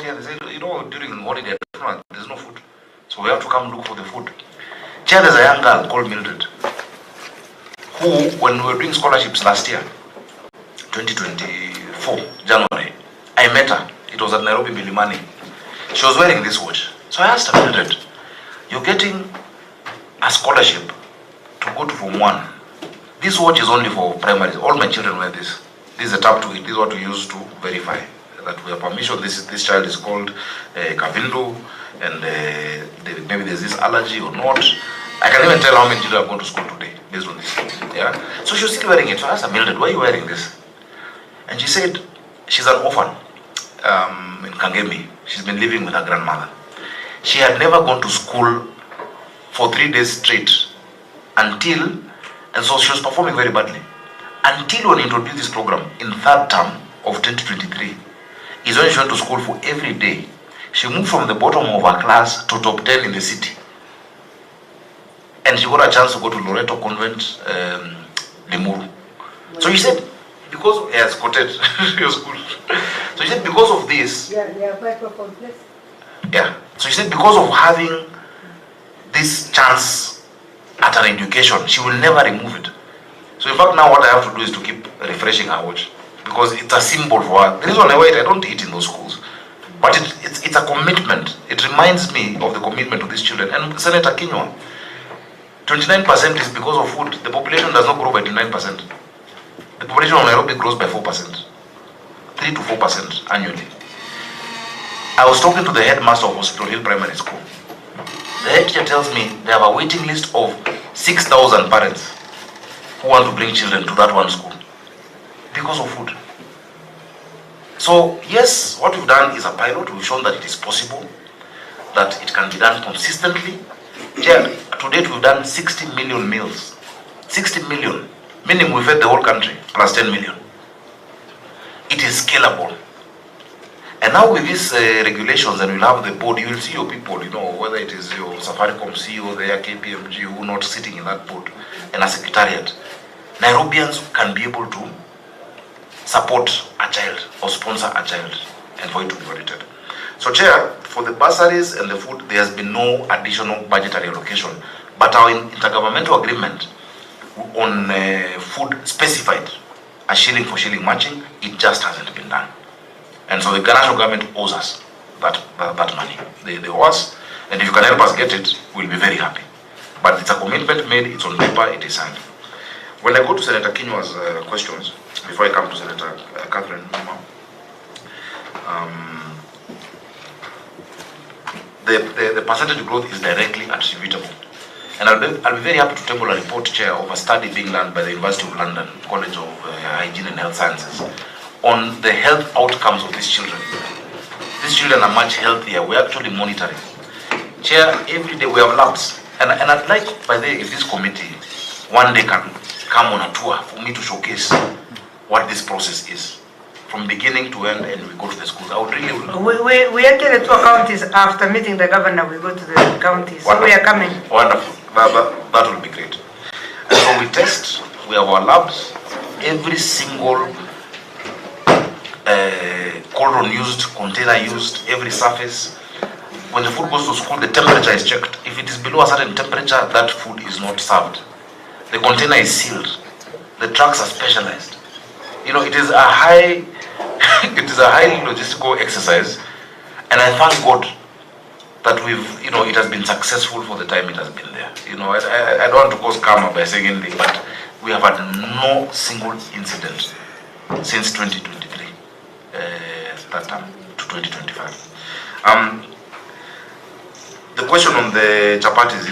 here, they say, during holiday, there's no food. So we have to come look for the food. Chair, there's a young girl called Mildred, who, when we were doing scholarships last year, 2024, January, I met her. It was at Nairobi Milimani. She was wearing this watch. So I asked her, Mildred, you're getting a scholarship to go to Form 1. This watch is only for primaries. All my children wear this. This is a tab to it. This is what we use to verify that we have permission. This child is called Kavindu, and maybe there's this allergy or not. I can even tell how many children have gone to school today based on this. Yeah. So she was still wearing it. So I asked her, Mildred, why are you wearing this? And she said she's an orphan in Kangemi. She's been living with her grandmother. She had never gone to school for 3 days straight until, and so she was performing very badly. Until when we introduced this program in third term of 2023, is when she went to school for every day. She moved from the bottom of her class to top 10 in the city. And she got a chance to go to Loreto Convent, Limuru. So she said, because, yes, quoted, your school. So she said, because of this, yeah. So she said, because of having this chance at an education, she will never remove it. So in fact, now what I have to do is to keep refreshing her watch, because it's a symbol for her. The reason I wear it, I don't eat in those schools, but it's a commitment. It reminds me of the commitment to these children. And Senator Kinywa, 29% is because of food. The population does not grow by 29%. The population of Nairobi grows by 4%, 3 to 4% annually. I was talking to the headmaster of Hospital Hill Primary School. The head teacher tells me they have a waiting list of 6,000 parents who want to bring children to that one school because of food. So yes, what we've done is a pilot. We've shown that it is possible, that it can be done consistently. Yeah, to date we've done 60 million meals. 60 million, meaning we fed the whole country plus 10 million. It is scalable. And now with these regulations, and we'll have the board, you will see your people, whether it is your Safaricom CEO, their KPMG, who are not sitting in that board, and a secretariat. Nairobians can be able to support a child or sponsor a child and for it to be audited. So Chair, for the bursaries and the food, there has been no additional budgetary allocation, but our intergovernmental agreement on food specified a shilling for shilling matching. It just hasn't been done. And so the national government owes us that money. They owe us, and if you can help us get it, we'll be very happy. But it's a commitment made, it's on paper, it is signed. When I go to Senator Kinywa's questions, before I come to Senator Catherine Mama, the percentage growth is directly attributable. And I'll be very happy to table a report, Chair, of a study being done by the University of London, College of Hygiene and Health Sciences, on the health outcomes of these children. These children are much healthier. We're actually monitoring. Chair, every day we have labs. And I'd like, by the way, if this committee one day can come on a tour for me to showcase what this process is, from beginning to end, and we go to the schools. I would really... We enter the 2 counties after meeting the governor. We go to the counties. So we are coming. Wonderful. That will be great. And so we test. We have our labs. Every single cauldron used, container used, every surface. When the food goes to school, the temperature is checked. If it is below a certain temperature, that food is not served. The container is sealed. The trucks are specialized. It is a high, it is a highly logistical exercise, and I thank God that it has been successful for the time it has been there. I don't want to cause karma by saying anything, but we have had no single incident since 2023, that time to 2025. The question on the chapatis,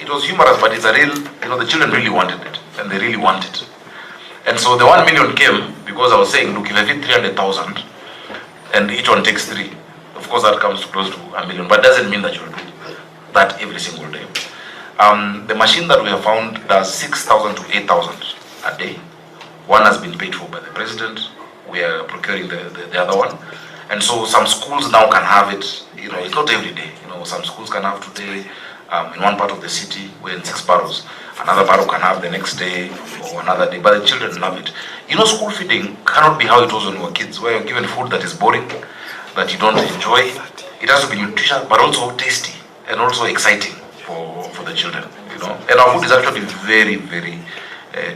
it was humorous, but it's a real, the children really wanted it, and they really want it. And so the 1 million came because I was saying, look, if I feed 300,000 and each one takes 3, of course that comes to close to 1 million, but doesn't mean that you'll do that every single day. The machine that we have found does 6,000 to 8,000 a day. One has been paid for by the president. We are procuring the other one. And so some schools now can have it, it's not every day. Some schools can have today, in one part of the city, we're in 6 barrows. Another barrow can have the next day or another day, but the children love it. School feeding cannot be how it was when we were kids, where you're given food that is boring, that you don't enjoy. It has to be nutritious, but also tasty and also exciting for the children, you know. And our food is actually very, very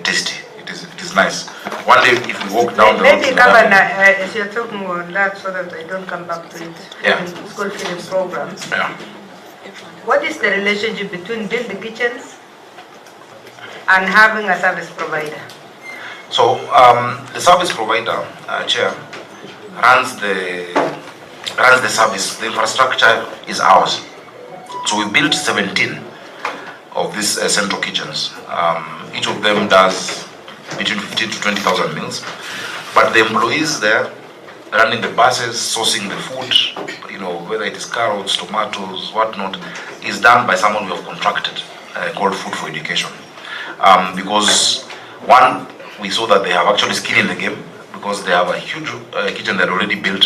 tasty. It is nice. One day, if we walk down the road, maybe Governor, as you're talking on that, so that I don't come back to it. Yeah. School feeding programs. Yeah. What is the relationship between building kitchens and having a service provider? So the service provider, Chair, runs the service. The infrastructure is ours. So we built 17 of these central kitchens. Each of them does between 15 to 20,000 meals. But the employees there, running the buses, sourcing the food, you know, whether it is carrots, tomatoes, whatnot, is done by someone we have contracted called Food for Education. Because one, we saw that they have actually skin in the game because they have a huge kitchen that already built.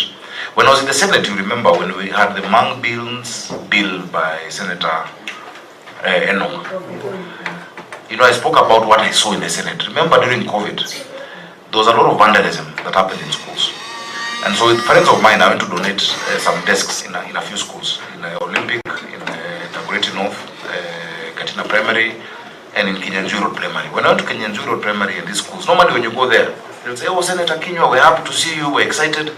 When I was in the Senate, you remember when we had the Mang Bills bill by Senator Eno. You know, I spoke about what I saw in the Senate. Remember during COVID, there was a lot of vandalism that happened in schools. And so with friends of mine, I went to donate some desks in a few schools, in Olympic, in Tagoreti North, Katina Primary, and in Kinyanjuro Primary. When I went to Kinyanjuro Primary and these schools, normally when you go there, they'll say, oh, Senator Kinywa, we're happy to see you, we're excited.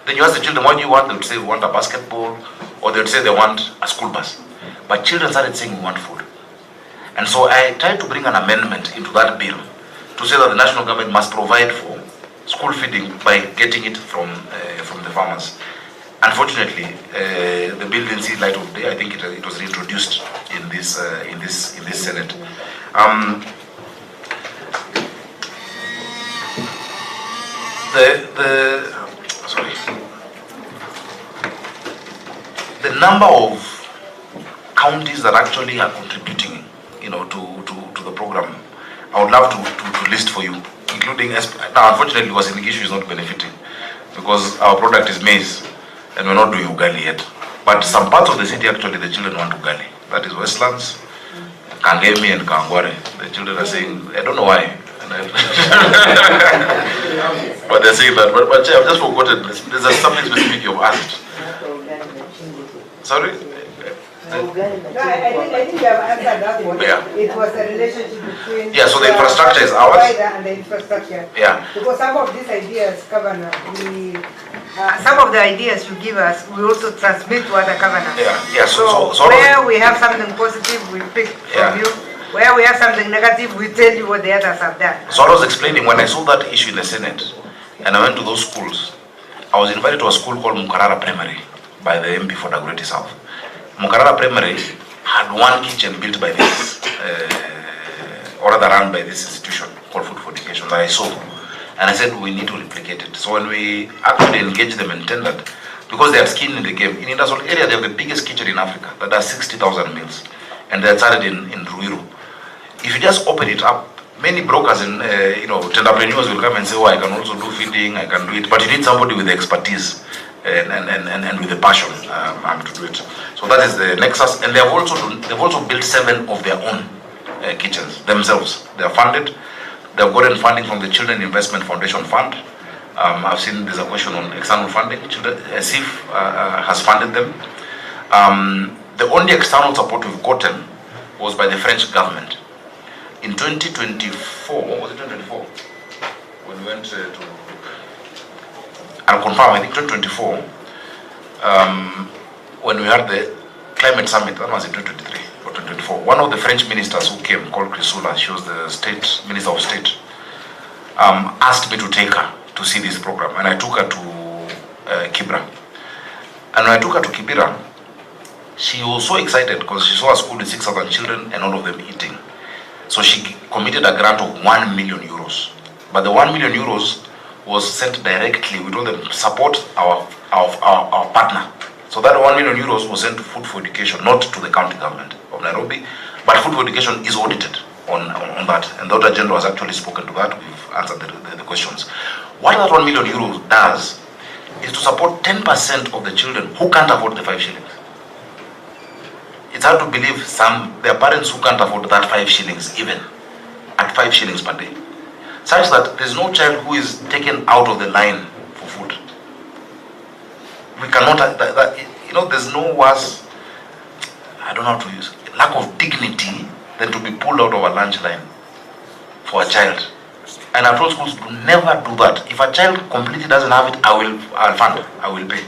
Then you ask the children, what do you want? They'll say, we want a basketball, or they'll say they want a school bus. But children started saying, we want food. And so I tried to bring an amendment into that bill to say that the national government must provide for school feeding by getting it from the farmers. Unfortunately, the bill didn't see light of day. I think it was reintroduced in this Senate. The number of counties that actually are contributing, you know, to the program, I would love to list for you, including now. Unfortunately, Uasin-Gishu is not benefiting because our product is maize, and we're not doing ugali yet. But some parts of the city, actually, the children want ugali. That is Westlands, Kangemi, and Kangware. The children are saying, I don't know why. But they're saying that. But I've just forgotten. There's something specific you've asked. Sorry? No, I think you have answered that one. Yeah. It was a relationship between so the infrastructure is ours. And the infrastructure. Yeah. Because some of these ideas, Governor, some of the ideas you give us, we also transmit to other governors. Yeah. So where we have something positive, we pick from you. Where we have something negative, we tell you what the others have done. So I was explaining when I saw that issue in the Senate, and I went to those schools. I was invited to a school called Mukarara Primary by the MP for Dagoretti South. Mukarara Primary had one kitchen built by this, or rather run by this institution called Food for Education that I saw. And I said, we need to replicate it. So when we actually engaged them and tendered, because they have skin in the game, in industrial area, they have the biggest kitchen in Africa that does 60,000 meals. And they started in Ruiru. If you just open it up, many brokers and entrepreneurs will come and say, oh, I can also do feeding, I can do it. But you need somebody with the expertise and with the passion to do it. So that is the nexus. And they've also built 7 of their own kitchens themselves. They are funded. They've gotten funding from the Children Investment Foundation Fund. I've seen there's a question on external funding. SIF has funded them. The only external support we've gotten was by the French government. In 2024, was it 2024? When we went to, I'll confirm, I think 2024, when we had the climate summit, that was in 2023 or 2024. One of the French ministers who came, called Chrysula, she was the Minister of State, asked me to take her to see this program, and I took her to Kibra. And when I took her to Kibira, she was so excited because she saw a school with 6,000 children and all of them eating. So she committed a grant of 1 million euros. But the 1 million euros was sent directly. We told them support our partner. So that 1 million euros was sent to Food for Education, not to the county government of Nairobi. But Food for Education is audited on that. And the auditor general has actually spoken to that. We've answered the questions. What that 1 million euros does is to support 10% of the children who can't afford the 5 shillings. It's hard to believe there are parents who can't afford that 5 shillings even, at 5 shillings per day. Such that there's no child who is taken out of the line for food. we cannot, there's no worse, I don't know how to use, lack of dignity than to be pulled out of a lunch line for a child. And I told schools to never do that. If a child completely doesn't have it, I'll fund, I will pay.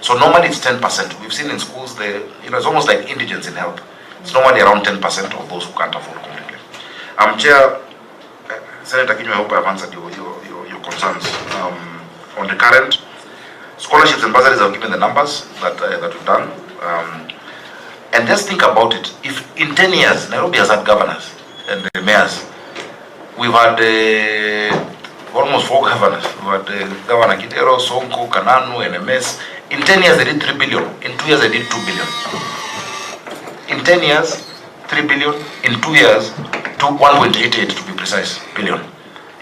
So normally it's 10%. We've seen in schools, it's almost like indigence in health. It's normally around 10% of those who can't afford completely. Chair, Senator Kinyo, I hope I've answered your concerns. On the current scholarships and bursaries, I've given the numbers that we've done. And just think about it. If in 10 years, Nairobi has had governors and the mayors, we've had almost 4 governors. We've had Governor Kidero, Sonko, Kananu, NMS. In 10 years, they did 3 billion. In 2 years, they did 2 billion. In 10 years, 3 billion. In 2 years, 1.88 to be precise, billion.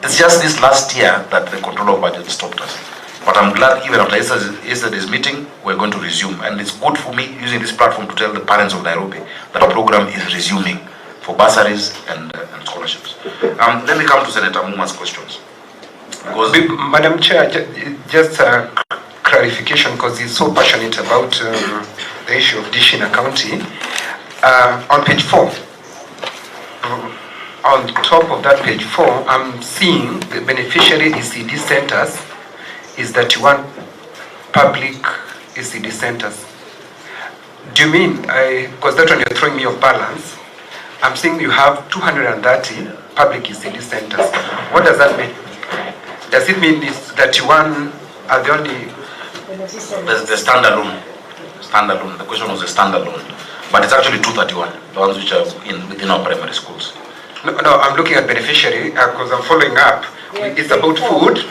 It's just this last year that the control of budget stopped us. But I'm glad even after yesterday's meeting, we're going to resume. And it's good for me using this platform to tell the parents of Nairobi that our program is resuming for bursaries and scholarships. Let me come to Senator Muma's questions. Because Madam Chair, just a clarification, because he's so passionate about the issue of dish in a county. On page 4, on top of that page 4, I'm seeing the beneficiary ECD centers is that you want public ECD centers. Do you mean, because that one you're throwing me off balance, I'm seeing you have 230 public ECD centers. What does that mean? Does it mean that you want are the only... the standalone, the question was a standalone. But it's actually 231, the ones which are within our primary schools. No, I'm looking at beneficiary because I'm following up. It's about food.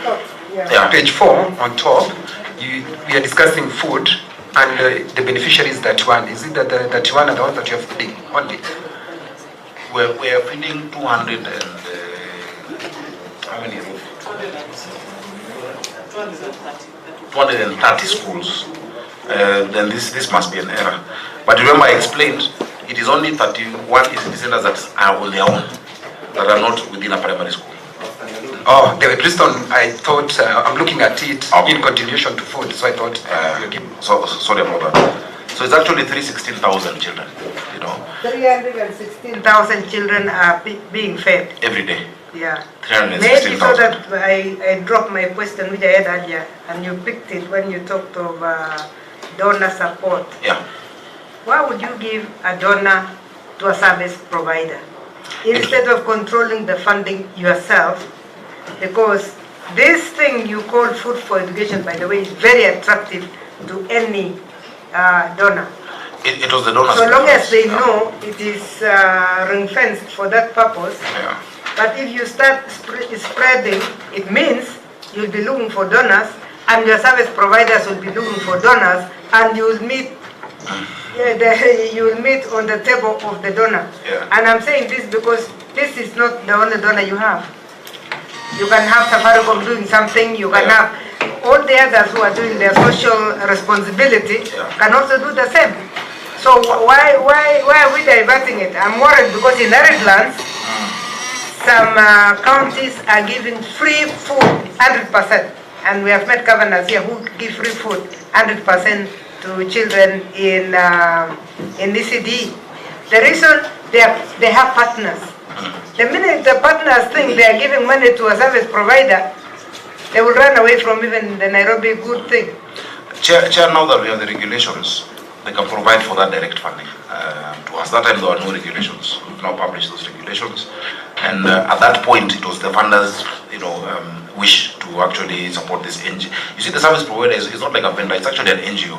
Yeah. Page 4 on top, we are discussing food and the beneficiary is 31. Is it that the 31 are the ones that you are feeding only? We are feeding 200 and how many? 230 schools. Then this must be an error. But remember, I explained it is only 31 ECD centers that are on their own, that are not within a primary school. Oh, they were placed on. I thought I'm looking at it in continuation to food, so I thought you're giving. So sorry about that. So it's actually 316,000 children. 316,000 children are being fed every day. Yeah. 316,000. Maybe so that I dropped my question which I had earlier, and you picked it when you talked of donor support. Yeah. Why would you give a donor to a service provider instead of controlling the funding yourself? Because this thing you call food for education, by the way, is very attractive to any donor. It was the donor. So long as they know it is ring-fenced for that purpose. Yeah. But if you start spreading, it means you'll be looking for donors, and your service providers will be looking for donors, and you will meet. You will meet on the table of the donor. Yeah. And I'm saying this because this is not the only donor you have. You can have Safaricom doing something, you can have all the others who are doing their social responsibility can also do the same. So why are we diverting it? I'm worried because in arid lands, some counties are giving free food 100%. And we have met governors here who give free food 100% to children in ECD. The reason they have partners. The minute the partners think they are giving money to a service provider, they will run away from even the Nairobi good thing. Chair, now that we have the regulations, they can provide for that direct funding to us. That time there were no regulations. We've now published those regulations. And at that point, it was the funders, wish to actually support this NGO. You see, the service provider is not like a vendor; it's actually an NGO,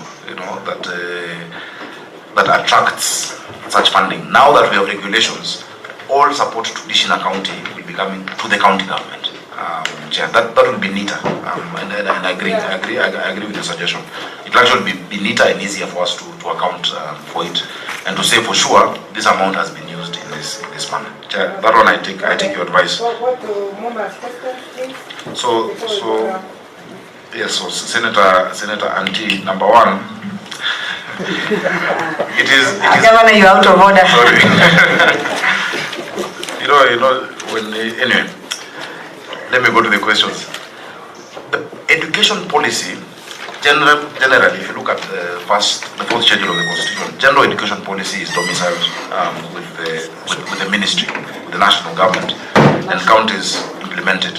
that attracts such funding. Now that we have regulations, all support to dish in a county will be coming to the county government. Chair, that will be neater, and I agree with your suggestion. It will actually be neater and easier for us to account for it, and to say for sure this amount has been used in this manner. Chair, that one I take your advice. What to Muma's question, please? So yes, so Senator Anti, number one, it is. Governor, you're out of order. Sorry. Anyway, let me go to the questions. The education policy Generally, if you look at the fourth schedule of the Constitution, general education policy is domiciled with the ministry, with the national government, and counties implemented.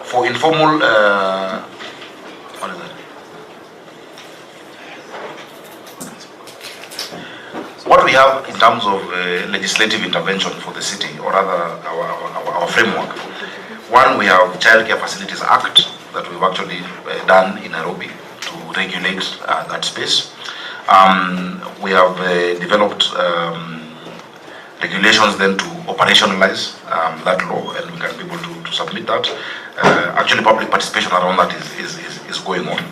For informal, what is that? What we have in terms of legislative intervention for the city, or rather our framework, one, we have Child Care Facilities Act that we've actually done in Nairobi to regulate that space. We have developed regulations then to operationalize that law, and we can be able to submit that. Actually, public participation around that is going on.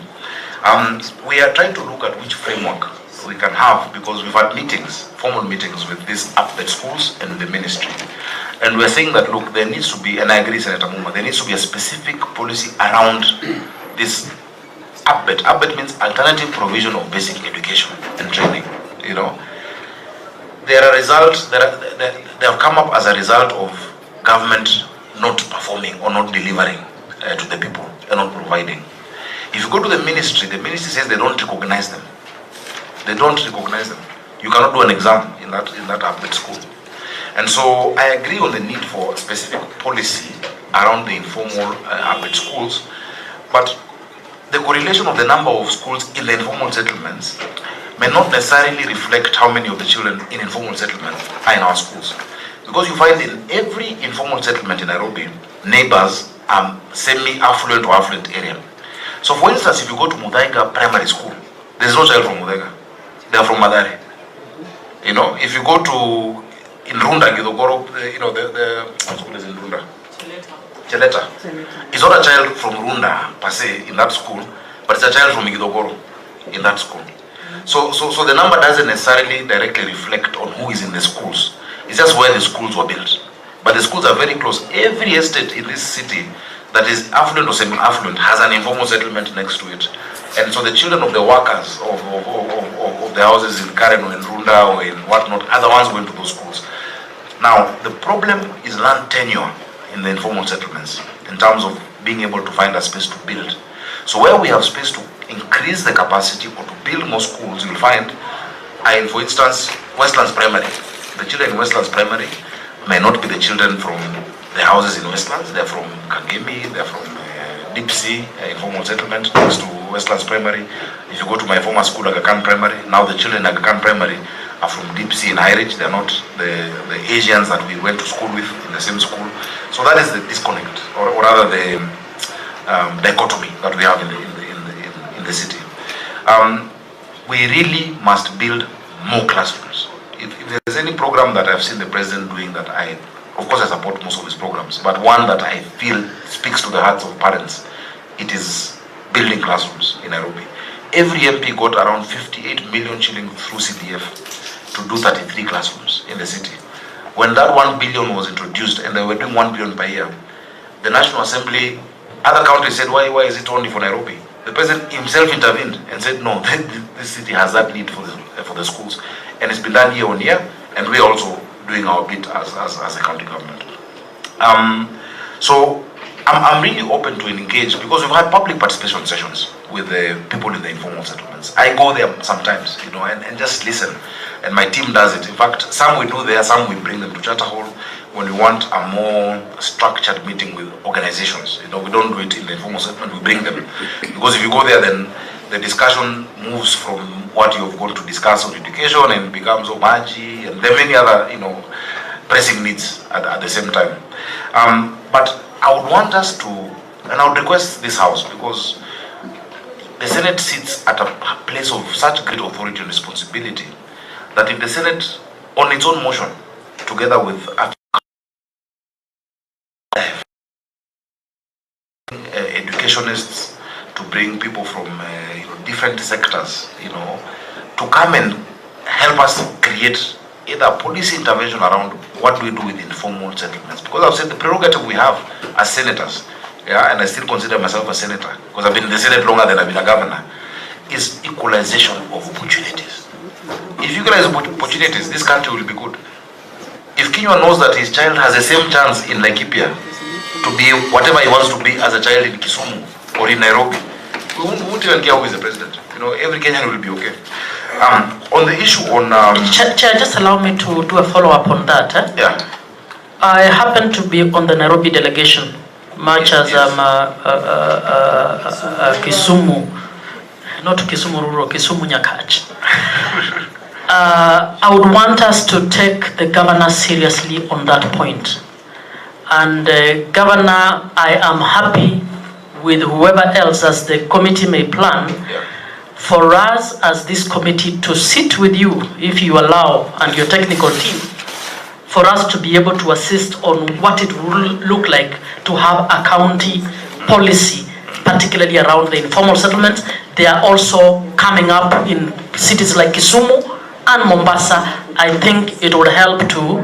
We are trying to look at which framework we can have, because we've had meetings, formal meetings with these upbed schools and with the ministry. And we're saying that, look, there needs to be, and I agree, Senator Muma, there needs to be a specific policy around this upbed. Upbed means alternative provision of basic education and training, you know. There are results, they have come up as a result of government not performing or not delivering to the people and not providing. If you go to the ministry says they don't recognize them. They don't recognize them. You cannot do an exam in that upbed school. And so I agree on the need for a specific policy around the informal upbed schools, but the correlation of the number of schools in the informal settlements may not necessarily reflect how many of the children in informal settlements are in our schools. Because you find in every informal settlement in Nairobi, neighbors are semi-affluent or affluent area. So for instance, if you go to Mutembei Primary School, there's no child from Mutembei. They are from Madari. You know, if you go to in Runda, Gidogoro, you know, the what school is in Runda? Cheleta. It's not a child from Runda per se in that school, but it's a child from Gidogoro in that school. So the number doesn't necessarily directly reflect on who is in the schools. It's just where the schools were built. But the schools are very close. Every estate in this city that is affluent or semi-affluent has an informal settlement next to it. And so the children of the workers of the houses in Karen or in Runda or in whatnot are the ones going to those schools. Now, the problem is land tenure in the informal settlements in terms of being able to find a space to build. So where we have space to increase the capacity or to build more schools, you'll find, for instance, Westlands Primary. The children in Westlands Primary may not be the children from the houses in Westlands. They're from Kangemi, they're from Deep Sea, informal settlement next to Westlands Primary. If you go to my former school, Aga Khan Primary, now the children in Aga Khan Primary are from Deep Sea and High Ridge. They're not the Asians that we went to school with in the same school. So that is the disconnect, or rather the dichotomy that we have in the city. We really must build more classrooms. If there's any program that I've seen the president doing that of course I support most of his programs, but one that I feel speaks to the hearts of parents, it is building classrooms in Nairobi. Every MP got around 58 million shillings through CDF to do 33 classrooms in the city. When that 1 billion was introduced, and they were doing 1 billion per year, the National Assembly, other countries said, why is it only for Nairobi? The president himself intervened and said, no, this city has that need for the schools. And it's been done year on year, and we are also doing our bit as a county government. So I'm really open to engage, because we've had public participation sessions with the people in the informal settlements. I go there sometimes, you know, and just listen. And my team does it. In fact, some we do there, some we bring them to Charter Hall when we want a more structured meeting with organizations. You know, we don't do it in the informal settlement, we bring them. Because if you go there, then the discussion moves from what you've gone to discuss on education and it becomes Omaji and there are many other, you know, pressing needs at the same time. But I would want us to, and I would request this house, because the Senate sits at a place of such great authority and responsibility, that if the Senate, on its own motion, together with educationists, to bring people from different sectors, you know, to come and help us create either policy intervention around what do we do with informal settlements. Because I've said the prerogative we have as senators, yeah, and I still consider myself a senator, because I've been in the Senate longer than I've been a governor, is equalization of opportunities. If you equalize opportunities, this country will be good. If Kinywa knows that his child has the same chance in Laikipia to be whatever he wants to be as a child in Kisumu, or in Nairobi, we won't even care who is the president. You know, every Kenyan will be okay. On the issue on... Chair, just allow me to do a follow-up on that. Yeah. I happen to be on the Nairobi delegation, much as Kisumu, not Kisumu Rural, Kisumu Nyakach. I would want us to take the governor seriously on that point. And Governor, I am happy with whoever else as the committee may plan, for us as this committee to sit with you, if you allow, and your technical team, for us to be able to assist on what it will look like to have a county policy, particularly around the informal settlements. They are also coming up in cities like Kisumu and Mombasa. I think it would help to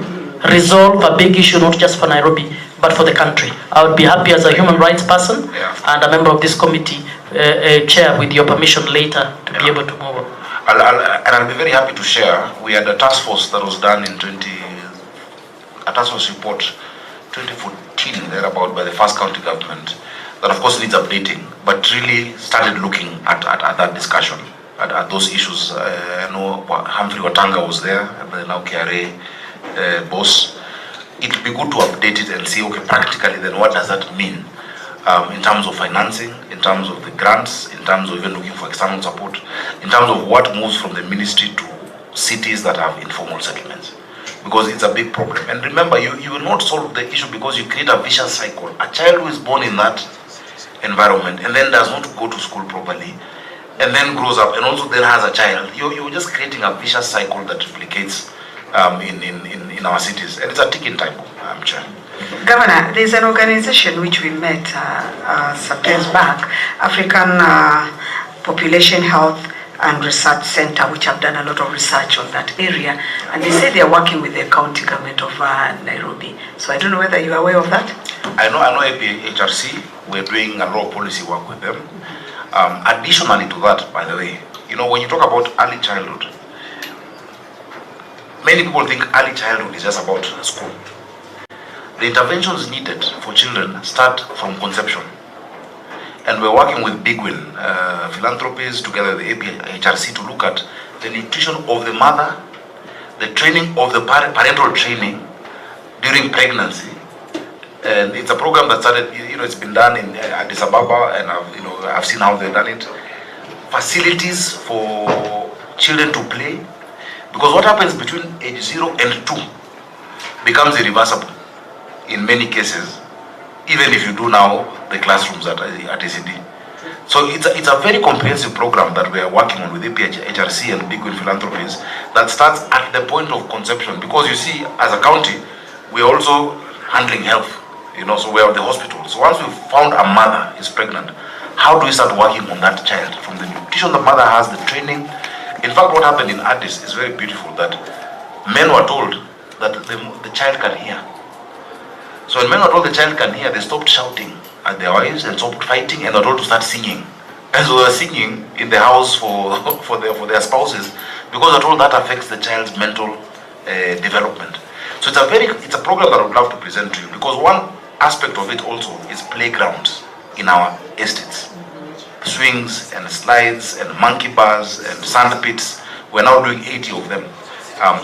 resolve a big issue, not just for Nairobi, but for the country. I would be happy as a human rights person and a member of this committee, Chair, with your permission later, to be able to move on. I'll be very happy to share. We had a task force that was done in a task force report 2014, thereabout, by the first county government, that of course needs updating, but really started looking at that discussion, at those issues. I know Humphrey Watanga was there, and the now KRA boss. It would be good to update it and see, okay, practically then what does that mean in terms of financing, in terms of the grants, in terms of even looking for external support, in terms of what moves from the ministry to cities that have informal settlements. Because it's a big problem. And remember, you will not solve the issue because you create a vicious cycle. A child who is born in that environment and then does not go to school properly and then grows up and also then has a child, you're just creating a vicious cycle that replicates in our cities. And it's a ticking time bomb, Chair. Governor, there's an organization which we met some days back, African Population Health and Research Center, which have done a lot of research on that area, and they say they are working with the county government of Nairobi. So I don't know whether you are aware of that. I know HRC, we're doing a lot of policy work with them. Additionally to that, by the way, you know, when you talk about early childhood, many people think early childhood is just about school. The interventions needed for children start from conception. And we're working with Big Win Philanthropies together with the HRC to look at the nutrition of the mother, the training of the parental training during pregnancy. And it's a program that started, you know, it's been done in Addis Ababa, and I've seen how they've done it. Facilities for children to play, because what happens between age 0 and 2 becomes irreversible in many cases, even if you do now the classrooms at ACD. So it's a very comprehensive program that we are working on with HRC and Big Win Philanthropies that starts at the point of conception, because you see, as a county, we are also handling health, you know, so we are at the hospital. So once we've found a mother is pregnant, how do we start working on that child? From the nutrition the mother has, the training. In fact, what happened in Addis is very beautiful, that men were told that the child can hear. So when men were told the child can hear, they stopped shouting at their wives and stopped fighting, and were told to start singing. And so they were singing in the house for their spouses, because they're told that affects the child's mental development. So it's a program that I would love to present to you, because one aspect of it also is playgrounds in our estates. Swings and slides and monkey bars and sand pits. We're now doing 80 of them,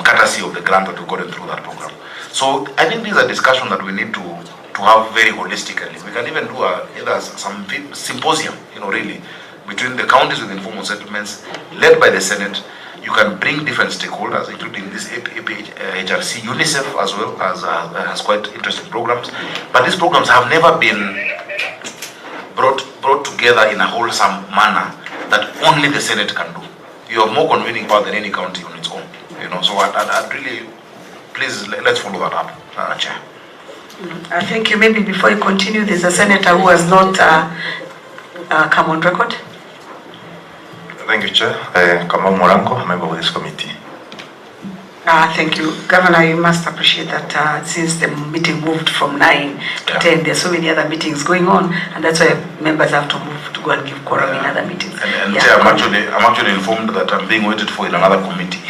courtesy of the grant that we got through that program. So I think this is a discussion that we need to have very holistically. We can even do either some symposium, you know, really, between the counties with informal settlements, led by the Senate. You can bring different stakeholders, including this HRC, UNICEF as well, has quite interesting programs. But these programs have never been brought together in a wholesome manner that only the Senate can do. You have more convening power than any county on its own. You know, so I'd really, please, let's follow that up, Chair. I think you maybe before you continue, there's a senator who has not come on record. Thank you, Chair. Kamau Moranko, a member of this committee. Thank you. Governor, you must appreciate that since the meeting moved from 9 to 10, there's so many other meetings going on, and that's why members have to move to go and give quorum in other meetings. And Chair, I'm actually informed that I'm being waited for in another committee.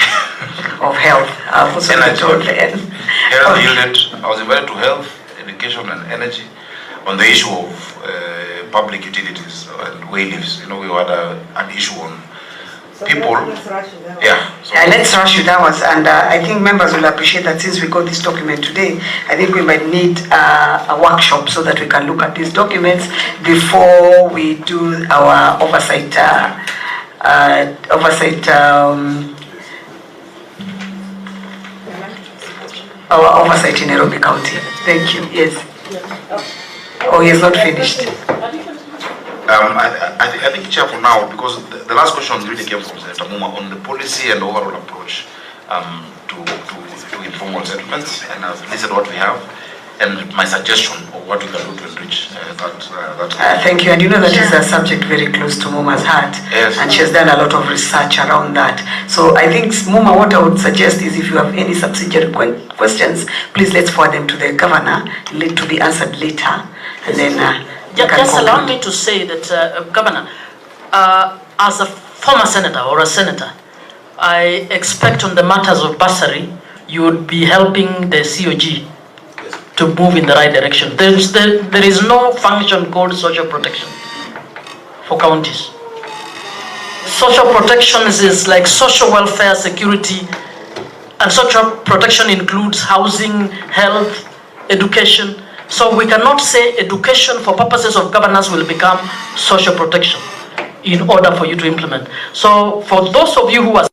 Of health. Energy. Health unit. I was invited to health, education and energy on the issue of public utilities and way leaves. We had an issue on people. Yeah. So let's rush it hours, and I think members will appreciate that since we got this document today, I think we might need a workshop so that we can look at these documents before we do our oversight in Nairobi County. Thank you. Yes. Oh, he has not finished. I think, Chair, for now, because the last question really came from Senator Muma on the policy and overall approach to informal settlements, and I've listed what we have and my suggestion of what we can do to enrich that. Thank you, and that is a subject very close to Muma's heart, yes. And she has done a lot of research around that. So I think, Muma, what I would suggest is if you have any subsidiary questions, please let's forward them to the governor to be answered later, and then just allow me to say that, Governor, as a former senator or a senator, I expect on the matters of bursary, you would be helping the COG to move in the right direction. There is no function called social protection for counties. Social protection is like social welfare, security, and social protection includes housing, health, education. So we cannot say education for purposes of governance will become social protection in order for you to implement. So for those of you who are,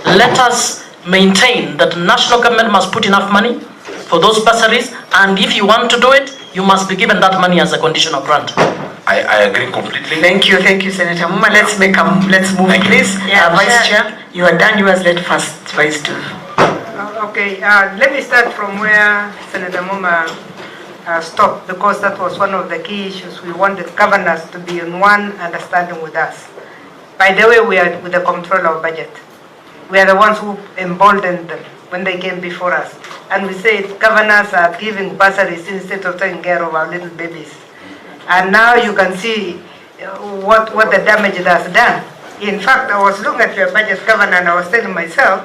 let us maintain that national government must put enough money for those bursaries, and if you want to do it, you must be given that money as a conditional grant. I agree completely. Thank you, Senator Muma. Let's move, please. Vice Chair, you are done. You are led first, Vice Chair. Okay, let me start from where Senator Muma stopped, because that was one of the key issues. We wanted governors to be in one understanding with us. By the way, we are with the control of budget. We are the ones who emboldened them when they came before us. And we said governors are giving bursaries instead of taking care of our little babies. And now you can see what the damage it has done. In fact, I was looking at your budget, Governor, and I was telling myself,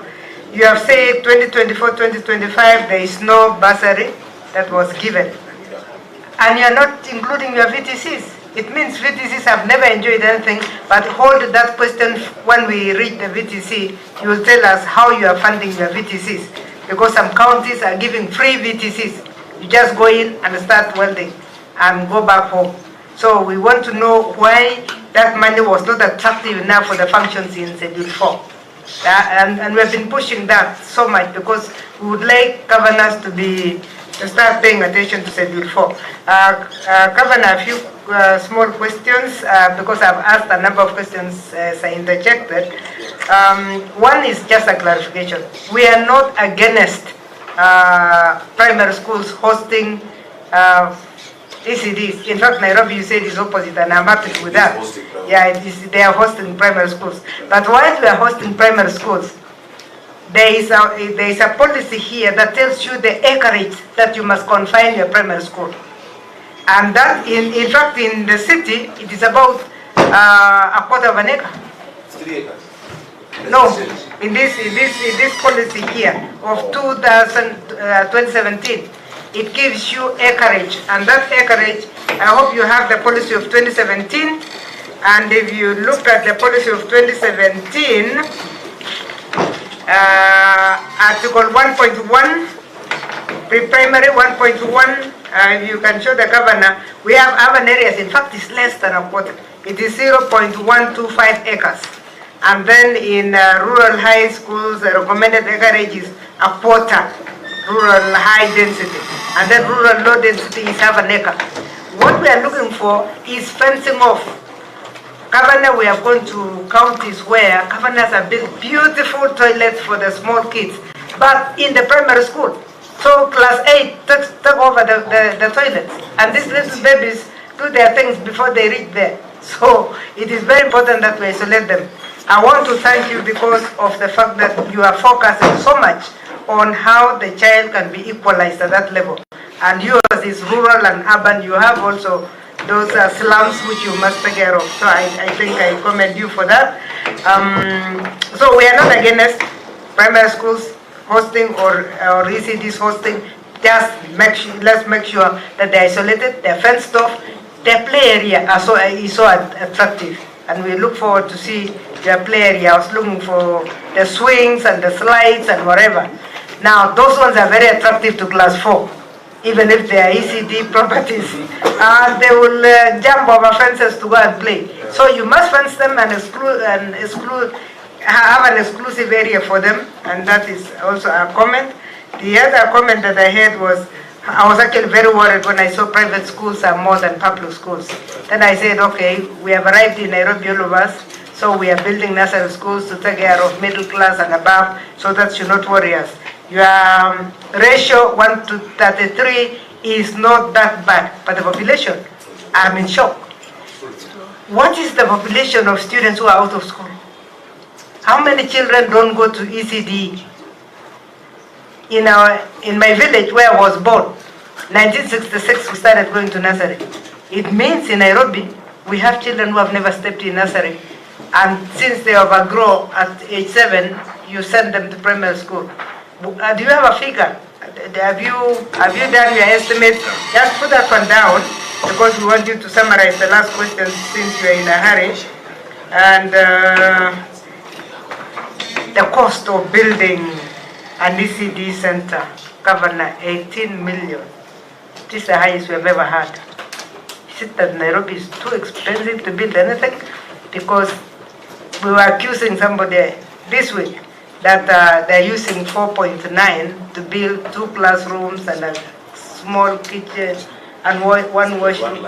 you have said 2024, 2025, there is no bursary that was given. And you are not including your VTCs. It means VTCs have never enjoyed anything, but hold that question when we reach the VTC. You will tell us how you are funding your VTCs. Because some counties are giving free VTCs. You just go in and start welding and go back home. So we want to know why that money was not attractive enough for the functions in Schedule 4. And we've been pushing that so much because we would like governors to start paying attention to Schedule 4. Governor, a few small questions because I've asked a number of questions as I interjected. One is just a clarification. We are not against primary schools hosting ECDs. In fact, Nairobi, you said, is opposite, and I'm happy with that. Yeah, they are hosting primary schools. But while we are hosting primary schools, there is a policy here that tells you the acreage that you must confine your primary school. And that, in fact, in the city, it is about a quarter of an acre. 3 acres. No, in this policy here of 2017, it gives you acreage, and that acreage, I hope you have the policy of 2017, and if you look at the policy of 2017, Article 1.1, pre-primary 1.1, you can show the governor, we have urban areas, in fact it's less than a quarter, it is 0.125 acres. And then in rural high schools, the recommended acreage is a quarter, rural high density. And then rural low density is half an acre. What we are looking for is fencing off. Governor, we have gone to counties where governors have built beautiful toilets for the small kids, but in the primary school. So class 8 take over the toilets. And these little babies do their things before they reach there. So it is very important that we isolate them. I want to thank you because of the fact that you are focusing so much on how the child can be equalized at that level. And yours is rural and urban. You have also those slums which you must take care of. So I think I commend you for that. So we are not against primary schools hosting or ECDs hosting. Just let's make sure that they're isolated, they're fenced off, their play area is so attractive. And we look forward to see their play area. I was looking for the swings and the slides and whatever. Now, those ones are very attractive to class 4, even if they are ECD properties. They will jump over fences to go and play. So you must fence them and have an exclusive area for them, and that is also a comment. The other comment that I had was, I was actually very worried when I saw private schools are more than public schools. Then I said, okay, we have arrived in Nairobi, all of us, so we are building nursery schools to take care of middle class and above, so that should not worry us. Your ratio 1 to 33 is not that bad, but the population, I'm in shock. What is the population of students who are out of school? How many children don't go to ECD? In my village where I was born, 1966 we started going to nursery. It means in Nairobi, we have children who have never stepped in nursery. And since they overgrow at age 7, you send them to primary school. Do you have a figure? Have you done your estimate? Just put that one down, because we want you to summarize the last question since you're in a hurry. And the cost of building an ECD center, Governor, 18 million. This is the highest we have ever had. Is it that Nairobi is too expensive to build anything? Because we were accusing somebody this week that they're using 4.9 to build 2 classrooms and a small kitchen and one washroom.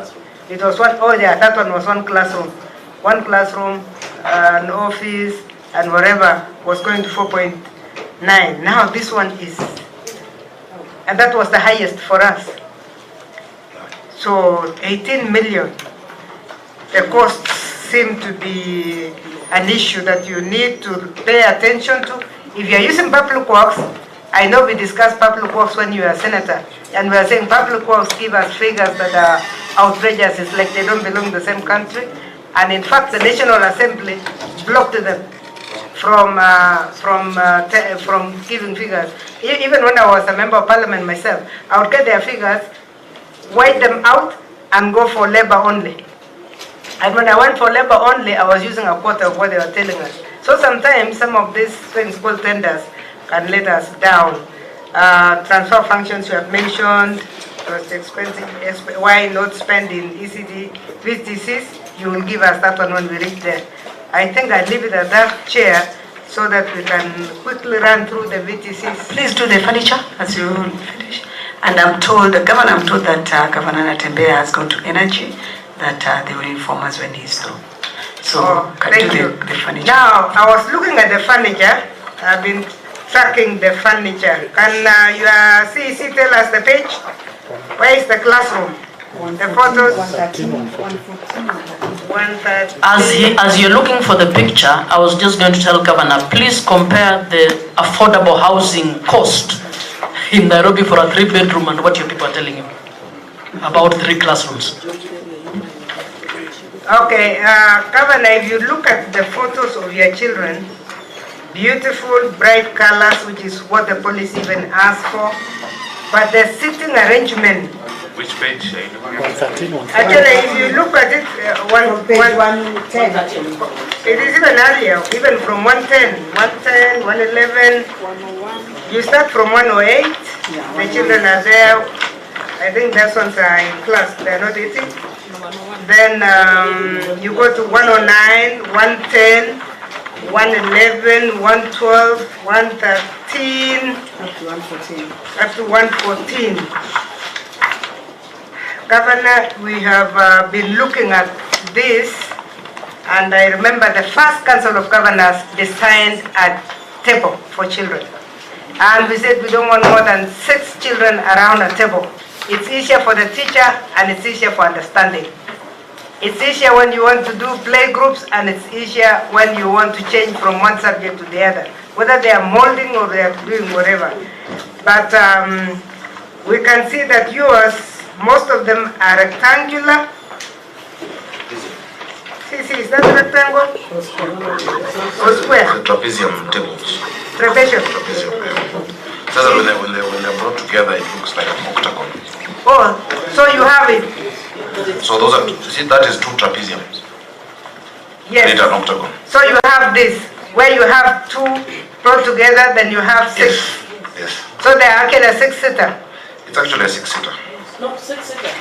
It was one, oh yeah, that one was 1 classroom. 1 classroom, an office, and whatever was going to 4.9. Now this one is, and that was the highest for us. So 18 million. The costs seem to be an issue that you need to pay attention to. If you're using public works, I know we discussed public works when you were a senator, and we are saying public works give us figures that are outrageous. It's like they don't belong in the same country. And in fact, the National Assembly blocked them from giving figures. Even when I was a member of parliament myself, I would get their figures, white them out, and go for labor only. And when I went for labor only, I was using a quarter of what they were telling us. So sometimes some of these things called tenders can let us down. Transfer functions you have mentioned, it's expensive. Why not spend in ECD VTCs? You will give us that one when we reach there. I think I'll leave it at that, Chair, so that we can quickly run through the VTCs. Please do the furniture as you finish. And I'm told that Governor Mutembei has gone to Energy, that they will inform us when he's through. So thank you. The furniture. Now, I was looking at the furniture. I've been tracking the furniture. Can your CEC tell us the page? Where is the classroom? The photos? 113. As you're looking for the picture, I was just going to tell Governor, please compare the affordable housing cost in Nairobi for a 3-bedroom and what your people are telling you about 3 classrooms. Okay, Governor, if you look at the photos of your children, beautiful, bright colors, which is what the police even asked for, but the sitting arrangement. Which page? 113. Actually, if you look at it, page 110. It is even earlier, even from 110, 111. You start from 108. The children are there. I think those ones are in class. They are not eating. Then you go to 109, 110, 111, 112, 113, up to 114. Governor, we have been looking at this, and I remember the first Council of Governors designed a table for children. And we said we don't want more than 6 children around a table. It's easier for the teacher and it's easier for understanding. It's easier when you want to do play groups, and it's easier when you want to change from one subject to the other, whether they are molding or they are doing whatever. But we can see that yours, most of them are rectangular. See, is that a rectangle? Or square? Trapezium tables. Trapezium. Just that when they're brought together, it looks like an octagon. Oh, so you have it. So those are, see, that is 2 trapeziums. Yes. Create an octagon. So you have this, where you have 2 brought together, then you have 6. Yes. So they are actually a 6-seater. It's actually a 6-seater. No, 6-seater.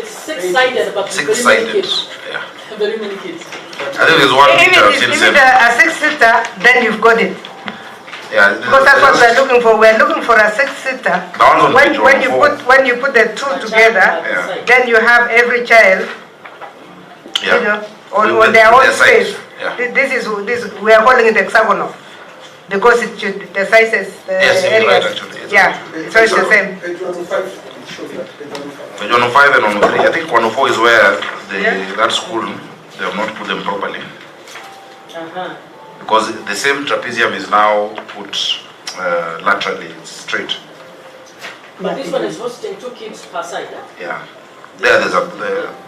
It's 6-sided, but 6-sided. Yeah. Very many kids. I think there's one If picture I've it seen. is a 6-seater, then you've got it. Yeah. Because that's what we're looking for. We're looking for a 6-seater. When you put the 2 together, then you have every child, you know, on their own space. Yeah. This we are calling it hexagonal because it should, the sizes, the Yes, you're areas. right, actually. Yeah, so it's the same. Page 105 and 103. I think 104 is where that school, they have not put them properly. Because the same trapezium is now put laterally, straight. But this one is hosting 2 kids per side, huh? Yeah. That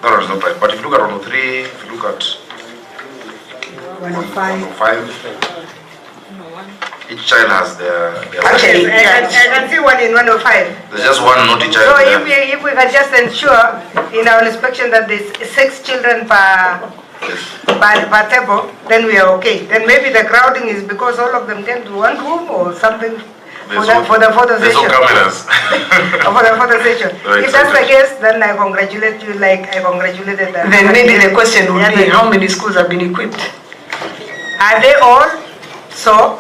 one is not right. But if you look at 103, if you look at 105, each child has their Actually, I can see one in 105. There's just one naughty So child there. if we can just ensure in our inspection that there's 6 children per table, then we are okay. Then maybe the crowding is because all of them came to one room or something for the photo There's session. no cameras. For the photo session. Right, If that's the case, then I congratulate you like I congratulated them. Then maybe the question would be, how many schools have been equipped? Are they all? So,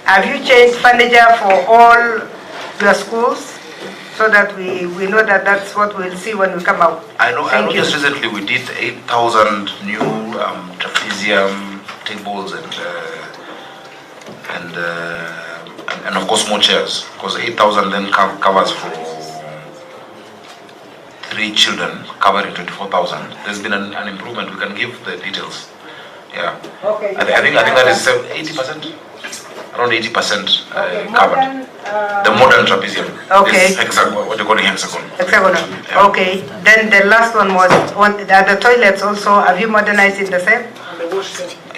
have you changed furniture for all your schools? So that we know that that's what we'll see when we come out. I know just you. recently we did 8,000 new trapezium tables and of course more chairs, because 8,000 then covers for 3 children, covering 24,000. There's been an improvement. We can give the details. Yeah. Okay. I think that is 80%, around 80% covered. The modern trapezium. Okay. This hexagon, what you call hexagon. Hexagonal. Yeah. Okay. Then the last one was the toilets also. Have you modernized it the same?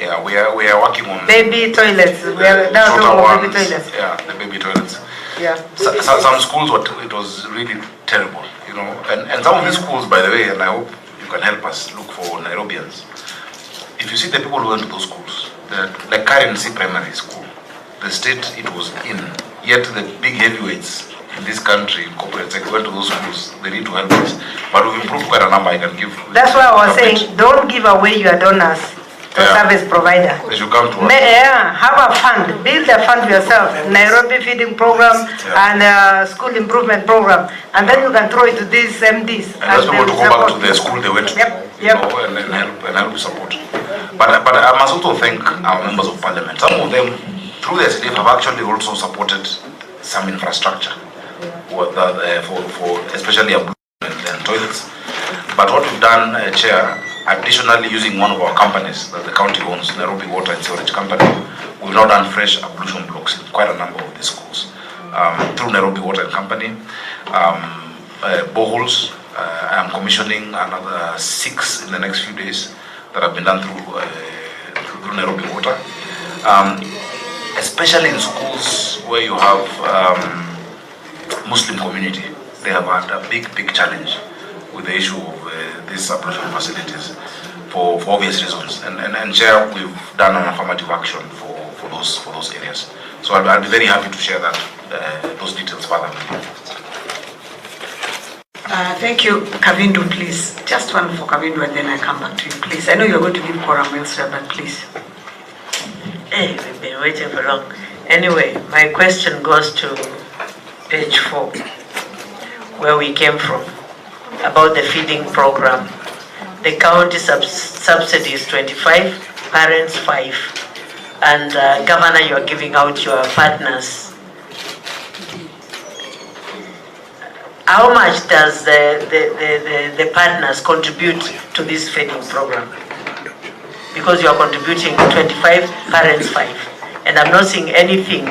Yeah, we are working on Baby toilets. We are now shorter talking about ones. baby toilets. Yeah, the baby toilets. Yeah. Some schools, it was really terrible, you know. And some of these schools, by the way, and I hope you can help us look for Nairobians. If you see the people who went to those schools, like Currency Primary School, the state it was in, yet the big heavyweights in this country, corporate sector, went to those schools. They need to help us. But we've improved quite a number. I can give. That's why I was saying, don't give away your donors to service provider. They should come to us. Have a fund, build a fund yourself, Nairobi feeding program and school improvement program, and then you can throw it to these MDs. And ask people to go back to the school they went to, you know, and help support. But I must also thank our members of parliament. Some of them, through the SDF, have actually also supported some infrastructure, for especially and toilets. But what we've done, Chair, additionally using one of our companies that the county owns, Nairobi Water and Sewerage Company, we've now done fresh ablution blocks in quite a number of these schools. Through Nairobi Water and Company, boreholes, I am commissioning another 6 in the next few days that have been done through Nairobi Water. Especially in schools where you have Muslim community, they have had a big challenge with the issue of these ablution facilities for obvious reasons. And Chair, we've done an affirmative action for those areas. So I'll be very happy to share those details further with you. Thank you. Kavindu, please. Just one for Kavindu and then I come back to you, please. I know you're going to give quorum elsewhere, but please. Hey, we've been waiting for long. Anyway, my question goes to page 4, where we came from, about the feeding program. The county subsidy is 25, parents 5, and Governor, you are giving out your partners. How much does the partners contribute to this feeding program? Because you are contributing 25, parents 5. And I'm not seeing anything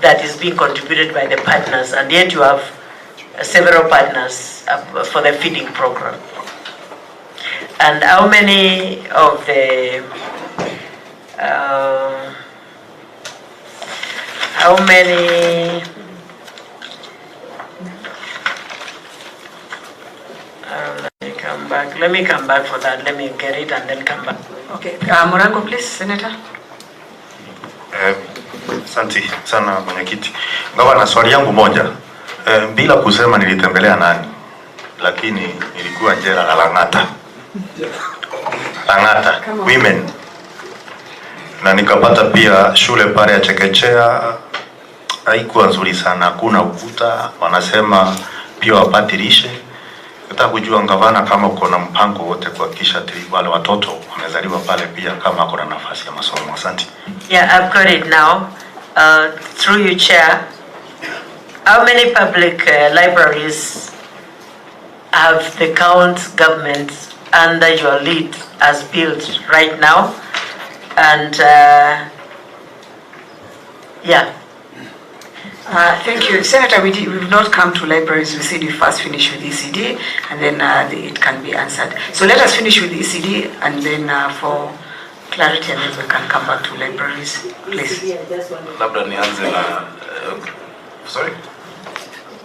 that is being contributed by the partners, and yet you have several partners for the feeding program. And how many of the Let me come back for that. Let me get it and then come back. Okay, Morango, please, Senator. Asante sana mwenyekiti. Gavana, swali yangu moja. Bila kusema nilitembelea nani, lakini nilikuwa jela la Lang'ata women, na nikapata pia shule pale ya chekechea haikuwa nzuri sana, hakuna ukuta, wanasema pia wapati lishe. Nataka kujua gavana, kama uko na mpango wote kuhakikisha wale watoto wamezaliwa pale pia kama kuna nafasi ya masomo. Asante. Yeah, I've got it now. Through you, Chair. How many public libraries have the county government under your lead has built right now? And yeah. Thank you. Senator, we've not come to libraries. We said we first finish with ECD and then it can be answered. So let us finish with ECD and then for clarity and then we can come back to libraries, please. Labda nianze na sorry?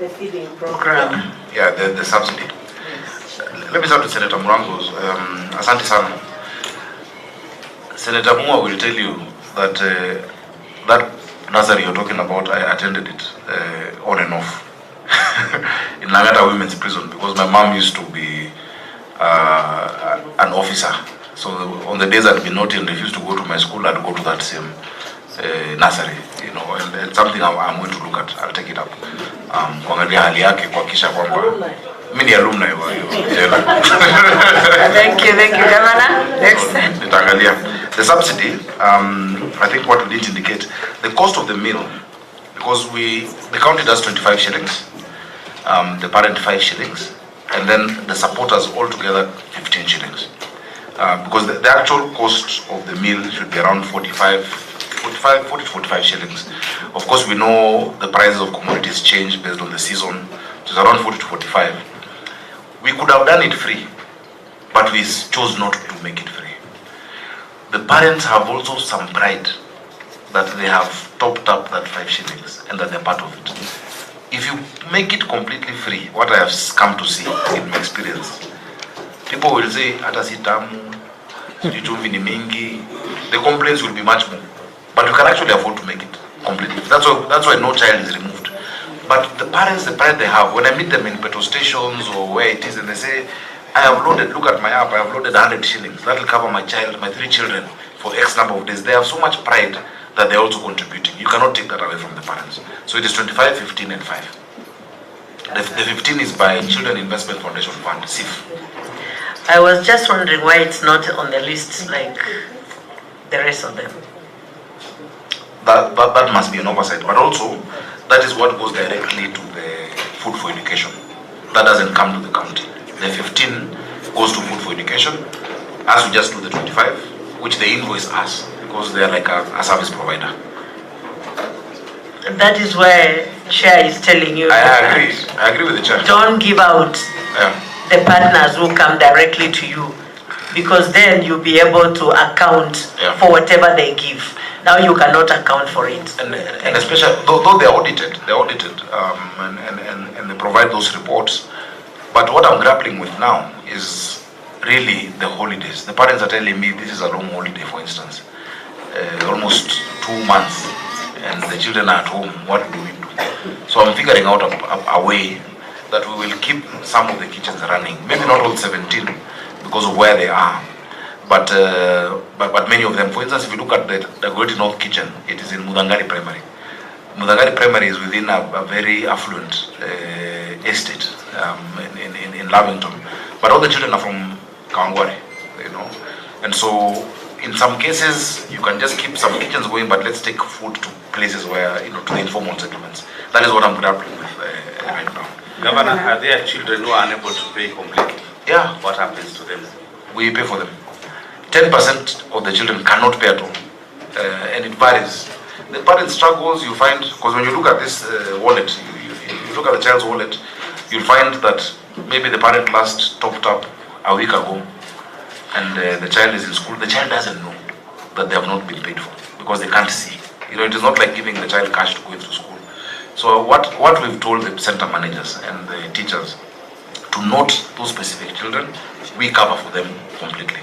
The feeding program. Yeah, the subsidy. Let me start with Senator Murango's. Asante sana. Senator Mua will tell you that that nursery you're talking about, I attended it on and off in Lang'ata Women's Prison, because my mom used to be an officer. So on the days I'd be naughty and refused to go to my school, I'd go to that same nursery, you know, and it's something I'm going to look at. I'll take it up. Kuangalia hali yake, kuhakikisha kwamba mimi ni alumni wa hiyo jela. Thank you, Governor. Next. Nitaangalia the subsidy. I think what we did indicate the cost of the meal, because the county does 25 shillings, the parent 5 shillings, and then the supporters all together 15 shillings. Because the actual cost of the meal should be around 40 to 45 shillings. Of course, we know the prices of commodities change based on the season. It's around 40 to 45. We could have done it free, but we chose not to make it free. The parents have also some pride that they have topped up that 5 shillings and that they're part of it. If you make it completely free, what I have come to see in my experience, people will say, hata si tamu, chumvi ni mingi, the complaints will be much more. But you can actually afford to make it completely. That's why no child is removed. But the parents, the pride they have, when I meet them in petrol stations or where it is, and they say, I have loaded, look at my app, I have loaded 100 shillings. That will cover my child, my 3 children for X number of days. They have so much pride that they're also contributing. You cannot take that away from the parents. So it is 25, 15, and 5. The 15 is by Children Investment Foundation Fund, CIF. I was just wondering why it's not on the list like the rest of them. That must be an oversight. But also, that is what goes directly to the food for education. That doesn't come to the county. The 15 goes to food for education, as we just do the 25, which they invoice us, because they are like a service provider. That is where Chair is telling you. I agree with the Chair. Don't give out the partners who come directly to you, because then you'll be able to account for whatever they give. Now you cannot account for it. And especially, though they're audited, and they provide those reports. But what I'm grappling with now is really the holidays. The parents are telling me this is a long holiday, for instance, almost 2 months, and the children are at home. What do we do? So I'm figuring out a way that we will keep some of the kitchens running. Maybe not all 17 because of where they are, but many of them. For instance, if you look at the Great North Kitchen, it is in Mudangari Primary. Mudangari Primary is within a very affluent estate in Lavington, but all the children are from Kawangware, you know, and so in some cases you can just keep some kitchens going, but let's take food to places where, you know, to the informal settlements. That is what I'm grappling with right now. Governor, are there children who are unable to pay completely? Yeah. What happens to them? We pay for them. 10% of the children cannot pay at all, and it varies. The parent struggles, you find, because when you look at this wallet, you look at the child's wallet, you'll find that maybe the parent last topped up a week ago, and the child is in school. The child doesn't know that they have not been paid for, because they can't see. You know, it is not like giving the child cash to go into school. So what we've told the center managers and the teachers to note those specific children, we cover for them completely.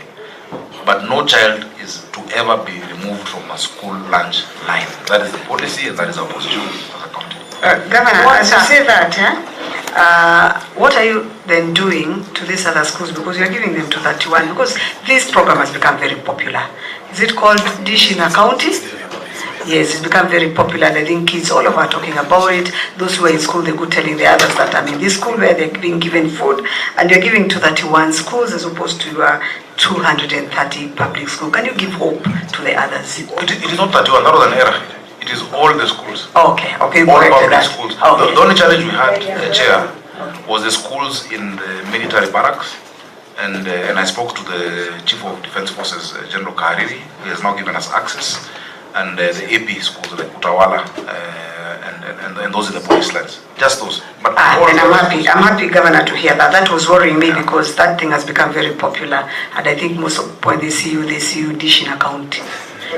But no child is to ever be removed from a school lunch line. That is the policy, and that is our position as a county. Governor, as you say that, what are you then doing to these other schools? Because you are giving them to 31, because this program has become very popular. Is it called Dish in a County? Yes, it's become very popular, and I think kids all over are talking about it. Those who are in school, they go telling the others that I'm in this school where they're being given food, and you're giving to 31 schools as opposed to your 230 public schools. Can you give hope to the others? It is not 31, that was an error. It is all the schools. Okay, okay. All public schools. Okay. The only challenge we had, Chair, was the schools in the military barracks. And I spoke to the Chief of Defense Forces, General Kahariri. He has now given us access. And the AP schools like Utawala and those in the police lines. Just those. But and I'm happy, Governor, to hear that. That was worrying me because that thing has become very popular. And I think most of the point they see you dish in a county.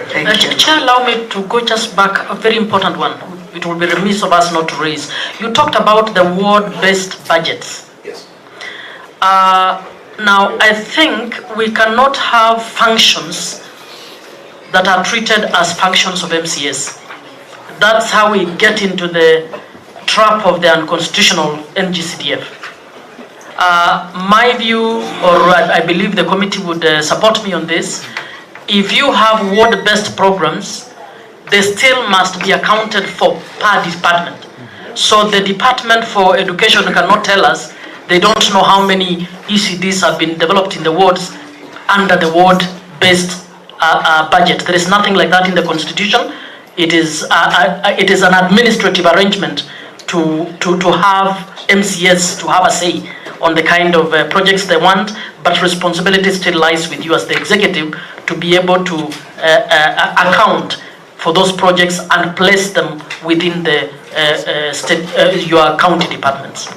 Thank you. Chair, allow me to go just back, a very important one. It will be remiss of us not to raise. You talked about the ward-based budgets. Yes. Now, I think we cannot have functions that are treated as functions of MCS. That's how we get into the trap of the unconstitutional NGCDF. My view, or I believe the committee would support me on this, if you have ward-based programs, they still must be accounted for per department. So the Department for Education cannot tell us they don't know how many ECDs have been developed in the wards under the ward-based budget. There is nothing like that in the Constitution. It is an administrative arrangement to have MCS to have a say on the kind of projects they want, but responsibility still lies with you as the executive to be able to account for those projects and place them within the your county departments.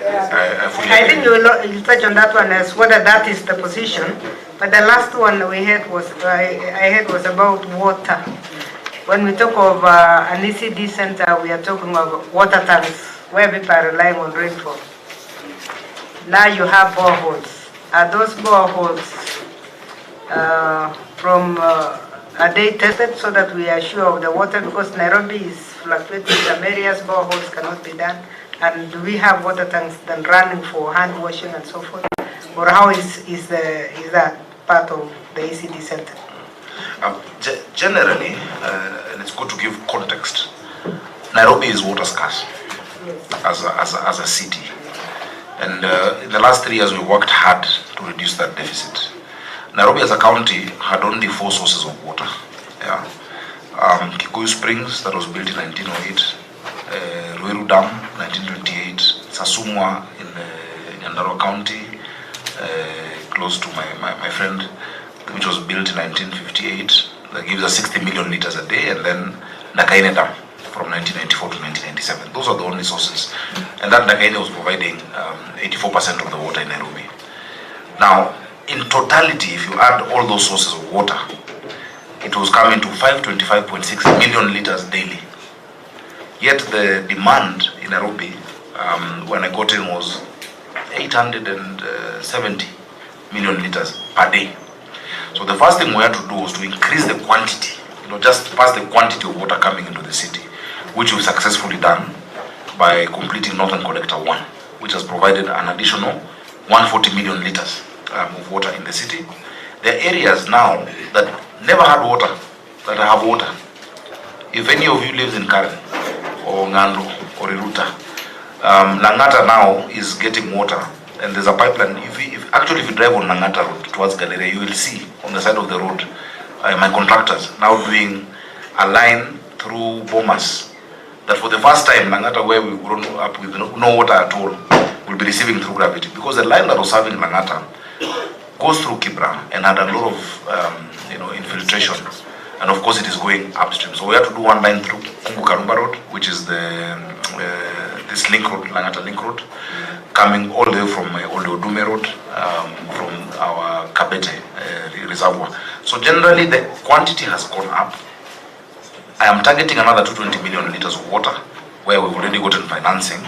I think you touch on that one as whether that is the position. But the last one we had was I heard was about water. When we talk of an ECD center, we are talking of water tanks where people are relying on rainfall. Now you have boreholes. Are those boreholes are they tested so that we are sure of the water? Because Nairobi is fluctuating. Some areas boreholes cannot be done. And do we have water tanks then running for hand washing and so forth? Or how is that part of the ECD center? Generally, and it's good to give context, Nairobi is water scarce as a city. And in the last 3 years, we worked hard to reduce that deficit. Nairobi as a county had only 4 sources of water. Yeah. Kikuyu Springs, that was built in 1908, Ruiru Dam, 1928, Sasumwa in Nyandarua County, close to my friend, which was built in 1958, that gives us 60 million liters a day, and then Nakaine Dam from 1994 to 1997. Those are the only sources. And that Nakaine was providing 84% of the water in Nairobi. Now, in totality, if you add all those sources of water, it was coming to 525.6 million liters daily. Yet the demand in Nairobi, when I got in, was 870 million liters per day. So the first thing we had to do was to increase the quantity, just pass the quantity of water coming into the city, which we've successfully done by completing Northern Collector 1, which has provided an additional 140 million liters of water in the city. There are areas now that never had water, that have water. If any of you lives in Karen, or Ngando, or Iruta, Langata now is getting water, and there's a pipeline. If you drive on Langata Road towards Galleria, you will see on the side of the road my contractors now doing a line through Bomas, that for the first time, Langata, where we've grown up with no water at all, will be receiving through gravity, because the line that was serving Langata goes through Kibra and had a lot of infiltration, and of course it is going upstream. So we have to do one line through Kumbukarumba Road, which is this link road, Langata link road, coming all the way from Odume Road, from our Kabete reservoir. So generally the quantity has gone up. I am targeting another 220 million liters of water, where we've already gotten financing.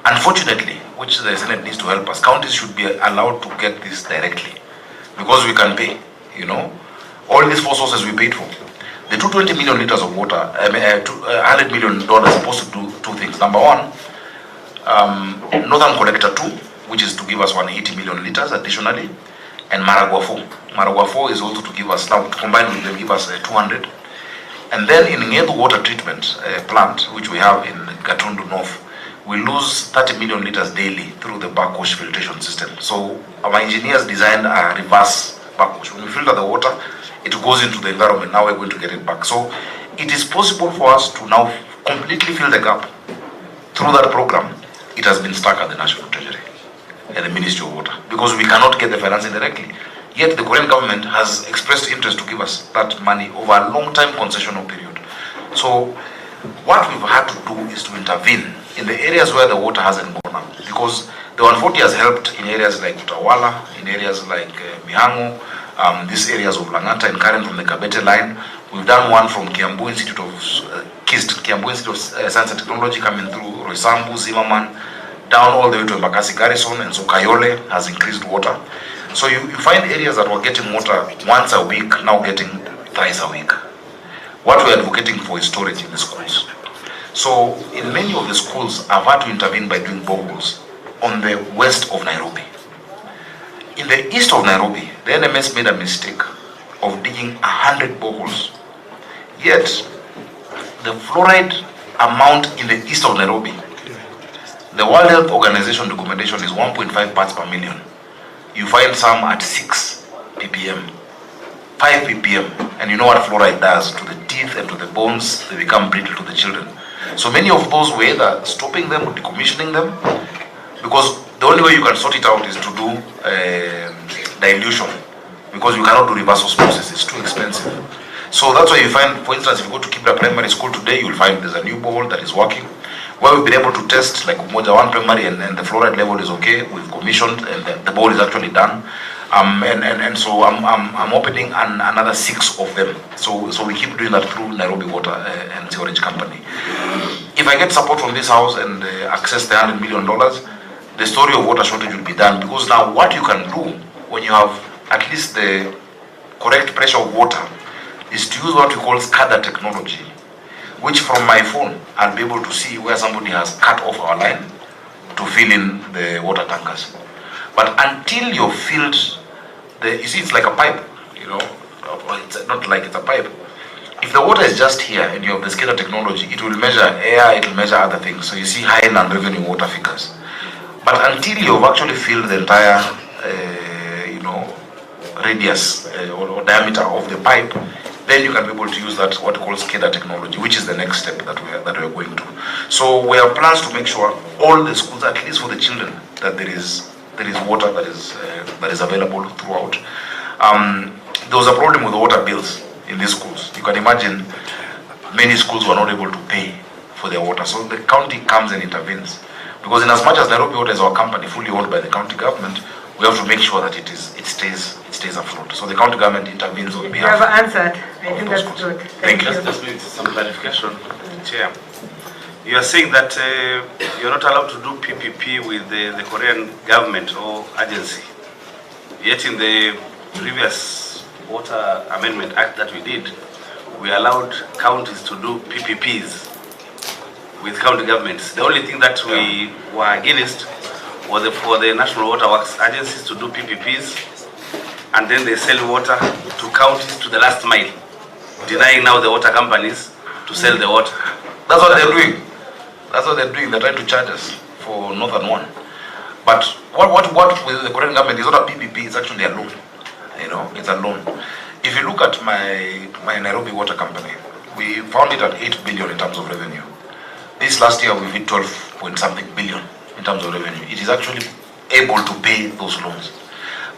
Unfortunately, which the Senate needs to help us, counties should be allowed to get this directly, because we can pay, you know. All these 4 sources we paid for. The 220 million liters of water, $100 million is supposed to do 2 things. Number one, Northern Collector 2, which is to give us 180 million liters additionally, and Maragua 4. Maragua 4 is also to give us, now combined with them, give us 200. And then in Ngedu water treatment plant, which we have in Gatundu North, we lose 30 million liters daily through the backwash filtration system. So our engineers designed a reverse backwash. When we filter the water, it goes into the environment. Now we're going to get it back. So it is possible for us to now completely fill the gap. Through that program, it has been stuck at the National Treasury and the Ministry of Water, because we cannot get the financing directly. Yet the Korean government has expressed interest to give us that money over a long time concessional period. So what we've had to do is to intervene in the areas where the water hasn't gone up, because the 140 has helped in areas like Utawala, in areas like Mihango, these areas of Langata and Karen from the Kabete line. We've done one from Kiambu Institute of Kiambu Institute of Science and Technology coming through Roysambu, Zimmerman, down all the way to Embakasi Garrison, and so Kayole has increased water. So you find areas that were getting water once a week, now getting thrice a week. What we're advocating for is storage in the schools. So in many of the schools, I've had to intervene by doing boreholes on the west of Nairobi. In the east of Nairobi, the NMS made a mistake of digging 100 boreholes. Yet, the fluoride amount in the east of Nairobi, the World Health Organization documentation is 1.5 parts per million. You find some at 6 ppm, 5 ppm, and you know what fluoride does to the teeth and to the bones. They become brittle to the children. So many of those were either stopping them or decommissioning them, because the only way you can sort it out is to do dilution, because you cannot do reverse osmosis, it's too expensive. So that's why you find, for instance, if you go to Kibra Primary School today, you'll find there's a new borehole that is working, where we've been able to test like Umoja 1 Primary, and the fluoride level is okay. We've commissioned, and the borehole is actually done. And so I'm opening another 6 of them. So we keep doing that through Nairobi Water and Sewerage Company. If I get support from this house and access the $100 million, the story of water shortage will be done. Because now what you can do when you have at least the correct pressure of water is to use what we call SCADA technology, which from my phone I'll be able to see where somebody has cut off our line to fill in the water tankers. But until you've filled you see, it's like a pipe, you know, it's not like it's a pipe. If the water is just here and you have the SCADA technology, it will measure air, it will measure other things. So you see high non-revenue water figures. But until you've actually filled the entire, radius or diameter of the pipe, then you can be able to use that what we call SCADA technology, which is the next step that we are going to. So we have plans to make sure all the schools, at least for the children, that there is water that is available throughout. There was a problem with the water bills in these schools. You can imagine many schools were not able to pay for their water. So the county comes and intervenes. Because in as much as Nairobi Water is our company, fully owned by the county government, we have to make sure that it stays afloat. So the county government intervenes on behalf. You have answered. I think that's good. Thank you. Just need some clarification, Chair. You are saying that you're not allowed to do PPP with the Korean government or agency. Yet in the previous Water Amendment Act that we did, we allowed counties to do PPPs with county governments. The only thing that we were against was for the National Water Works agencies to do PPPs, and then they sell water to counties to the last mile, denying now the water companies to sell the water. That's what they're doing. That's what they're doing. They're trying to charge us for Northern One. But what with the Korean government is not a PPP, it's actually a loan. You know, it's a loan. If you look at my Nairobi Water Company, we found it at 8 billion in terms of revenue. This last year we hit 12 point something billion in terms of revenue. It is actually able to pay those loans.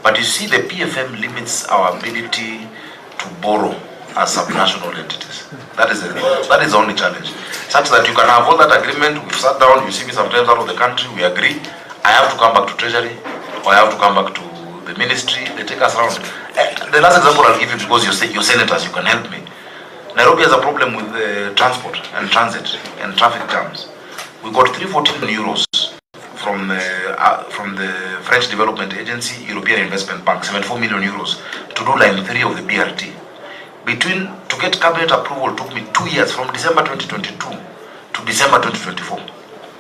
But you see, the PFM limits our ability to borrow as subnational entities. That is the only challenge. Such that you can have all that agreement, we've sat down, you see me sometimes out of the country, we agree, I have to come back to Treasury, or I have to come back to the ministry, they take us around. The last example I'll give you, because you're senators, you can help me. Nairobi has a problem with transport and transit and traffic jams. We got 314 euros from the French Development Agency, European Investment Bank, 74 million euros to do line 3 of the BRT. To get cabinet approval took me 2 years, from December 2022 to December 2024,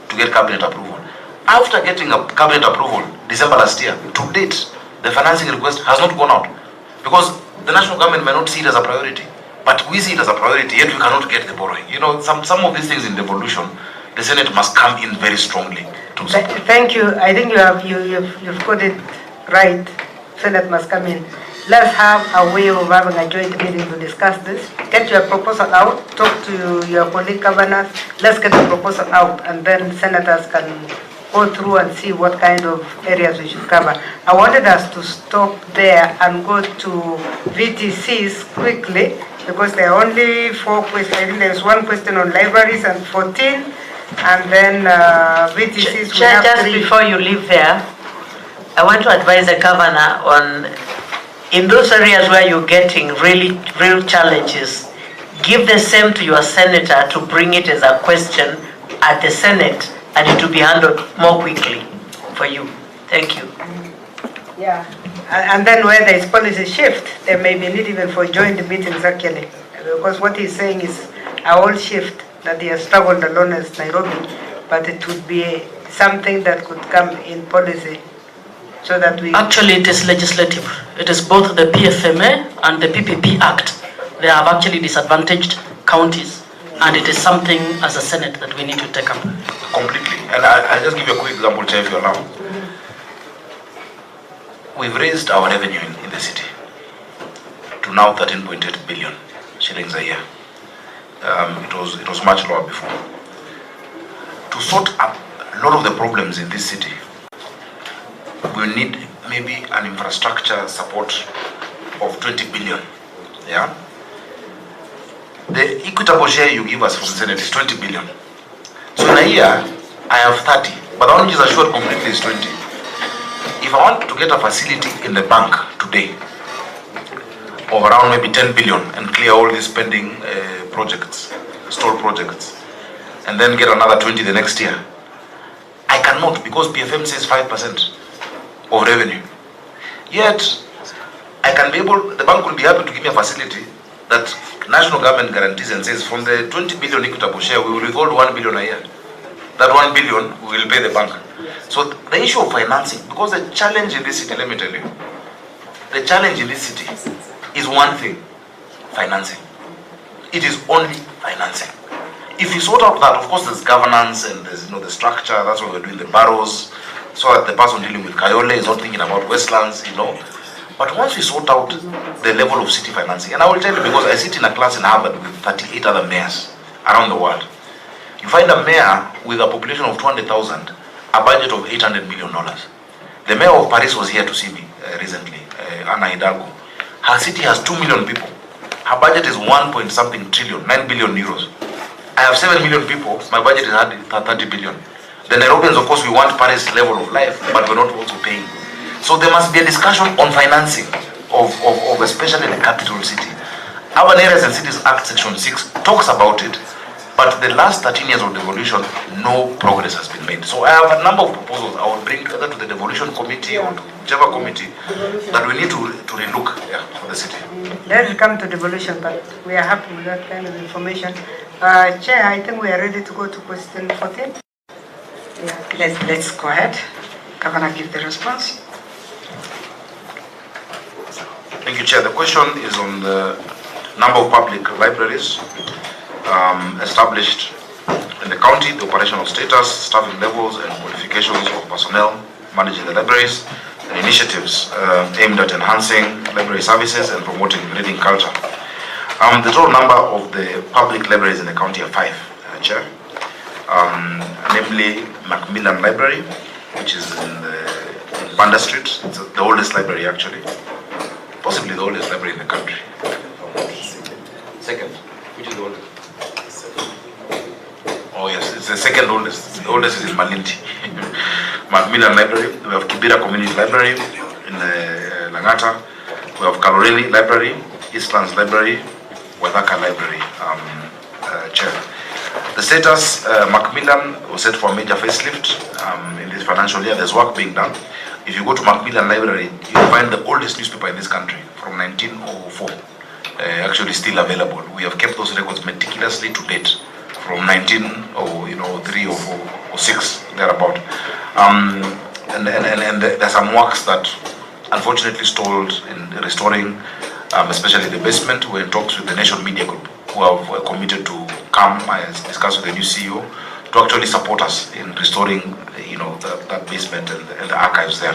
to get cabinet approval. After getting a cabinet approval, December last year, to date, the financing request has not gone out, because the national government may not see it as a priority, but we see it as a priority, yet we cannot get the borrowing. You know, some of these things in devolution, the Senate must come in very strongly to support. Thank you. I think you've got it right. Senate must come in. Let's have a way of having a joint meeting to discuss this. Get your proposal out, talk to your colleague governors, let's get the proposal out, and then senators can go through and see what kind of areas we should cover. I wanted us to stop there and go to VTCs quickly, because there are only 4 questions. I think there's 1 question on libraries and 14, and then VTCs will have Just 3. before you leave there, I want to advise the governor on, in those areas where you're getting real challenges, give the same to your senator to bring it as a question at the Senate, and it will be handled more quickly for you. Thank you. Yeah, and then where there is policy shift, there may be need even for joint meetings actually, because what he's saying is a whole shift that he has struggled alone as Nairobi, but it would be something that could come in policy, so that we... Actually, it is legislative. It is both the PFMA and the PPP Act. They have actually disadvantaged counties, and it is something as a Senate that we need to take up. Completely. And I'll just give you a quick example, Chair, if you allow. We've raised our revenue in the city to now 13.8 billion shillings a year. It was much lower before. To sort out a lot of the problems in this city, we need maybe an infrastructure support of 20 billion. Yeah. The equitable share you give us from the Senate is 20 billion. So in a year, I have 30, but the one which is assured completely is 20. If I want to get a facility in the bank today of around maybe 10 billion and clear all these pending projects, stall projects, and then get another 20 the next year, I cannot, because PFM says 5% of revenue. Yet, I can be able, the bank will be happy to give me a facility that national government guarantees and says from the 20 billion equitable share, we will withhold 1 billion a year. That 1 billion we will pay the bank. So the issue of financing, because the challenge in this city, let me tell you, the challenge in this city is one thing, financing. It is only financing. If you sort out that, of course there's governance and there's the structure, that's why we're doing the barrows, so that the person dealing with Kayole is not thinking about Westlands, But once we sort out the level of city financing, and I will tell you, because I sit in a class in Harvard with 38 other mayors around the world. You find a mayor with a population of 200,000, a budget of $800 million. The mayor of Paris was here to see me recently, Ana Hidalgo. Her city has 2 million people. Her budget is 1.something trillion, 9 billion euros. I have 7 million people, my budget is 30 billion. The Nairobians, of course, we want Paris level of life, but we're not also paying. So there must be a discussion on financing of especially the capital city. Urban Areas and Cities Act Section 6 talks about it, but the last 13 years of devolution, no progress has been made. So I have a number of proposals I will bring either to the devolution committee or to whichever committee that we need to relook for the city. Let's come to devolution, but we are happy with that kind of information. Chair, I think we are ready to go to question 14. Yeah, let's go ahead. Governor, give the response. Thank you, Chair. The question is on the number of public libraries established in the county, the operational status, staffing levels, and qualifications of personnel managing the libraries, and initiatives aimed at enhancing library services and promoting reading culture. The total number of the public libraries in the county are 5, Chair. Namely Macmillan Library, which is in Banda Street. It's the oldest library actually. Possibly the oldest library in the country. Second. Which is the oldest? Oh yes, it's the second oldest. The oldest is in Malindi. Macmillan Library. We have Kibera Community Library in Langata. We have Kaloreli Library, Eastlands Library, Wadaka Library, Chair. The status, Macmillan was set for a major facelift in this financial year. There's work being done. If you go to Macmillan Library, you'll find the oldest newspaper in this country from 1904, actually still available. We have kept those records meticulously to date from 1903 or 4 or 6, thereabout. And there's some works that unfortunately stalled in restoring, especially the basement. We're in talks with the Nation Media Group, who have committed to come and discuss with the new CEO to actually support us in restoring, that basement and the archives there.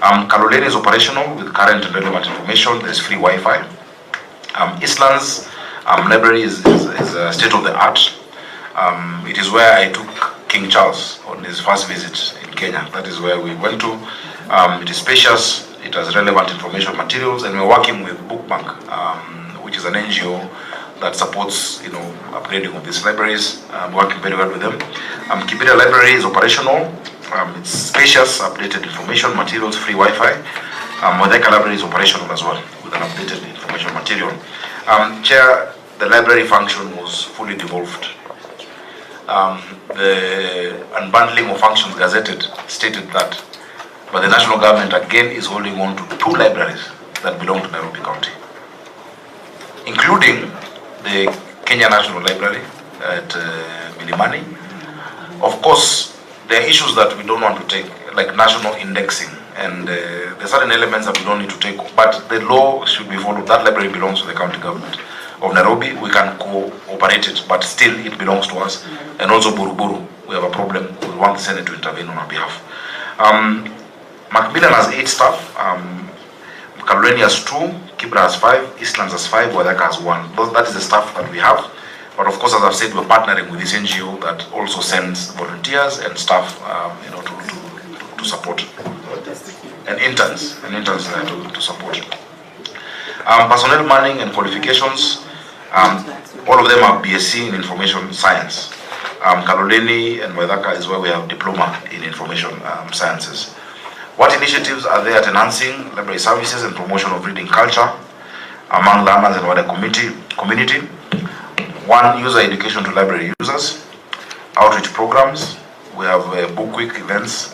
Kaloleni is operational with current and relevant information. There's free Wi-Fi. Eastlands library is state of the art. It is where I took King Charles on his first visit in Kenya. That is where we went to. It is spacious. It has relevant information materials, and we're working with Bookbank, which is an NGO that supports, upgrading of these libraries. Working very well with them. Kibera Library is operational. It's spacious, updated information materials, free Wi-Fi. Modeka Library is operational as well with an updated information material. Chair, the library function was fully devolved. The unbundling of functions gazetted stated that, but the national government again is holding on to 2 libraries that belong to Nairobi County, including the Kenya National Library at Milimani. Of course, there are issues that we don't want to take, like national indexing, and there are certain elements that we don't need to take, but the law should be followed. That library belongs to the county government of Nairobi. We can cooperate it, but still it belongs to us. And also Buruburu, we have a problem. We want the Senate to intervene on our behalf. Macmillan has 8 staff. Kaloleni has 2, Kibra has 5, Eastlands has 5, Wadaka has 1. That is the staff that we have. But of course, as I've said, we're partnering with this NGO that also sends volunteers and staff, to support, and interns to support. Personnel manning and qualifications, all of them are BSc in information science. Kaloleni and Wadaka is where we have diploma in information sciences. What initiatives are there at enhancing library services and promotion of reading culture among learners and wider community? 1, user education to library users, outreach programs. We have book week events.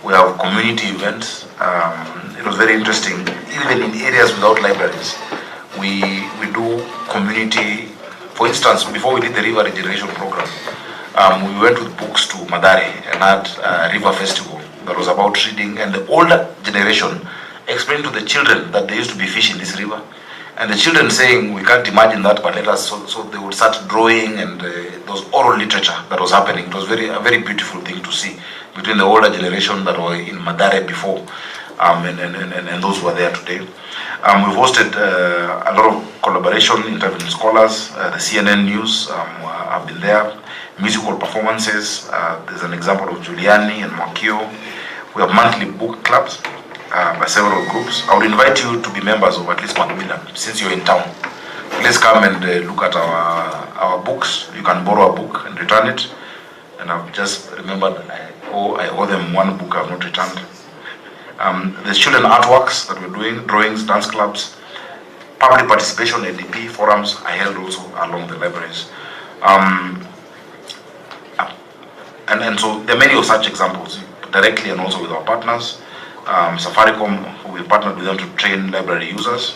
We have community events. It was very interesting. Even in areas without libraries, we do community. For instance, before we did the river regeneration program, we went with books to Madari and had a river festival that was about reading, and the older generation explained to the children that there used to be fish in this river, and the children saying, we can't imagine that, but let us, so they would start drawing, and there was oral literature that was happening. It was a very beautiful thing to see between the older generation that were in Madare before and those who are there today. We've hosted a lot of collaboration, interviewing scholars. The CNN News have been there. Musical performances. There's an example of Giuliani and Makio. We have monthly book clubs by several groups. I would invite you to be members of at least Macmillan since you're in town. Please come and look at our books. You can borrow a book and return it. And I've just remembered I owe them 1 book I've not returned. The children artworks that we're doing, drawings, dance clubs, public participation, ADP forums are held also along the libraries. And so there are many of such examples, directly and also with our partners. Safaricom, we partnered with them to train library users,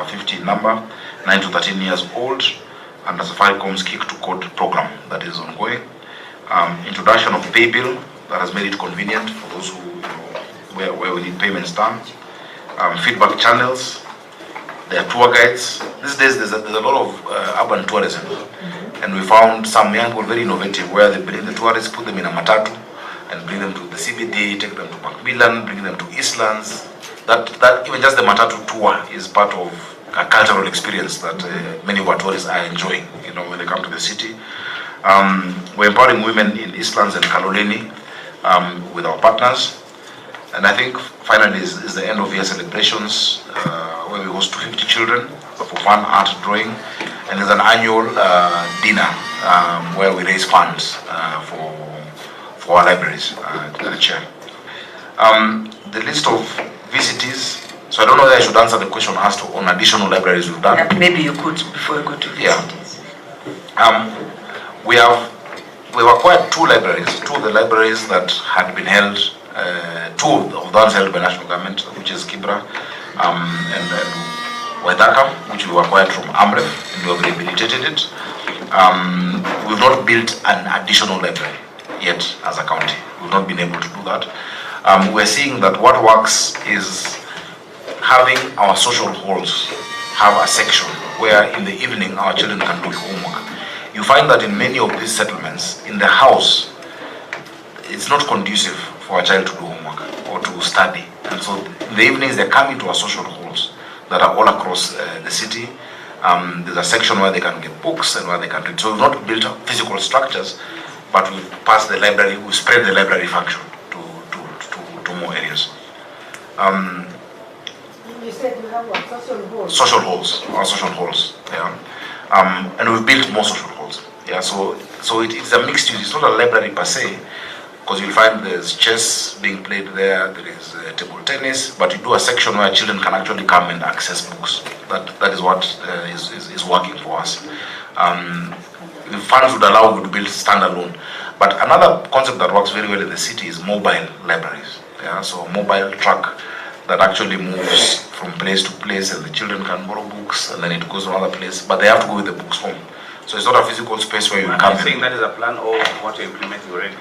50 in number, 9 to 13 years old, and the Safaricom's Kick to Code program that is ongoing. Introduction of PayBill that has made it convenient for those who, where we need payments done. Feedback channels. There are tour guides. These days there's a lot of urban tourism, and we found some young people very innovative where they bring the tourists, put them in a matatu, and bring them to the CBD, take them to Macmillan, bring them to Eastlands. That even just the matatu tour is part of a cultural experience that many of our tourists are enjoying, when they come to the city. We're empowering women in Eastlands and Kaloleni with our partners. And I think finally is the end of year celebrations where we host 250 children for fun, art, drawing. And there's an annual dinner where we raise funds for our libraries, the chair. The list of visitors, so I don't know whether I should answer the question asked on additional libraries we've done. Maybe you could before you go to visitors. Yeah. We have we've acquired two of the libraries that had been held, two of the ones held by national government, which is Kibra and Waithaka, which we acquired from AMREF, and we have rehabilitated it. We've not built an additional library yet as a county. We've not been able to do that. We're seeing that what works is having our social halls have a section where in the evening our children can do homework. You find that in many of these settlements, in the house, it's not conducive for a child to do homework or to study. And so in the evenings they come into our social halls that are all across the city. There's a section where they can get books and where they can read. So we've not built physical structures, but we've passed the library, we spread the library function to more areas. You said you have what? Social halls? Social halls, our social halls, yeah. And we've built more social halls, yeah. So it's a mixed use. It's not a library per se, because you'll find there's chess being played there, there is table tennis, but you do a section where children can actually come and access books. That is what is working for us. The funds would allow you to build standalone. But another concept that works very well in the city is mobile libraries. Yeah, so a mobile truck that actually moves from place to place, and the children can borrow books, and then it goes to another place, but they have to go with the books home. So it's not a physical space where you come. Are you saying that is a plan or what you're implementing already?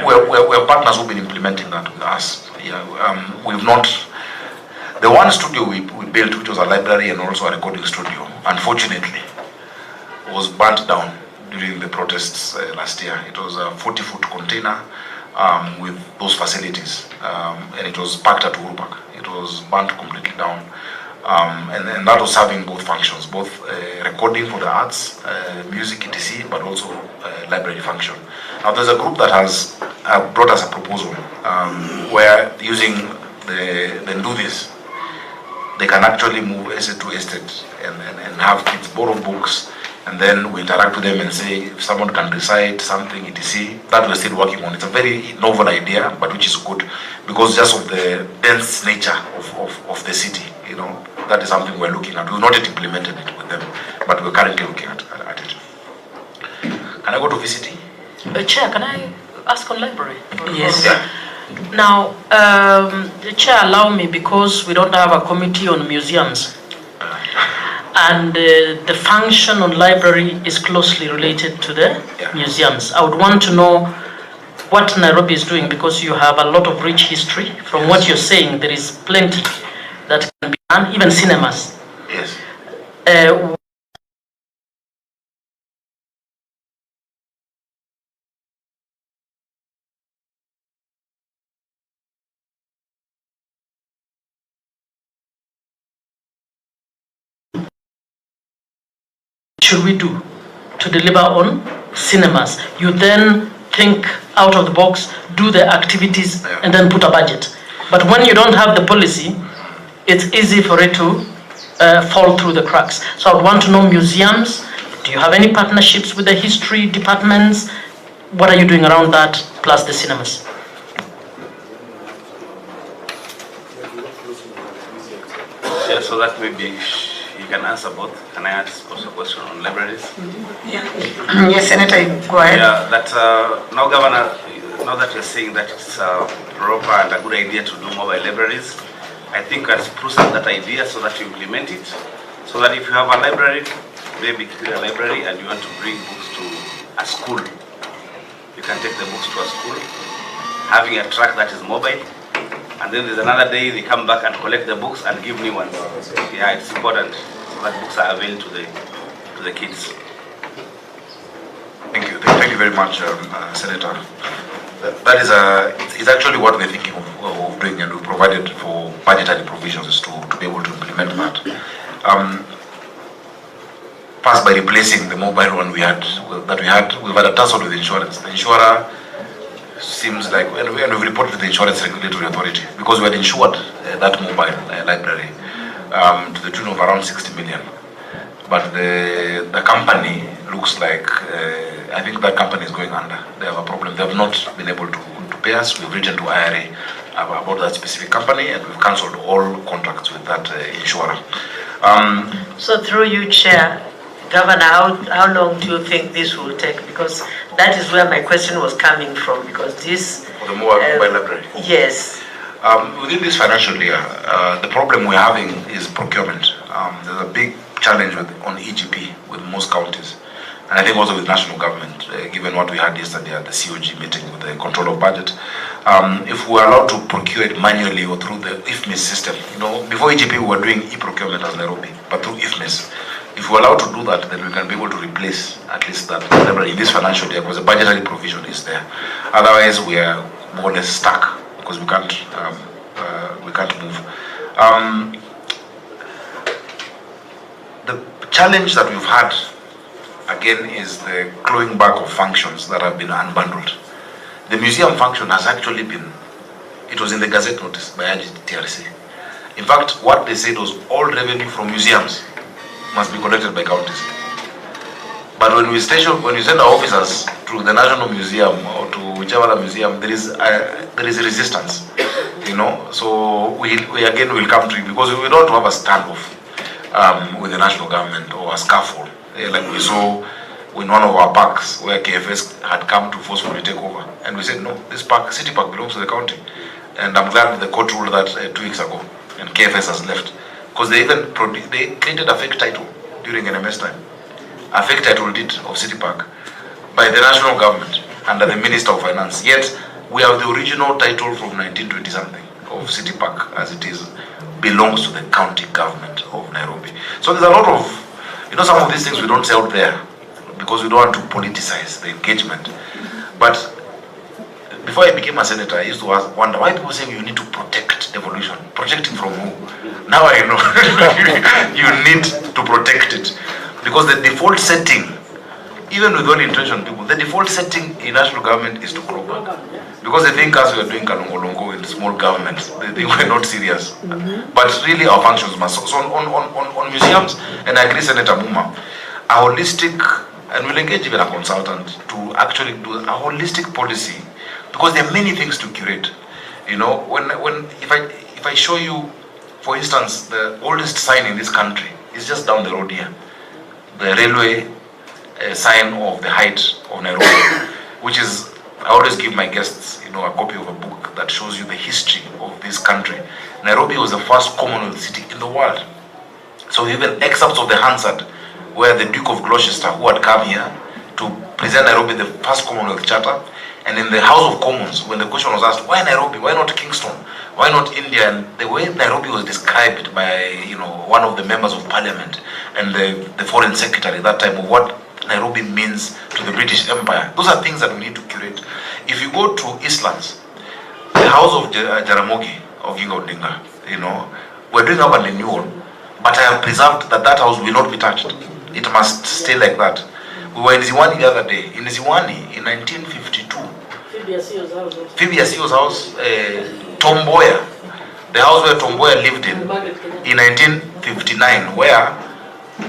We're partners who've been implementing that with us. Yeah, we've not. The one studio we built, which was a library and also a recording studio, unfortunately, was burnt down during the protests last year. It was a 40-foot container with those facilities, and it was parked at Uhuru Park. It was burnt completely down, and that was serving both functions, both recording for the arts, music, etc., but also library function. Now there's a group that has brought us a proposal where using the Ndudhis, they can actually move estate to estate and have kids borrow books, and then we interact with them and say if someone can recite something, etc. That we're still working on. It's a very novel idea, but which is good because just of the dense nature of the city, you know, that is something we're looking at. We've not yet implemented it with them, but we're currently looking at it. Can I go to VCT? Chair, can I ask on library? Yes. Yeah. Now, the chair, allow me, because we don't have a committee on museums, and the function on library is closely related to the museums. I would want to know what Nairobi is doing, because you have a lot of rich history. From what you're saying, there is plenty that can be done, even cinemas. Yes. Should we do to deliver on cinemas? You then think out of the box, do the activities, and then put a budget. But when you don't have the policy, it's easy for it to fall through the cracks. So I would want to know, museums, do you have any partnerships with the history departments? What are you doing around that, plus the cinemas? Yeah, so that may be, you can answer both. Can I ask also a question on libraries? Yes, Senator, go ahead. Yeah, that now, Governor, now that you're saying that it's proper and a good idea to do mobile libraries, I think I'll spruce up that idea so that you implement it, so that if you have a library, maybe a library, and you want to bring books to a school, you can take the books to a school, having a track that is mobile, and then there's another day they come back and collect the books and give new ones. Yeah, it's important so that books are available to the kids. Thank you. Thank you very much, Senator. That is it's actually what we're thinking of doing, and we've provided for budgetary provisions to be able to implement that. First, by replacing the mobile one we've had a tussle with insurance. The insurer seems like, and we've reported to the Insurance Regulatory Authority, because we had insured that mobile library to the tune of around 60 million. But the company looks like, I think that company is going under. They have a problem. They have not been able to pay us. We've written to IRA about that specific company, and we've cancelled all contracts with that insurer. So through you, Chair, Governor, how long do you think this will take? Because that is where my question was coming from, because this... For the mobile library? Yes. Within this financial year, the problem we're having is procurement. There's a big challenge on EGP with most counties. And I think also with national government, given what we had yesterday at the COG meeting with the control of budget. If we're allowed to procure it manually or through the IFMIS system, before EGP we were doing e-procurement as Nairobi, but through IFMIS. If we're allowed to do that, then we can be able to replace at least that library in this financial year, because the budgetary provision is there. Otherwise, we are more or less stuck because we can't move. The challenge that we've had again is the clawing back of functions that have been unbundled. The museum function has actually been, it was in the Gazette notice by TRC. In fact, what they said was all revenue from museums must be collected by counties. But when we send our officers to the National Museum or to whichever other museum, there is resistance, So we again will come to you, because we don't have a standoff with the national government or a scaffold, like we saw in one of our parks where KFS had come to forcefully take over, and we said no, this park, city park, belongs to the county. And I'm glad the court ruled that 2 weeks ago, and KFS has left. Because they even they created a fake title during NMS time, a fake title deed of City Park by the national government under the Minister of Finance. Yet we have the original title from 1920 something of City Park as it is, belongs to the county government of Nairobi. So there's a lot of, some of these things we don't say out there because we don't want to politicize the engagement. But before I became a senator, I used to wonder why people say you need to protect devolution. Protecting from who? Now I know you need to protect it. Because the default setting, even with well-intentioned people, the default setting in national government is to grow back. Because they think as we are doing kalongolongo in small governments, they think we're not serious. But really our functions must. So on museums, and I agree Senator Muma, a holistic, and we'll engage even a consultant to actually do a holistic policy. Because there are many things to curate. If I show you, for instance, the oldest sign in this country is just down the road here. The railway sign of the height of Nairobi, which is, I always give my guests, a copy of a book that shows you the history of this country. Nairobi was the first Commonwealth city in the world. So even excerpts of the Hansard, where the Duke of Gloucester, who had come here to present Nairobi the first Commonwealth Charter, and in the House of Commons, when the question was asked, why Nairobi, why not Kingston, why not India, and the way Nairobi was described by one of the members of Parliament and the Foreign Secretary at that time of what Nairobi means to the British Empire. Those are things that we need to curate. If you go to Eastlands, the house of Jaramogi of Odinga, we're doing up a renewal, but I have preserved that house will not be touched. It must stay like that. We were in Ziwani the other day. In Ziwani, in 1952, Phoebe Asio's house, Tomboya, the house where Tomboya lived in 1959, where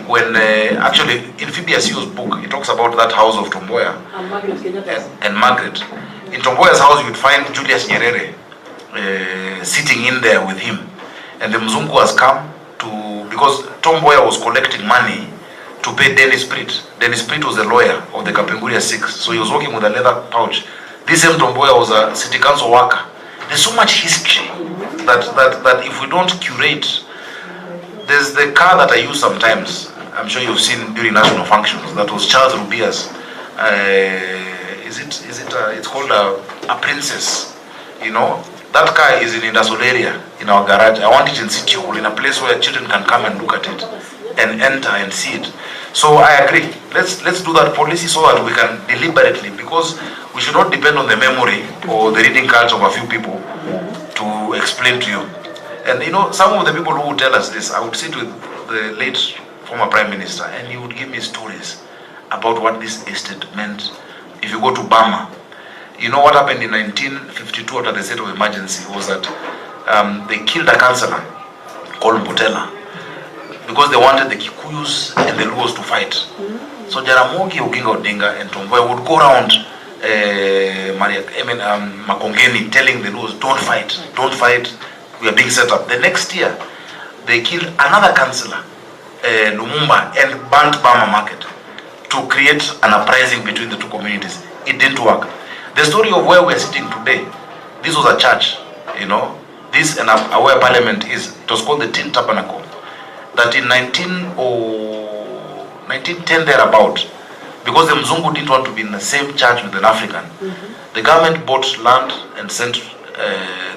when actually in Phoebe Asio's book, he talks about that house of Tomboya and Margaret. In Tomboya's house, you would find Julius Nyerere sitting in there with him. And the Mzungu has come because Tomboya was collecting money to pay Dennis Pritt. Dennis Pritt was a lawyer of the Kapenguria 6, so he was working with a leather pouch. This same Tomboya was a city council worker. There's so much history that if we don't curate, there's the car that I use sometimes, I'm sure you've seen during national functions, that was Charles Rubia's, it's called a Princess, That car is in industrial area, in our garage. I want it in City Hall, in a place where children can come and look at it and enter and see it. So I agree. Let's do that policy so that we can deliberately, because we should not depend on the memory or the reading culture of a few people to explain to you. And some of the people who would tell us this, I would sit with the late former Prime Minister and he would give me stories about what this estate meant. If you go to Burma, what happened in 1952 after the state of emergency was that they killed a councillor called Mbutela because they wanted the Kikuyus and the Luos to fight. So Jaramogi, Oginga Odinga and Tomboya would go around Makongeni telling the Luos, don't fight, we are being set up. The next year, they killed another councillor Lumumba and burnt Bama Market to create an uprising between the two communities. It didn't work. The story of where we're sitting today, this was a church, you know. This and where Parliament is, it was called the Tin Tabernacle. That in 1910 thereabout, because the Mzungu didn't want to be in the same church with an African, the government bought land and sent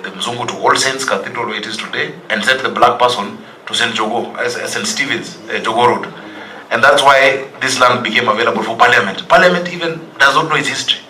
the Mzungu to All Saints Cathedral where it is today, and sent the black person to St. Stephen's, Jogo Road. And that's why this land became available for Parliament. Parliament even does not know its history.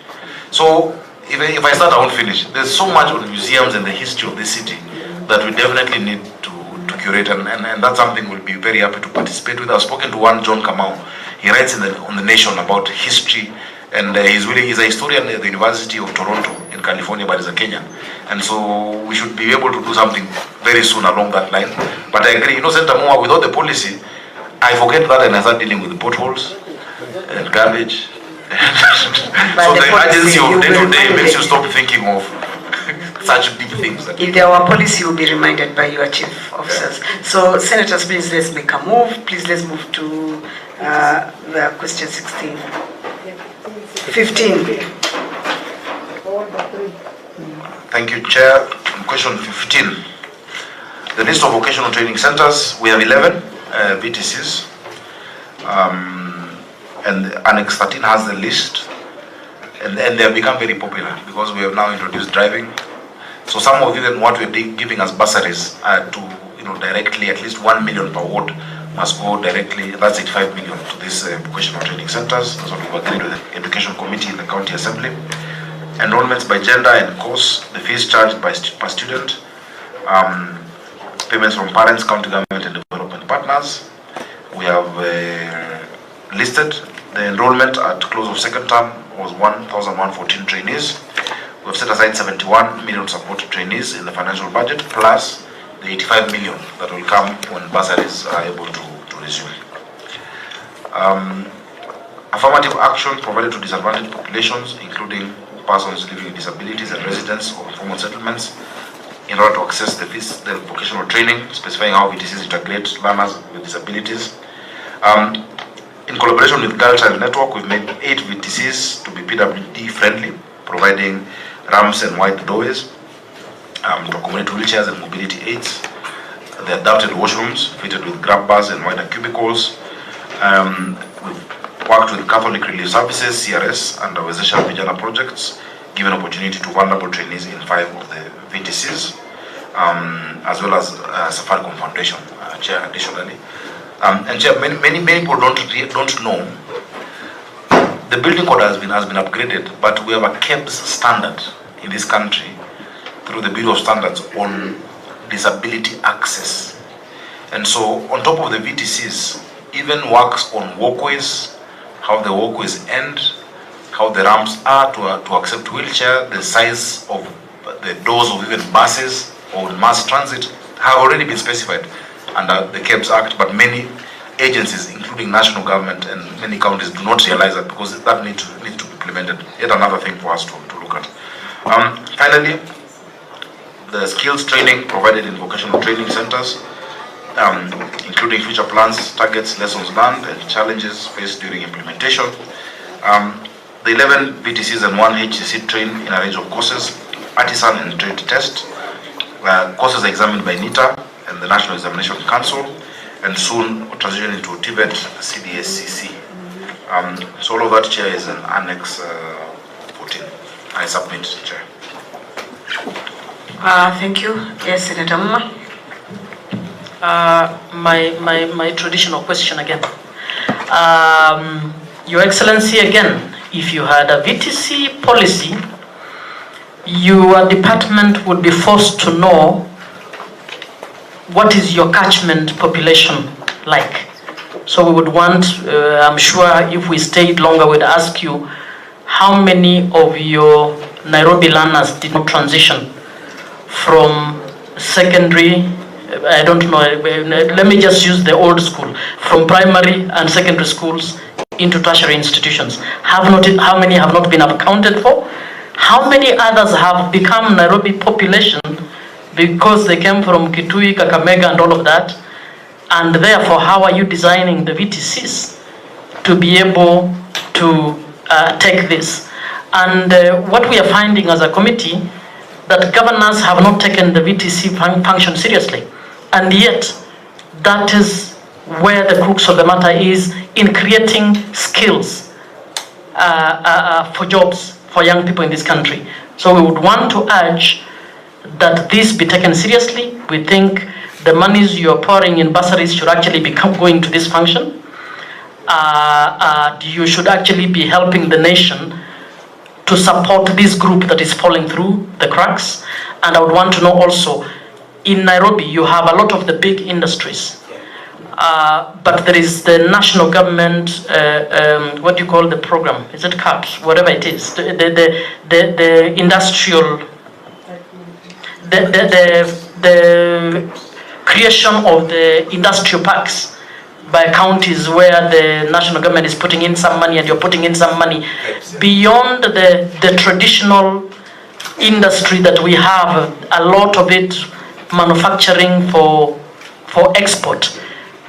So if I start, I won't finish. There's so much on museums and the history of this city that we definitely need to curate, and that's something we'll be very happy to participate with. I've spoken to one, John Kamau. He writes on the Nation about history, and he's a historian at the University of Toronto in California, but he's a Kenyan. And so we should be able to do something very soon along that line. But I agree, you know, Senator Moa, without the policy, I forget that and I start dealing with the potholes and garbage. So the urgency of day-to-day makes you stop thinking of such deep things. If there were policy, you will be reminded by your chief officers. So, senators, please let's make a move. Please let's move to the question 16. 15. Thank you, Chair. Question 15. The list of vocational training centers, we have 11 VTCs. And Annex 13 has the list. And they have become very popular because we have now introduced driving. So some of even what we're giving as bursaries to, you know, directly at least 1 million per ward must go directly, that's 85 million to these vocational training centers. That's what we've agreed with the Education Committee in the County Assembly. Enrollments by gender and course, the fees charged per student, payments from parents, county government and development partners. We have listed the enrollment at close of second term was 1,114 trainees. We have set aside 71 million support trainees in the financial budget, plus the 85 million that will come when bursaries are able to resume. Affirmative action provided to disadvantaged populations, including persons living with disabilities and residents of informal settlements, in order to access the vocational training, specifying how VTCs integrate learners with disabilities. In collaboration with Girl Child Network, we've made 8 VTCs to be PWD friendly, providing ramps and wide doorways to accommodate wheelchairs and mobility aids. The adapted washrooms fitted with grab bars and wider cubicles. We've worked with Catholic Relief Services, CRS, and our Wezesha Vijana projects, given opportunity to vulnerable trainees in 5 of the VTCs, as well as Safaricom Foundation, Chair, additionally. And Chair, many people don't know the building code has been upgraded, but we have a KEBS standard in this country through the Bureau of Standards on disability access. And so on top of the VTCs, even works on walkways, how the walkways end, how the ramps are to accept wheelchair, the size of the doors of even buses or mass transit have already been specified under the KEBS Act, but many agencies, including national government and many counties, do not realize that because that needs to be implemented. Yet another thing for us to look at. Finally, the skills training provided in vocational training centers, including future plans, targets, lessons learned, and challenges faced during implementation. The 11 VTCs and 1 HCC train in a range of courses, artisan and trade test. Courses are examined by NITA and the National Examination Council, and soon transition into TVET CDSCC. So all of that, Chair, is an Annex 14. I submit, Chair. Thank you. Yes, Senator Muma. My traditional question again. Your Excellency, again, if you had a VTC policy, your department would be forced to know what is your catchment population like. So we would want, I'm sure if we stayed longer, we'd ask you how many of your Nairobi learners did not transition from secondary, I don't know, let me just use the old school, from primary and secondary schools into tertiary institutions. How many have not been accounted for? How many others have become Nairobi population because they came from Kitui, Kakamega and all of that? And therefore, how are you designing the VTCs to be able to take this? And what we are finding as a committee, that governors have not taken the VTC function seriously. And yet, that is where the crux of the matter is in creating skills for jobs for young people in this country. So we would want to urge that this be taken seriously. We think the monies you're pouring in bursaries should actually be going to this function. You should actually be helping the nation to support this group that is falling through the cracks. And I would want to know also, in Nairobi, you have a lot of the big industries. But there is the national government, what do you call the program? Is it CAPS? Whatever it is. The industrial, the creation of the industrial parks by counties where the national government is putting in some money and you're putting in some money. Beyond the traditional industry that we have, a lot of it manufacturing for export.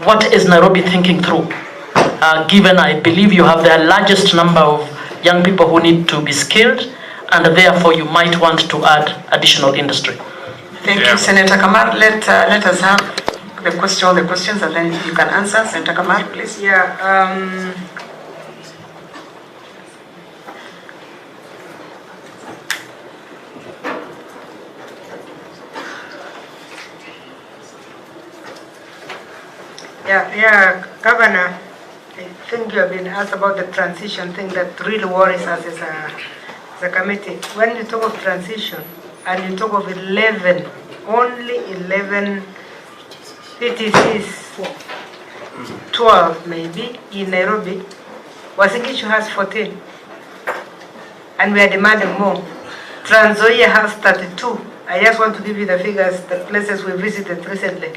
What is Nairobi thinking through? Given I believe you have the largest number of young people who need to be skilled, and therefore you might want to add additional industry. Thank you, Senator Kamar. Let us have all the questions, and then you can answer. Senator Kamar, please. Yeah. Yeah, Governor, I think you have been asked about the transition thing that really worries us as a committee. When you talk of transition and you talk of 11, only 11 PTCs, 12 maybe, in Nairobi, Wasingishu has 14. And we are demanding more. Trans Nzoia has 32. I just want to give you the figures, the places we visited recently.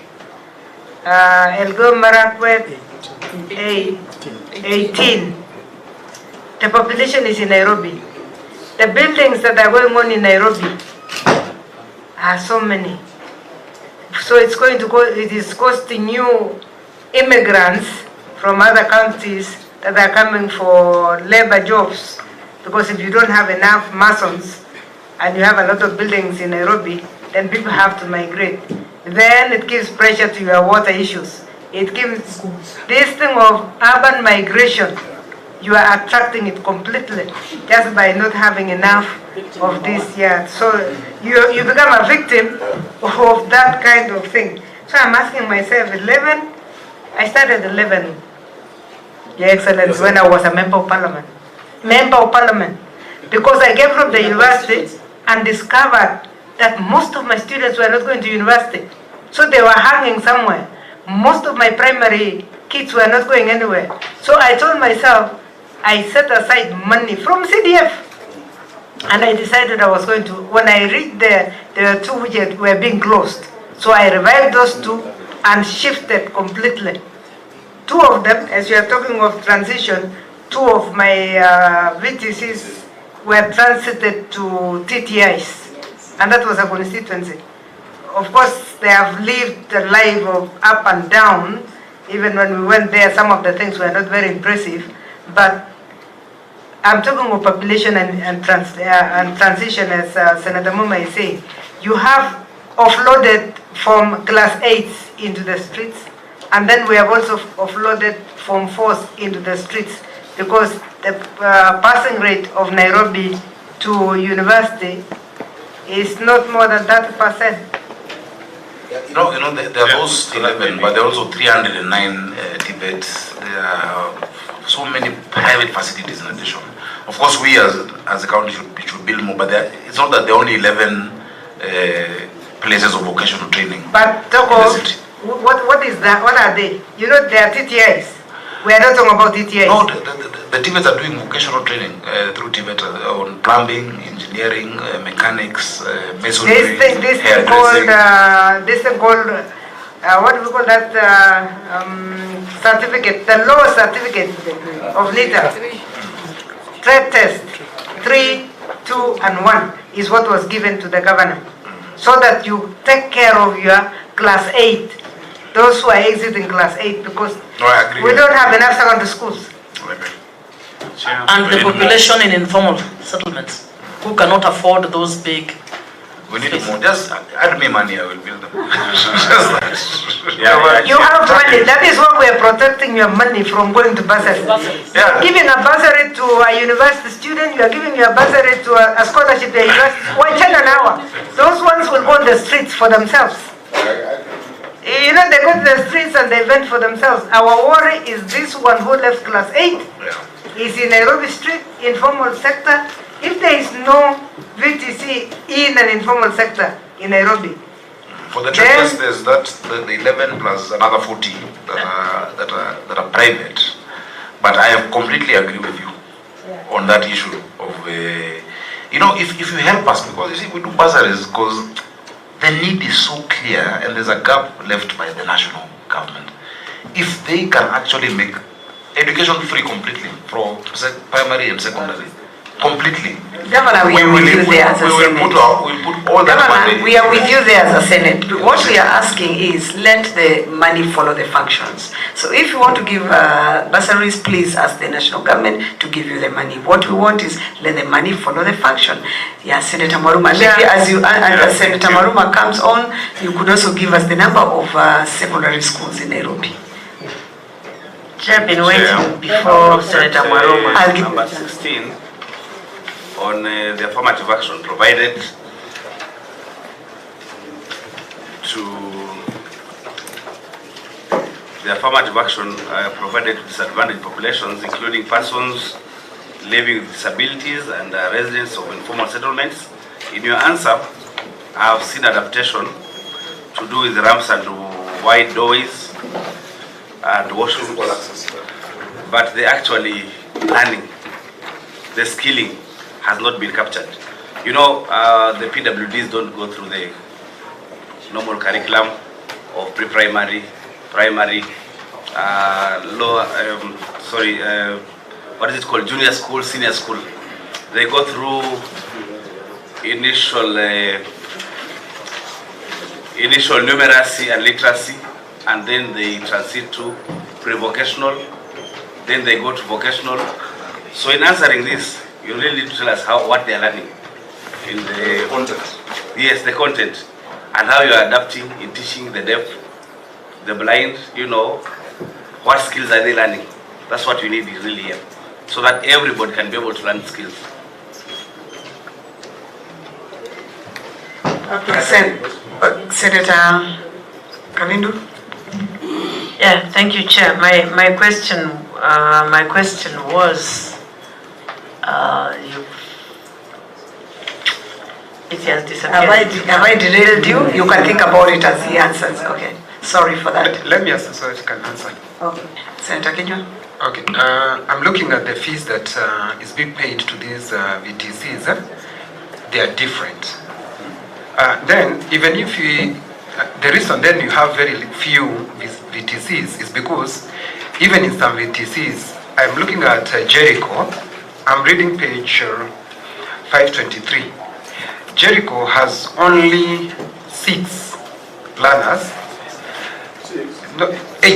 Elgeyo Marakwet, 18. The population is in Nairobi. The buildings that are going on in Nairobi are so many. So it's going to go, it is costing you immigrants from other countries that are coming for labor jobs. Because if you don't have enough masons and you have a lot of buildings in Nairobi, then people have to migrate. Then it gives pressure to your water issues. It gives this thing of urban migration. You are attracting it completely just by not having enough of this here. So you become a victim of that kind of thing. So I'm asking myself, 11? I started 11, Your Excellency, when I was a member of parliament. Member of parliament. Because I came from the university and discovered that most of my students were not going to university. So they were hanging somewhere. Most of my primary kids were not going anywhere. So I told myself, I set aside money from CDF. And I decided I was going to, when I reached there were two which were being closed. So I revived those two and shifted completely. Two of them, as you are talking of transition, two of my VTCs were transited to TTIs. And that was a constituency. Of course, they have lived a life of up and down. Even when we went there, some of the things were not very impressive. But I'm talking of population and transition, as Senator Muma is saying. You have offloaded from class 8s into the streets, and then we have also offloaded from 4s into the streets, because the passing rate of Nairobi to university is not more than 30%. You know, there are those 11, but there are also 309 Tibets. There are so many private facilities in addition. Of course, we as a county should build more, but it's not that there are only 11 places of vocational training. But what is that? What are they? You know, they are TTIs. We are not talking about TTIs. No, the Tibets are doing vocational training through Tibet on plumbing, engineering, mechanics, masonry, this thing called, what do we call that certificate? The lower certificate of NITA. Trade test 3, 2, and 1 is what was given to the governor, so that you take care of your class 8 those who are exiting class 8, because No, I agree. we don't have enough secondary schools. I agree. And the population in informal settlements who cannot afford those big. We need more. Just add me money, I will build them. Just that. You have money. That is why we are protecting your money from going to bursary. Yeah. Giving a bursary to a university student, you are giving your bursary to a scholarship to a university. Why 10 an hour? Those ones will go on the streets for themselves. You know, they go to the streets and they vent for themselves. Our worry is this one who left class 8 is in Nairobi street, informal sector. If there is no VTC in an informal sector in Nairobi, For the traders, there's that the 11 plus another 40 that are private. But I completely agree with you on that issue of you know, if you help us, because you see we do bursaries because the need is so clear and there's a gap left by the national government. If they can actually make education free completely from primary and secondary, completely. Governor, we are with you there as a Senate. We'll put all that money. Governor, we are with you there as a Senate. What we are asking is let the money follow the functions. So if you want to give bursaries, please ask the national government to give you the money. What we want is let the money follow the function. Yeah, Senator Maruma. Maybe as Senator Maruma comes on, you could also give us the number of secondary schools in Nairobi. I've been waiting before Senator Maruma. Number 16 on the affirmative action provided to disadvantaged populations, including persons living with disabilities and residents of informal settlements. In your answer, I have seen adaptation to do with ramps and wide doorways and washrooms, but the actually learning, the skilling has not been captured. You know, the PWDs don't go through the normal curriculum of pre-primary, primary, lower, what is it called, junior school, senior school. They go through initial numeracy and literacy, and then they transit to pre-vocational, then they go to vocational. So in answering this, you really need to tell us what they are learning in the content. Yes, the content, and how you are adapting in teaching the deaf, the blind. You know, what skills are they learning? That's what you need really here, so that everybody can be able to learn skills. Senator Kavindu. Yeah, thank you, Chair. My question was. It has disappeared. Have I derailed you? You can think about it as he answers. Okay. Sorry for that. Let me answer so I can answer. Okay. Senator Kenyans. Okay. I'm looking at the fees that is being paid to these VTCs. They are different. Then, even if the reason then you have very few VTCs is because even in some VTCs, I'm looking at Jericho. I'm reading page 523. Jericho has only 6 learners. No, 8.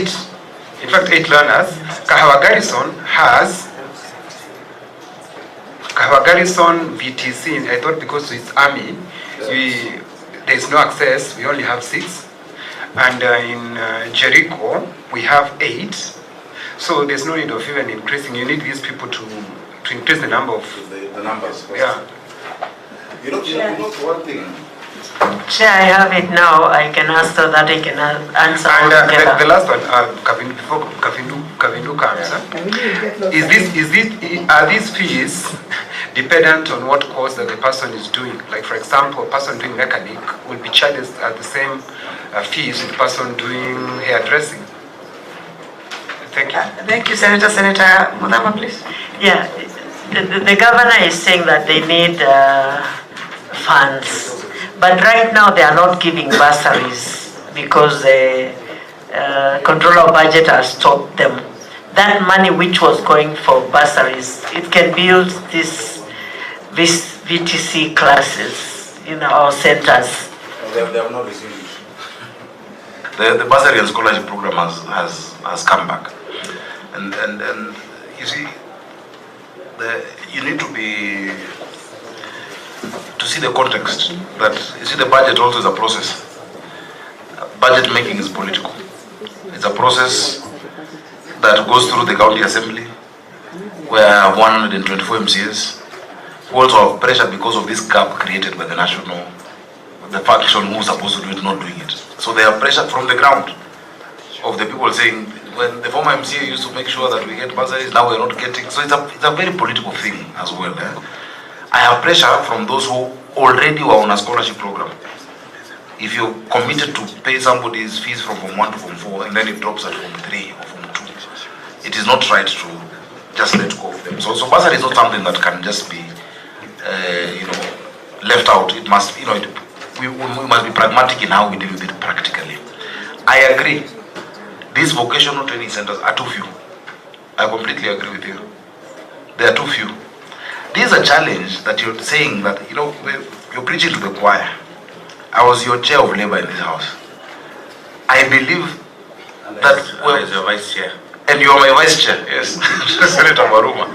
In fact, 8 learners. Kahawa Garrison VTC, I thought because it's army, there's no access, we only have 6. And in Jericho, we have 8. So there's no need of even increasing. You need these people to increase the number of the numbers. Yeah. You know one thing. Chair, I have it now. I can answer that. I can answer all And together. the last one, before Kavindu comes, are these fees dependent on what course that the person is doing? Like, for example, a person doing mechanic will be charged at the same fees with the person doing hairdressing. Thank you. Thank you, Senator. Senator Mutembei, please. Yeah, the governor is saying that they need funds, but right now they are not giving bursaries because the controller of budget has stopped them. That money which was going for bursaries, it can build these VTC classes in our centers. They have not received it. The bursary and scholarship program has come back. And you see, you need to see the context. That you see, the budget also is a process. Budget making is political. It's a process that goes through the county assembly, where 124 MCAs who also have pressure because of this gap created by the faction who's supposed to do it not doing it. So they have pressure from the ground of the people saying, when the former MCA used to make sure that we get bursaries, now we're not getting. So it's a very political thing as well. I have pressure from those who already were on a scholarship program. If you're committed to pay somebody's fees from Form 1 to Form 4 and then it drops at Form 3 or Form 2, it is not right to just let go of them. So bursary is not something that can just be, left out. It must, we must be pragmatic in how we deal with it practically. I agree. These vocational training centers are too few. I completely agree with you. They are too few. This is a challenge that you're saying that, you're preaching to the choir. I was your chair of labor in this house. I believe that... Well, is your vice chair. And you are my vice chair, yes. Senator Maruma.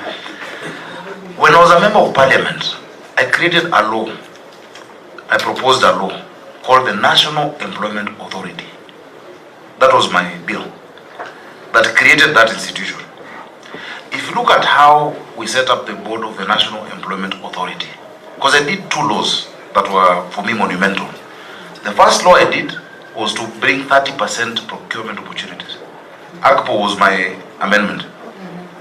When I was a member of parliament, I created a law. I proposed a law called the National Employment Authority. That was my bill that created that institution. If you look at how we set up the board of the National Employment Authority, because I did 2 laws that were, for me, monumental. The first law I did was to bring 30% procurement opportunities. AGPO was my amendment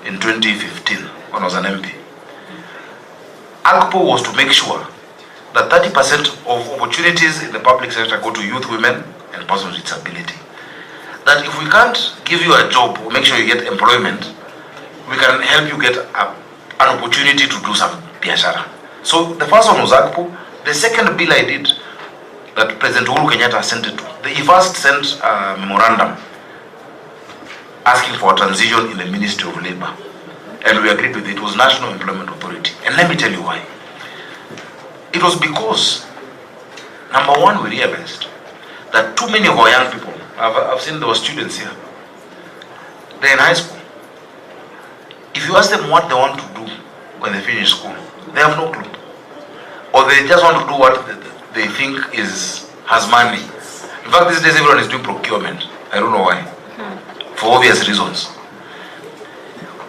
in 2015 when I was an MP. AGPO was to make sure that 30% of opportunities in the public sector go to youth, women, and persons with disability. That if we can't give you a job or make sure you get employment, we can help you get an opportunity to do some biashara. So the first one was AGPO. The second bill I did, that President Uhuru Kenyatta sent it to, he first sent a memorandum asking for a transition in the Ministry of Labor. And we agreed with it. It was National Employment Authority. And let me tell you why. It was because, number one, we realized that too many of our young people, I've seen there were students here, they're in high school. If you ask them what they want to do when they finish school, they have no clue. Or they just want to do what they think has money. In fact, these days everyone is doing procurement. I don't know why. For obvious reasons.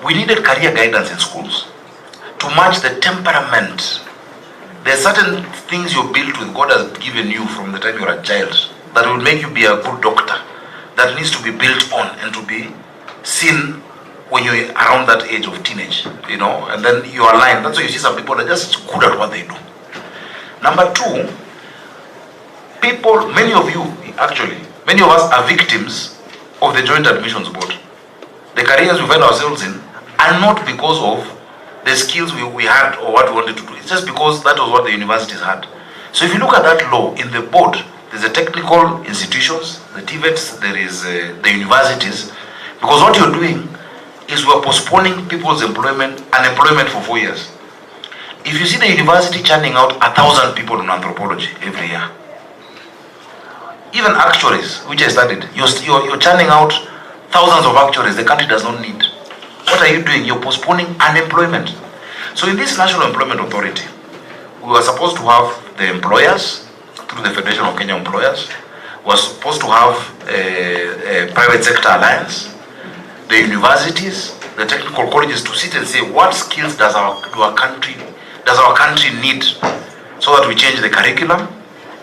We needed career guidance in schools to match the temperament. There are certain things you're built with, God has given you from the time you're a child, that will make you be a good doctor, that needs to be built on and to be seen when you're around that age of teenage, and then you align. That's why you see some people that are just good at what they do. Number 2, many of us are victims of the Joint Admissions Board. The careers we find ourselves in are not because of the skills we had or what we wanted to do. It's just because that was what the universities had. So if you look at that law, in the board, there's the technical institutions, the TVETs, there is the universities, because what you're doing is we're postponing people's unemployment for 4 years. If you see the university churning out 1,000 people in anthropology every year, even actuaries, which I studied, you're churning out thousands of actuaries the country does not need. What are you doing? You're postponing unemployment. So in this National Employment Authority, we were supposed to have the employers, through the Federation of Kenya Employers, we were supposed to have a private sector alliance, the universities, the technical colleges, to sit and say, what skills does our country need, so that we change the curriculum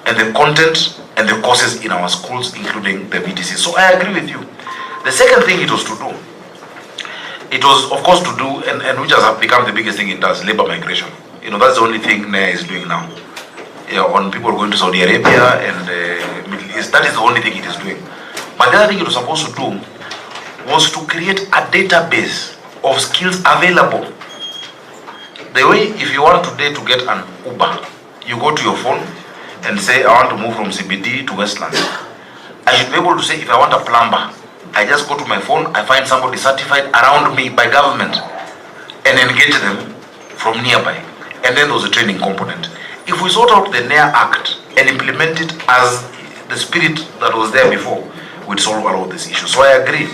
and the content and the courses in our schools, including the VTC. So I agree with you. The second thing it was to do, it was of course to do, and which has become the biggest thing it does, labor migration. That's the only thing NEA is doing now. On people going to Saudi Arabia and Middle East, that is the only thing it is doing. But the other thing it was supposed to do was to create a database of skills available. The way, if you want today to get an Uber, you go to your phone and say, I want to move from CBD to Westlands. I should be able to say, if I want a plumber, I just go to my phone, I find somebody certified around me by government and engage them from nearby. And then there was a training component. If we sort out the NEA Act and implement it as the spirit that was there before, we'd solve a lot of these issues. So I agree.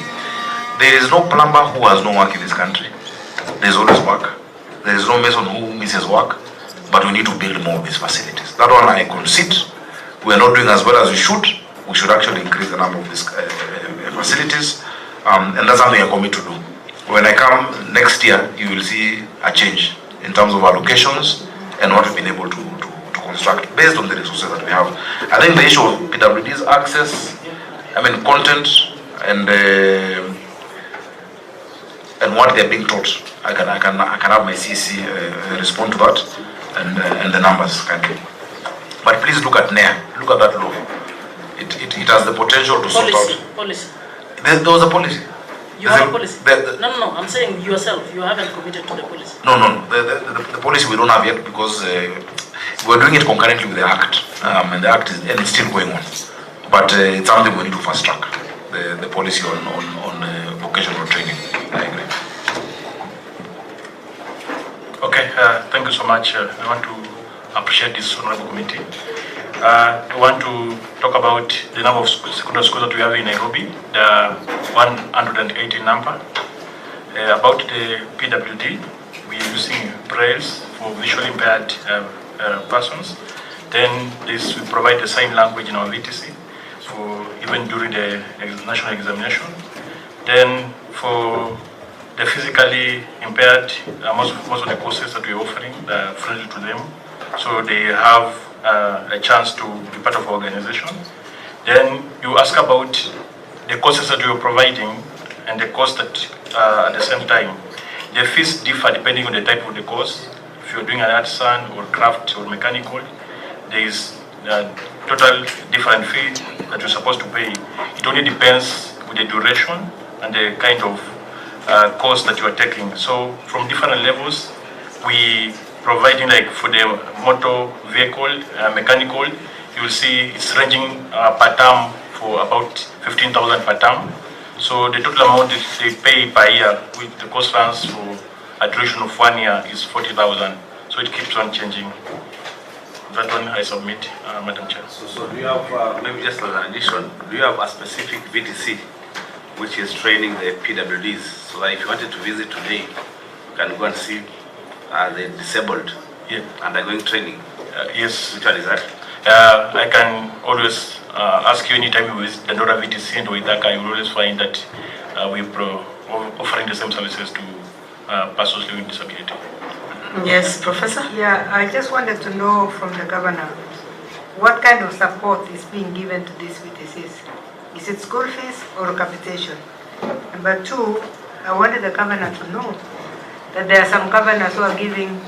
There is no plumber who has no work in this country. There's always work. There is no mason who misses work. But we need to build more of these facilities. That one I concede. We are not doing as well as we should. We should actually increase the number of these facilities. And that's something I commit to do. When I come next year, you will see a change in terms of allocations and what we've been able to construct based on the resources that we have. I think the issue of PWD's access, content and what they're being taught, I can have my CC respond to that and the numbers kindly. But please look at NEA. Look at that law. It has the potential to sort out. Policy. There was a policy. You have a policy? No, I'm saying yourself. You haven't committed to the policy. No. The policy we don't have yet because we're doing it concurrently with the Act. And the Act is still going on. But it's something we need to fast track. The policy on vocational training. I agree. Okay, thank you so much. I want to appreciate this honorable committee. I want to talk about the number of secondary schools that we have in Nairobi, the 180 number. About the PWD, we are using brailles for visually impaired persons. Then we provide the sign language in our VTC for even during the national examination. Then for the physically impaired, most of the courses that we're offering are friendly to them, so they have a chance to be part of our organization. Then you ask about the courses that you're providing and the cost that at the same time. The fees differ depending on the type of the course. If you're doing an artisan or craft or mechanical, there is a total different fee that you're supposed to pay. It only depends with the duration and the kind of course that you are taking. So from different levels, we providing, like for the motor vehicle, mechanical, you will see it's ranging per term for about 15,000 per term. So the total amount that they pay per year with the course runs for a duration of 1 year is 40,000. So it keeps on changing. That one I submit, Madam Chair. So do you have, maybe just as an addition, do you have a specific VTC which is training the PWDs, so that if you wanted to visit today, you can go and see the disabled undergoing training? Yes. Which one is that? I can always ask you anytime you visit the Dandora VTC and Waithaka, you will always find that we're offering the same services to persons living with disability. Yes, Professor? Yeah, I just wanted to know from the governor, what kind of support is being given to these VTCs? Is it school fees or capitation? Number two, I wanted the governor to know that there are some governors who are giving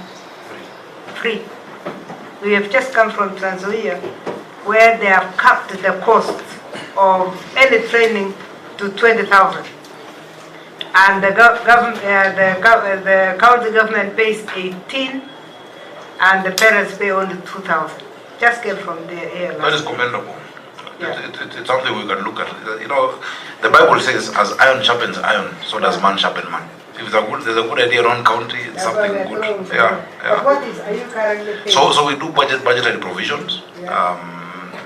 free. We have just come from Tanzania, where they have capped the cost of any training to 20,000. And the county government pays 18, and the parents pay only 2,000. Just came from the air. That is commendable. Yeah. It's something we can look at. You know, the Bible says, as iron sharpens iron, so does man sharpen man. If there's a good idea around county, it's something good. Yeah. But what are you currently paying? So we do budgetary provisions,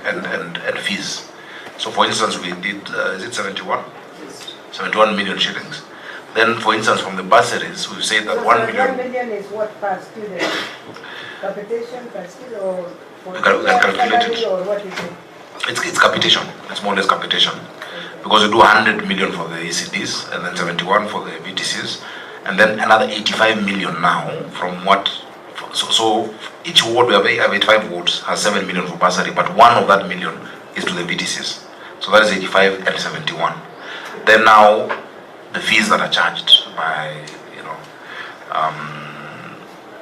and fees. So for instance, we did, is it 71? 71 million shillings. Then for instance, from the bursaries, we've said that 1 million. 1 million is what per student? Capitation per student or? We can calculate it. Or what is it? It's capitation. It's more or less capitation. Because we do 100 million for the ECDs, and then 71 for the VTCs, and then another 85 million now from what, so each ward, we have 85 wards, has 7 million for bursary, but one of that million is to the VTCs. So that is 85 and 71. Then now, the fees that are charged by,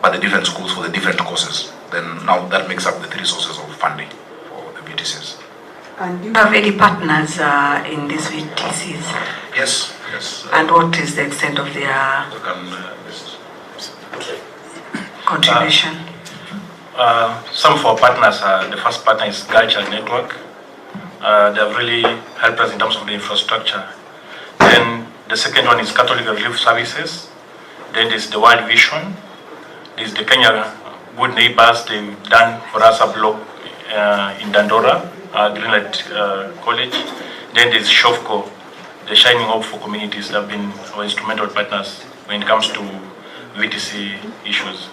by the different schools for the different courses, then now that makes up the 3 sources of funding for the VTCs. And do you have any partners in these VTCs? Yes. And what is the extent of their contribution? Some of our partners, the first partner is Culture Network. They have really helped us in terms of the infrastructure. Then the second one is Catholic Relief Services. Then there's the World Vision. There's the Kenya Good Neighbors. They've done for us a block in Dandora, Greenlight College. Then there's SHOFCO, the Shining Hope for Communities that have been our instrumental partners when it comes to VTC issues.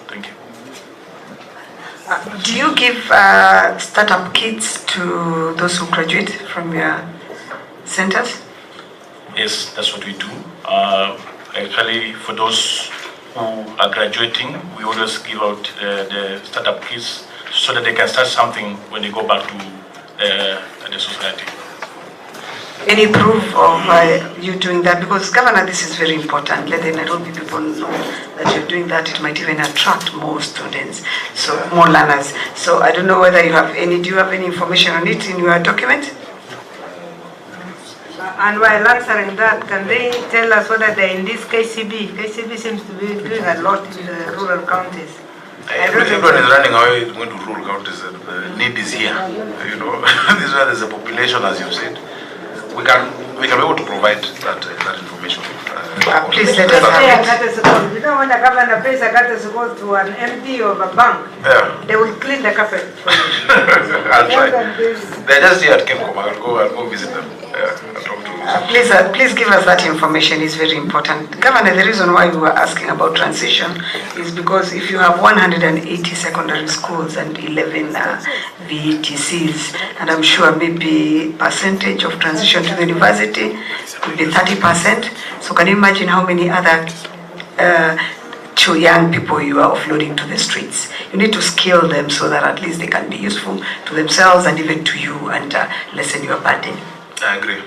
Thank you. Do you give startup kits to those who graduate from your centers? Yes, that's what we do. Actually, for those who are graduating, we always give out the startup kits so that they can start something when they go back to the society. Any proof of you doing that? Because Governor, this is very important. Let the Nairobi people know that you're doing that. It might even attract more students, so more learners. So I don't know whether you have any, do you have any information on it in your document? And while answering that, can they tell us whether they're in this KCB? KCB seems to be doing a lot in the rural counties. Everyone is running away going to rural counties. The need is here. You know, this is where there's a population, as you said. We can be able to provide that information. Please let us have it. You know, when the governor pays a courtesy call to an MD of a bank, they will clean the carpet for you. I'll try. They're just here at Kemkom. I'll go visit them. I'll talk to them. Please give us that information. It's very important. Governor, the reason why we were asking about transition is because if you have 180 secondary schools and 11 VTCs, and I'm sure maybe percentage of transition to the university will be 30%. So can you imagine how many other young people you are offloading to the streets? You need to skill them so that at least they can be useful to themselves and even to you and lessen your burden. I agree.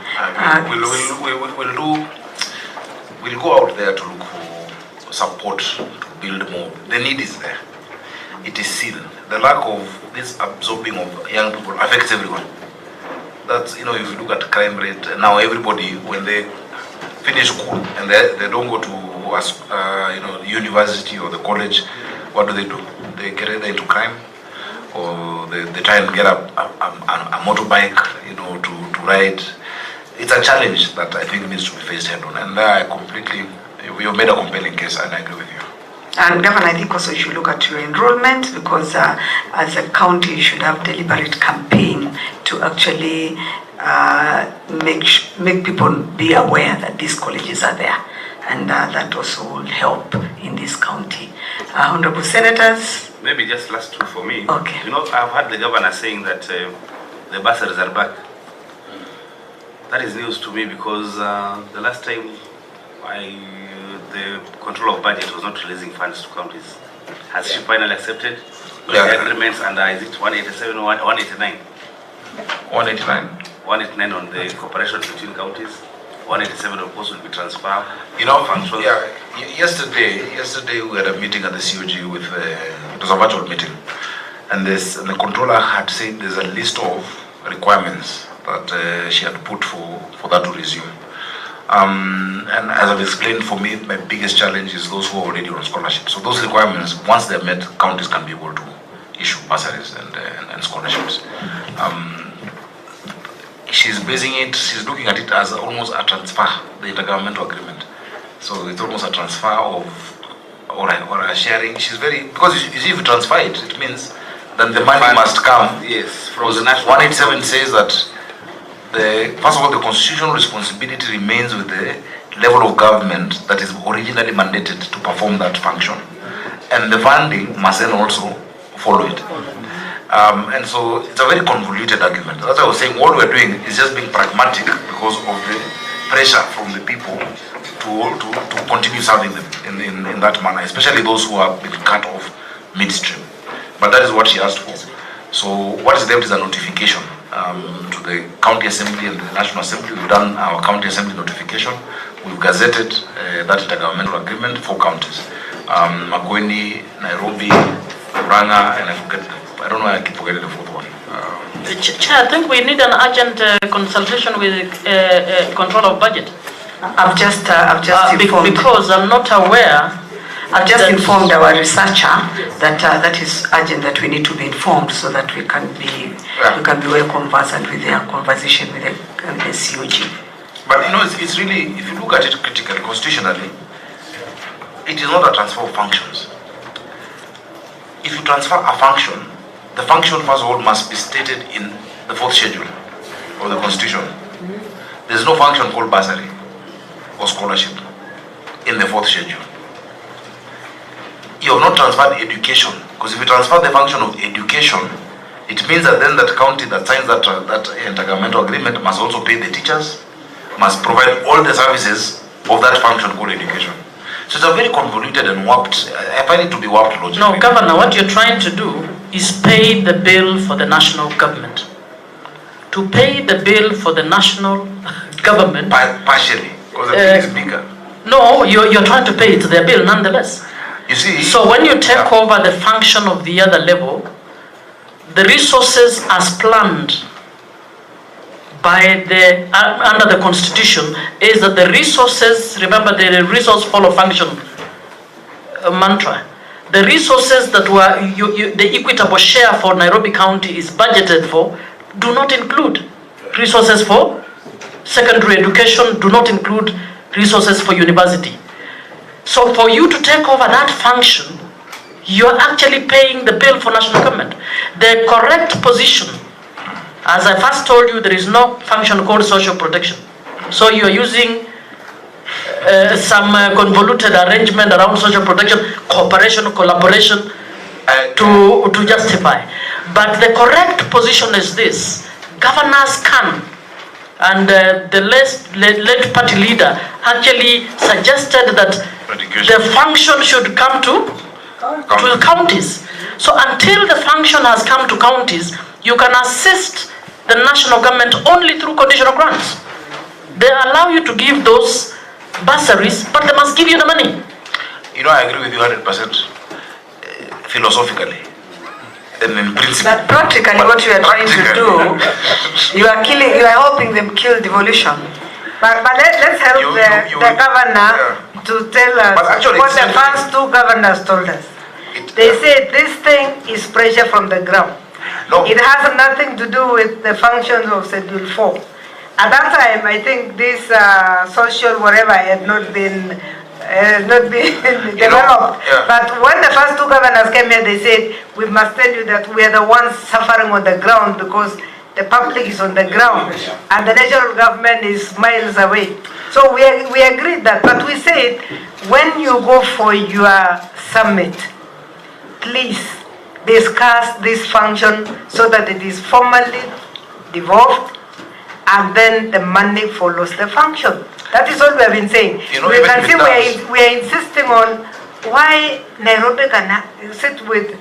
We'll go out there to look for support to build more. The need is there. It is seen. The lack of this absorbing of young people affects everyone. That's, you know, if you look at crime rate, now everybody, when they finish school and they don't go to university or the college, what do? They get either into crime or they try and get a motorbike, you know, to ride. It's a challenge that I think needs to be faced head on, and I completely, you made a compelling case, and I agree with you. And Governor, I think also you should look at your enrollment, because as a county you should have deliberate campaign to actually make people be aware that these colleges are there, and that also will help in this county. Honorable Senators. Maybe just last two for me. Okay. You know, I've heard the governor saying that the bursaries are back. That is news to me, because the last time the control of budget was not releasing funds to counties. Has she finally accepted the agreements under, is it 187 or 189? 189. 189 on the cooperation between counties. 187 of course will be transferred. You know, functions. Yeah. Yesterday we had a meeting at the COG with it was a virtual meeting, and the controller had said there's a list of requirements that she had put for that to resume. And as I've explained, for me, my biggest challenge is those who are already on scholarship. So those requirements, once they're met, counties can be able to issue bursaries and scholarships. She's looking at it as almost a transfer, the intergovernmental agreement. So it's almost a transfer of, or a sharing. Because if you transfer it, it means then the money must come. Yes, from the national. 187 says that first of all, the constitutional responsibility remains with the level of government that is originally mandated to perform that function, and the funding must then also follow it. And so it's a very convoluted argument. That's why I was saying what we're doing is just being pragmatic because of the pressure from the people to continue serving them in that manner, especially those who have been cut off midstream. But that is what she asked for. So what is left is a notification to the county assembly and the national assembly. We've done our county assembly notification. We've gazetted that intergovernmental agreement for counties: Makwiny, Nairobi, Uranga, and I don't know why I keep forgetting the fourth one. Chair, I think we need an urgent consultation with control of budget. I've just informed. Because I'm not aware. I've just informed our researcher that that is urgent, that we need to be informed so that we can be well conversant with their conversation with the COG. But you know, it's really, if you look at it critically, constitutionally, it is not a transfer of functions. If you transfer a function, the function first of all must be stated in the fourth schedule. of the Constitution, there's no function called bursary or scholarship in the 4th schedule. You have not transferred education, because if you transfer the function of education, it means that then that county that signs that intergovernmental agreement must also pay the teachers, must provide all the services of that function called education. So it's a very convoluted and warped, I find it to be warped logic. No, Governor, what you're trying to do is pay the bill for the national government. To pay the bill for the national government... Partially, because the bill is bigger. No, you're trying to pay it their bill nonetheless. You see... So when you take over the function of the other level, the resources as planned by the under the Constitution is that the resources, remember the resource follow function mantra, the resources that were the equitable share for Nairobi County is budgeted for do not include resources for secondary education, do not include resources for university. So for you to take over that function, you're actually paying the bill for national government. The correct position, as I first told you, there is no function called social protection. So you are using some convoluted arrangement around social protection, cooperation, collaboration to justify. But the correct position is this: governors can, and the late party leader actually suggested that the function should come to counties. So until the function has come to counties, you can assist the national government only through conditional grants. They allow you to give those bursaries, but they must give you the money. You know, I agree with you 100% philosophically and in principle. But practically, what you are trying to do, you are helping them kill devolution. But let's help the governor to tell us what the first 2 governors told us. They said this thing is pressure from the ground. No. It has nothing to do with the functions of Schedule 4. At that time, I think this social whatever had not been developed. But when the first 2 governors came here, they said, we must tell you that we are the ones suffering on the ground because the public is on the ground and the national government is miles away. So we agreed that, but we said, when you go for your summit, please discuss this function so that it is formally devolved and then the money follows the function. That is all we have been saying. You know, we can see we are insisting on why Nairobi can sit with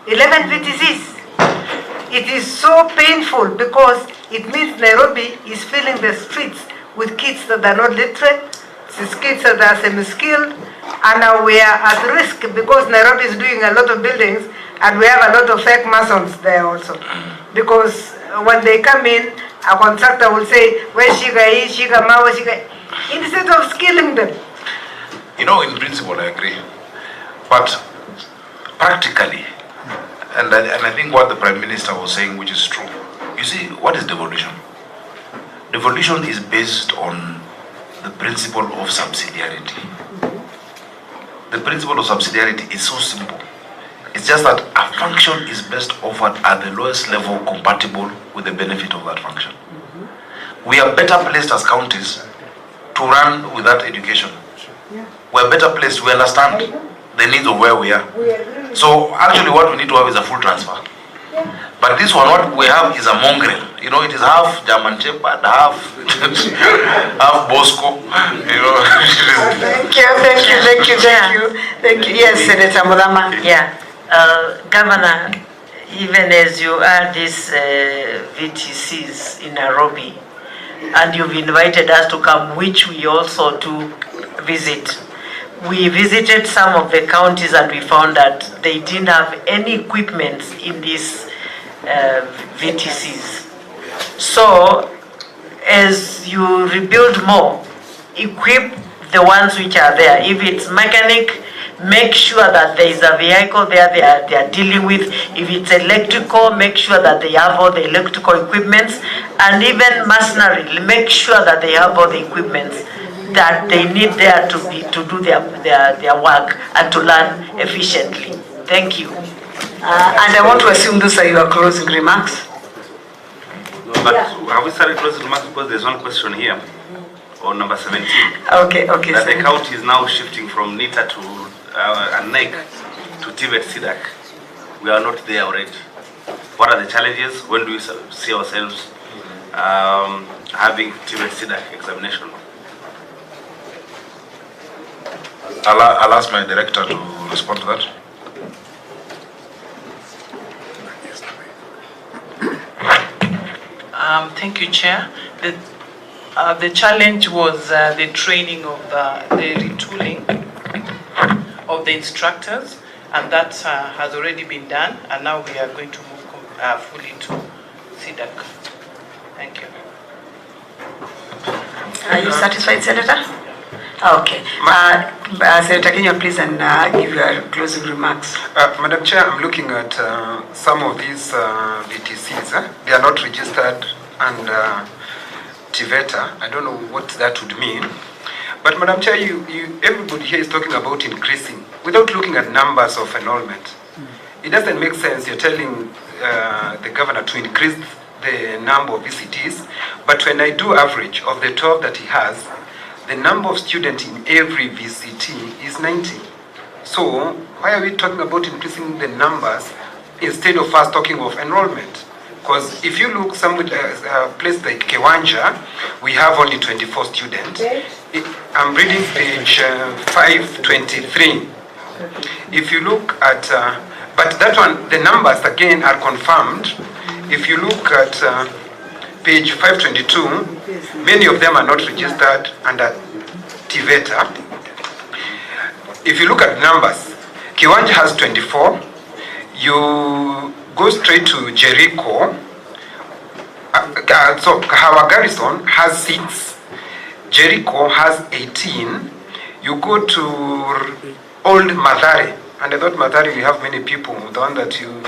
11 VTCs. It is so painful because it means Nairobi is filling the streets with kids that are not literate, kids that are semi-skilled, and now we are at risk because Nairobi is doing a lot of buildings and we have a lot of fake masons there also. Because when they come in, a contractor will say, where's Shiga, Shiga, Mawa, Shiga, instead of skilling them. You know, in principle, I agree. But practically, and I think what the Prime Minister was saying, which is true. You see, what is devolution? Devolution is based on the principle of subsidiarity. The principle of subsidiarity is so simple. It's just that a function is best offered at the lowest level compatible with the benefit of that function. We are better placed as counties to run with that education. We are better placed to understand the needs of where we are. So actually what we need to have is a full transfer. But this one, what we have is a mongrel. You know, it is half German Shepherd, half Bosco. You know. Thank you. Yes, Senator Mudama. Yeah. Governor, even as you are these VTCs in Nairobi, and you've invited us to come, which we also to visit. We visited some of the counties and we found that they didn't have any equipment in these VTCs. So, as you rebuild more, equip the ones which are there. If it's mechanic, make sure that there is a vehicle there they are dealing with. If it's electrical, make sure that they have all the electrical equipments, and even machinery, make sure that they have all the equipments that they need there to do their work and to learn efficiently. Thank you. And I want to assume those are your closing remarks. But have we started closing remarks, because there's one question here on number 17. Okay, That the county is now shifting from Nita to Anek to Tibet Sidak. We are not there already. What are the challenges? When do we see ourselves having Tibet Sidak examination? I'll ask my director to respond to that. Thank you, Chair. The challenge was the training of the retooling of the instructors, and that has already been done, and now we are going to move fully to SIDAC. Thank you. Are you satisfied, Senator? Okay. Senator Kenya, please, and give your closing remarks. Madam Chair, I'm looking at some of these VTCs. They are not registered and Tiveta. I don't know what that would mean. But Madam Chair, everybody here is talking about increasing without looking at numbers of enrollment. It doesn't make sense. You're telling the governor to increase the number of VCTs, but when I do average of the 12 that he has, the number of students in every VCT is 90. So why are we talking about increasing the numbers instead of us talking of enrollment? Because if you look somewhere, a place like Kiwanja, we have only 24 students. I'm reading page 523. If you look at, but that one, the numbers again are confirmed. If you look at page 522, many of them are not registered under Tiveta. If you look at numbers, Kiwanja has 24. You go straight to Jericho. So Kahawa Garrison has 6. Jericho has 18. You go to Old Mathare, and I thought Mathare, you have many people. The one that you,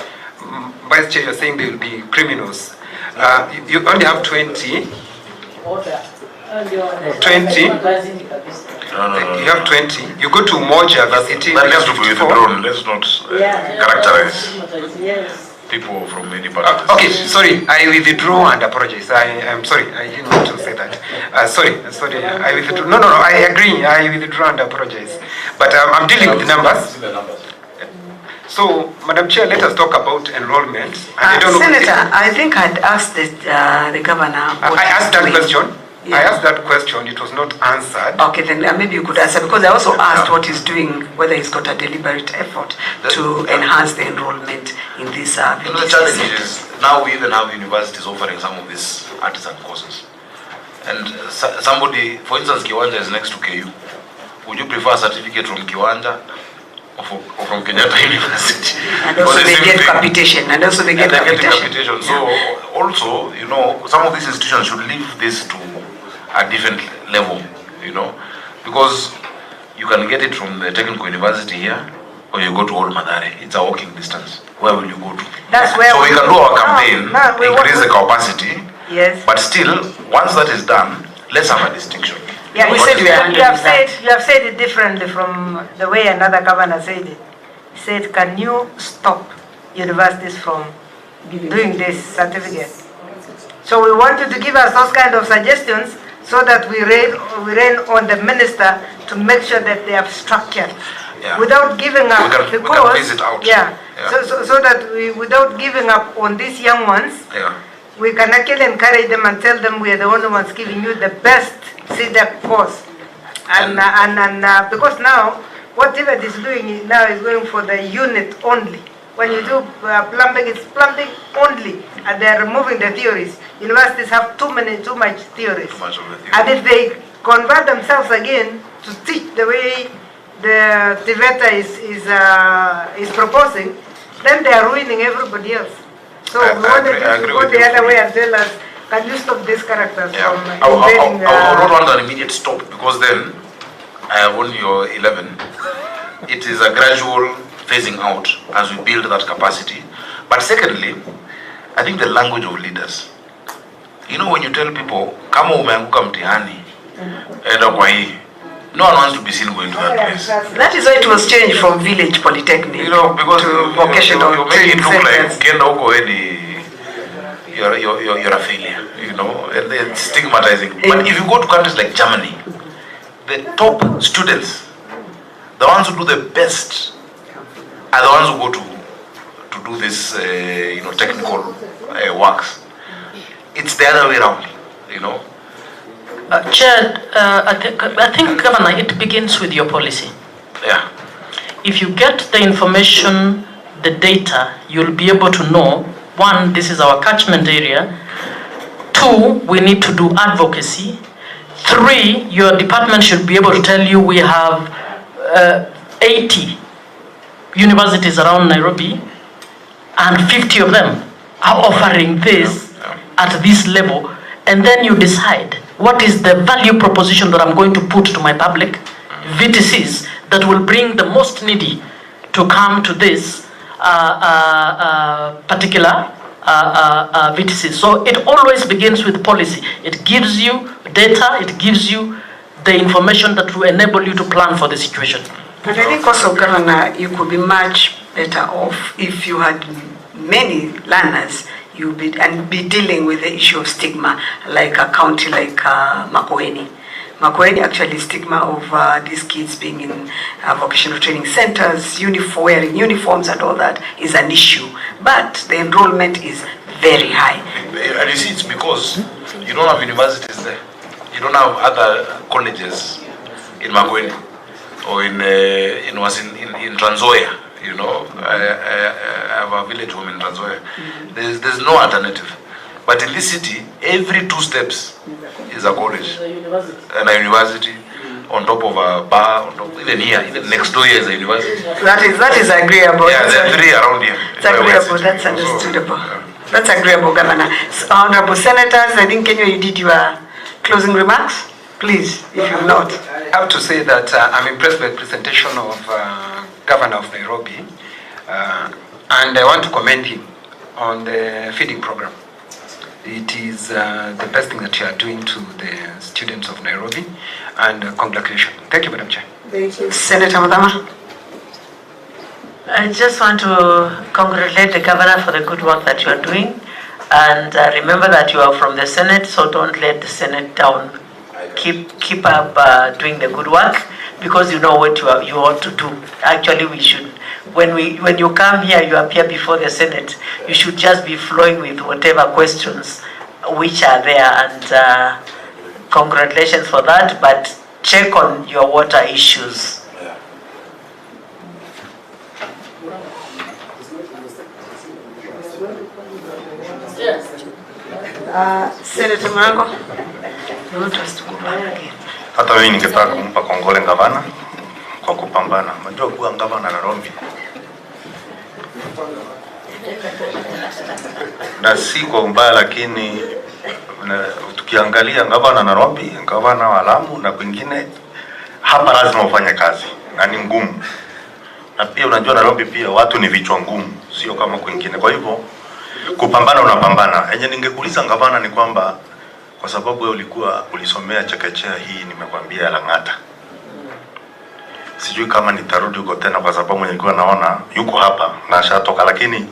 Vice Chair, you're saying they will be criminals. You only have 20. 20. You have 20. You go to Moja, VCT. That has to be withdrawn. Let's not characterize people from any part. Okay, sorry. I withdraw and apologize. I'm sorry. I didn't want to say that. Sorry. I withdraw. No. I agree. I withdraw and apologize. But I'm dealing with the numbers. So, Madam Chair, let us talk about enrollment. Senator, I think I'd asked the governor. I asked that question. Yeah. I asked that question. It was not answered. Okay, then maybe you could answer, because I also asked what he's doing, whether he's got a deliberate effort to enhance the enrollment in this. The challenge is now we even have universities offering some of these artisan courses. And somebody, for instance, Kiwanja is next to KU. Would you prefer a certificate from Kiwanja or from Kenyatta University? And also they get capitation. capitation. So also, some of these institutions should leave this to a different level, because you can get it from the technical university here, or you go to Old Mathare. It's a walking distance. Where will you go to? That's where so we can do our campaign, increase the capacity. Yes. But still, once that is done, let's have a distinction. Yeah, you have said it differently from the way another governor said it. He said, can you stop universities from doing this certificate? So we want you to give us those kind of suggestions so that we rain on the minister to make sure that they have structure. Yeah. Without giving up, we can phase it out. Yeah. So that without giving up on these young ones, we can actually encourage them and tell them we are the only ones giving you the best CDAC course. And because now, what Tibet is doing now is going for the unit only. When you do plumbing, it's plumbing only, and they're removing the theories. Universities have too much theories. Too much of the theory. And if they convert themselves again to teach the way the Tiveta is proposing, then they are ruining everybody else. So we wanted to go the other way and tell us, can you stop these characters from invading? I would not want an immediate stop, because then I have only your 11. It is a gradual phasing out as we build that capacity. But secondly, I think the language of leaders. When you tell people, kama umeanguka mtihani, enda kwa hii. No one wants to be seen going to that place. That is why it was changed from village polytechnic because to vocational you make it look like ukienda huko you're a failure, you know, and it's stigmatizing. But if you go to countries like Germany, the top students, the ones who do the best, are the ones who go to do this, you know, technical works. It's the other way around, you know. Chair, I think, Governor, it begins with your policy. Yeah. If you get the information, the data, you'll be able to know, one, this is our catchment area. Two, we need to do advocacy. Three, your department should be able to tell you we have 80 universities around Nairobi, and 50 of them are offering this at this level. And then you decide, what is the value proposition that I'm going to put to my public VTCs that will bring the most needy to come to this particular VTC. So it always begins with policy. It gives you data, it gives you the information that will enable you to plan for the situation. But I think also, Governor, you could be much better off if you had many learners and be dealing with the issue of stigma, like a county like Makwiny. Makwiny, actually, stigma of these kids being in vocational training centers, wearing uniforms and all that is an issue. But the enrollment is very high. And you see, it's because you don't have universities there. You don't have other colleges in Makwiny or in Trans Nzoia. You know, I have a village home in Trans Nzoia. There's no alternative. But in this city, every 2 steps is a college and a university on top of a bar, even here, even next door here is a university. That is agreeable. Yeah, there are 3 around here. It's agreeable. That's understandable. That's agreeable, Governor. So, Honorable Senators, I think Kenya, you did your closing remarks. Please, if you've not. I have to say that I'm impressed by the presentation of Governor of Nairobi, and I want to commend him on the feeding program. It is the best thing that you are doing to the students of Nairobi, and congratulations. Thank you, Madam Chair. Thank you. Senator Madama. I just want to congratulate the governor for the good work that you are doing, and remember that you are from the Senate, so don't let the Senate down. Keep up doing the good work, because you know what you ought to do. Actually, we should, when you come here, you appear before the Senate, you should just be flowing with whatever questions which are there, and congratulations for that, but check on your water issues. Senator Marango, you want us to go back again? Hata mimi ningetaka kumpa kongole gavana kwa kupambana. Unajua kuwa gavana Nairobi na si kwa mbaya, lakini tukiangalia gavana Nairobi, gavana wa Lamu na kwingine, hapa lazima ufanye kazi na ni ngumu. Na pia unajua Nairobi pia watu ni vichwa ngumu, sio kama kwingine. Kwa hivyo kupambana unapambana. Yenye ningekuuliza gavana ni kwamba kwa sababu wewe ulisomea chekechea hii, nimekwambia ya Lang'ata. Sijui kama nitarudi huko tena kwa sababu nilikuwa naona yuko hapa na ashatoka, lakini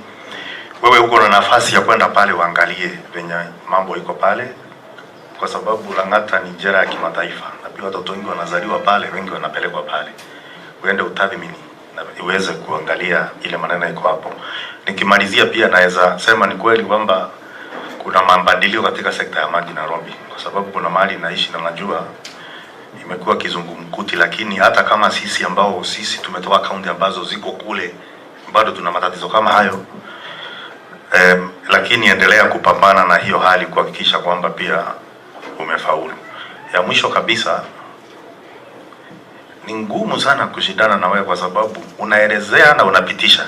wewe uko na nafasi ya kwenda pale uangalie venye mambo iko pale, kwa sababu Lang'ata ni jela ya kimataifa na pia watoto wengi wanazaliwa pale, wengi wanapelekwa pale. Uende utathmini na uweze kuangalia ile maneno iko hapo. Nikimalizia pia naweza sema ni kweli kwamba kuna mabadiliko katika sekta ya maji Nairobi, kwa sababu kuna mahali naishi na najua imekuwa kizungumkuti, lakini hata kama sisi ambao sisi tumetoka kaunti ambazo ziko kule bado tuna matatizo kama hayo. Lakini endelea kupambana na hiyo hali kuhakikisha kwamba pia umefaulu. Ya mwisho kabisa, ni ngumu sana kushindana na wewe kwa sababu unaelezea na unapitisha.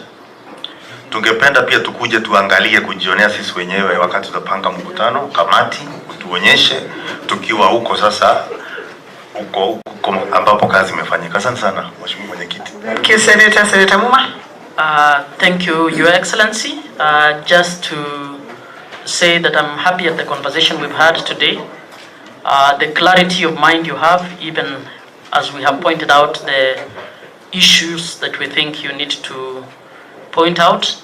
Tungependa pia tukuje tuangalie, kujionea sisi wenyewe wakati tutapanga mkutano kamati, tuonyeshe tukiwa huko sasa huko ambapo kazi imefanyika. Asante sana Mheshimiwa Mwenyekiti. Thank you, Senator Muma. Thank you, Your Excellency. Just to say that I'm happy at the conversation we've had today. The clarity of mind you have, even as we have pointed out the issues that we think you need to point out.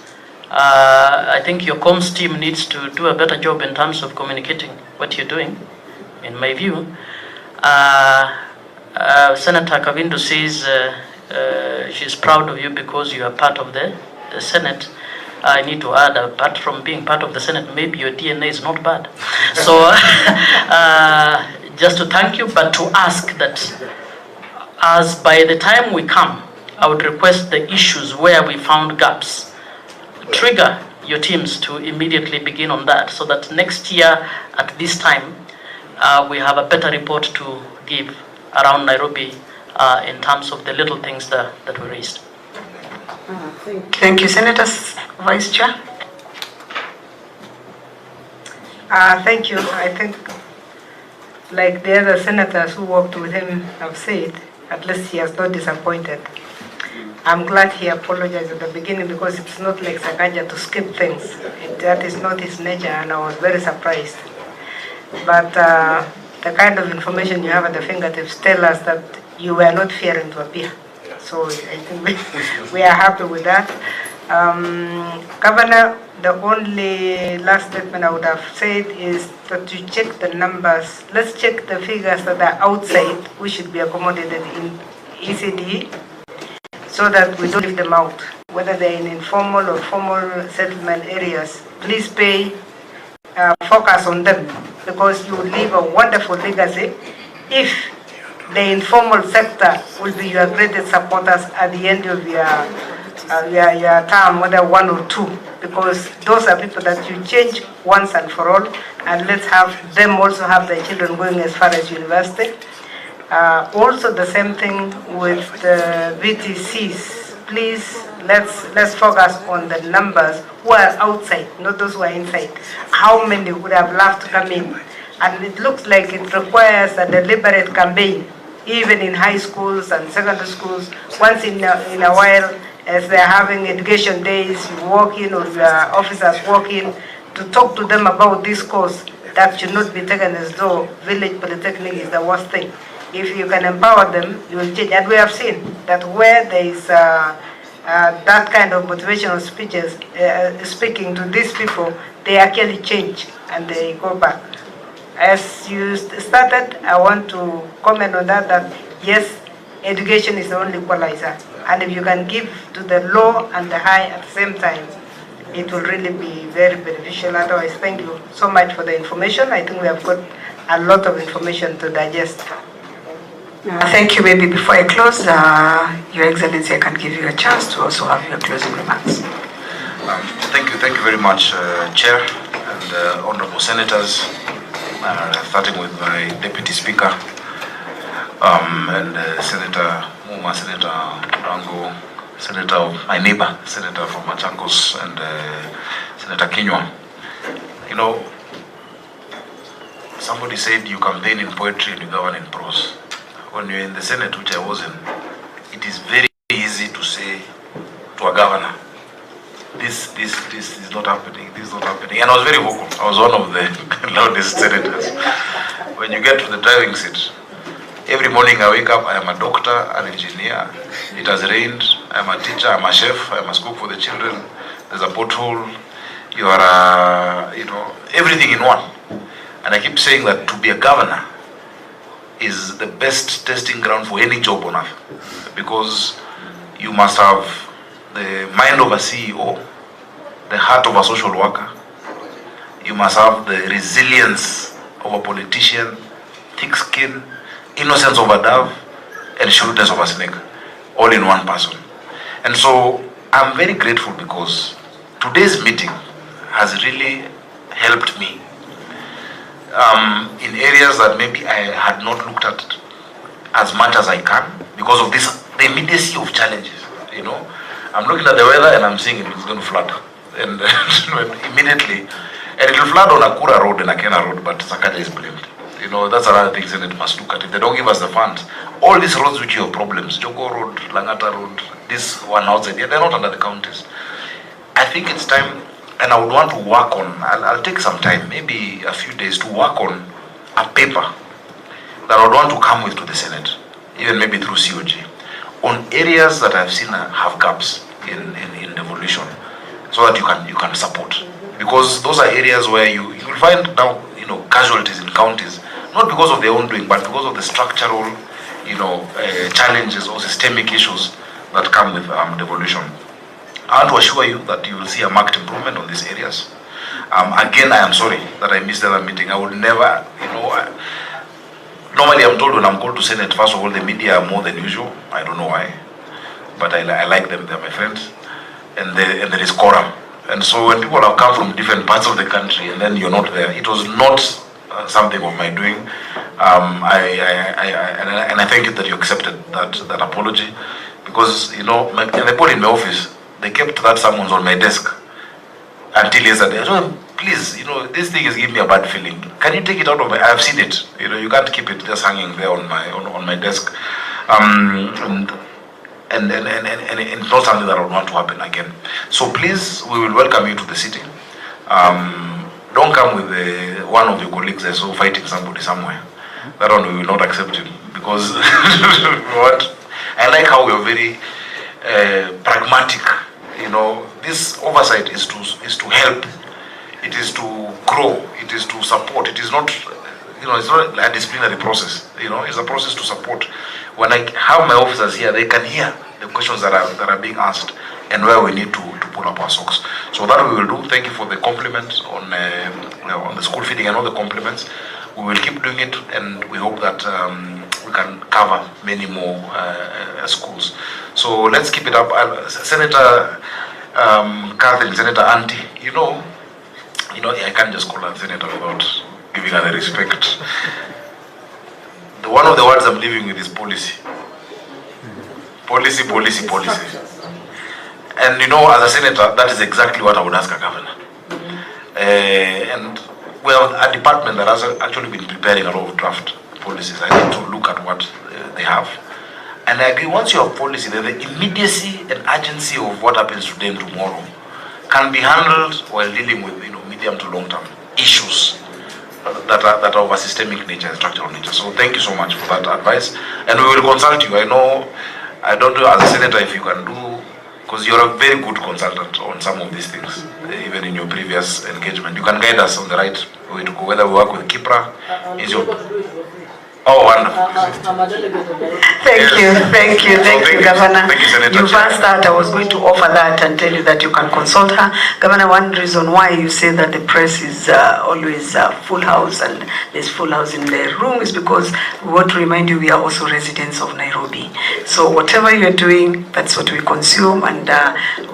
I think your comms team needs to do a better job in terms of communicating what you're doing, in my view. Senator Kavindu says she's proud of you because you are part of the Senate. I need to add, apart from being part of the Senate, maybe your DNA is not bad. So just to thank you, but to ask that as by the time we come, I would request the issues where we found gaps, trigger your teams to immediately begin on that, so that next year at this time, we have a better report to give around Nairobi in terms of the little things that we raised. Thank you, Senators. Vice Chair. Thank you. I think, like the other senators who worked with him have said, at least he has not disappointed. I'm glad he apologized at the beginning, because it's not like Sakaja to skip things. That is not his nature, and I was very surprised. But the kind of information you have at the fingertips tell us that you were not fearing to appear. So I think we are happy with that. Governor, the only last statement I would have said is that you check the numbers. Let's check the figures that are outside, which should be accommodated in ECD, so that we don't leave them out. Whether they're in informal or formal settlement areas, please pay focus on them, because you will leave a wonderful legacy if the informal sector will be your greatest supporters at the end of your term, whether one or two, because those are people that you change once and for all, and let's have them also have their children going as far as university. Also the same thing with the VTCs. Please, let's focus on the numbers who are outside, not those who are inside. How many would have loved to come in? And it looks like it requires a deliberate campaign, even in high schools and secondary schools. Once in a while, as they're having education days, you walk in, or your officers walk in to talk to them about this course. That should not be taken as though village polytechnic is the worst thing. If you can empower them, you will change. And we have seen that where there is that kind of motivational speeches, speaking to these people, they actually change and they go back. As you started, I want to comment on that yes, education is the only equalizer. And if you can give to the low and the high at the same time, it will really be very beneficial. Otherwise, thank you so much for the information. I think we have got a lot of information to digest. Thank you. Maybe before I close, Your Excellency, I can give you a chance to also have your closing remarks. Thank you very much, Chair and Honorable Senators, starting with my Deputy Speaker and Senator Muma, Senator Rango, Senator, my neighbor, Senator from Machakos, and Senator Kinywa. You know, somebody said you campaign in poetry and you govern in prose. When you're in the Senate, which I was in, it is very easy to say to a governor, this is not happening, this is not happening. And I was very vocal. I was one of the loudest senators. When you get to the driving seat, every morning I wake up, I am a doctor, an engineer, it has rained, I am a teacher, I am a chef, I must cook for the children, there's a pothole, you are, everything in one. And I keep saying that to be a governor is the best testing ground for any job on earth, because you must have the mind of a CEO, the heart of a social worker, you must have the resilience of a politician, thick skin, innocence of a dove, and shrewdness of a snake, all in one person. And so I'm very grateful, because today's meeting has really helped me in areas that maybe I had not looked at as much as I can, because of the immediacy of challenges. I'm looking at the weather and I'm seeing it's going to flood, and immediately, and it will flood on Akura Road and Akena Road, but Sakaja is blamed. That's another thing Senate must look at. If they don't give us the funds, all these roads which you have problems, Jogo Road, Langata Road, this one outside here, they're not under the counties. I think it's time. And I would want to work on, I'll take some time, maybe a few days, to work on a paper that I would want to come with to the Senate, even maybe through COG, on areas that I've seen have gaps in devolution. so that you can support, because those are areas where you will find now casualties in counties, not because of their own doing, but because of the structural challenges or systemic issues that come with devolution. I want to assure you that you will see a marked improvement on these areas. Again, I am sorry that I missed the other meeting. I would never, normally I'm told when I'm called to Senate, first of all, the media are more than usual. I don't know why, but I like them. They're my friends, and there is quorum. And so when people have come from different parts of the country and then you're not there, it was not something of my doing. And I thank you that you accepted that apology, because when they put in my office, they kept that summons on my desk until yesterday. I told them, please, this thing is giving me a bad feeling. Can you take it out of my? I've seen it. You can't keep it just hanging there on my desk. And it's not something that I would want to happen again. So please, we will welcome you to the city. Don't come with one of your colleagues I saw fighting somebody somewhere. That one we will not accept him, because I like how we are very pragmatic. This oversight is to help. It is to grow. It is to support. It is not, it's not a disciplinary process. It's a process to support. When I have my officers here, they can hear the questions that are being asked and where we need to pull up our socks. So that we will do. Thank you for the compliments on the school feeding and all the compliments. We will keep doing it, and we hope that we can cover many more schools. So let's keep it up. Senator Catherine, Senator Auntie, I can't just call her Senator without giving her the respect. One of the words I'm living with is policy. Policy. And as a senator, that is exactly what I would ask a governor. And we have a department that has actually been preparing a lot of draft policies. I need to look at what they have. And I agree, once you have policy, the immediacy and urgency of what happens today and tomorrow can be handled while dealing with medium to long term issues that are of a systemic nature and structural nature. So thank you so much for that advice, and we will consult you. I don't know as a senator if you can do, because you're a very good consultant on some of these things, even in your previous engagement. You can guide us on the right way to go, whether we work with Kipra. Oh, wonderful. Thank you, Governor. Thank you, Senator. You've asked that. I was going to offer that and tell you that you can consult her. Governor, one reason why you say that the press is always full house and there's full house in the room is because we want to remind you we are also residents of Nairobi. So whatever you're doing, that's what we consume, and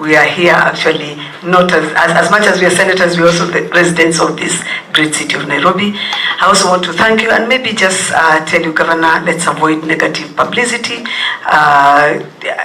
we are here actually not as much as we are senators, we're also the residents of this great city of Nairobi. I also want to thank you, and maybe just tell you, Governor, let's avoid negative publicity.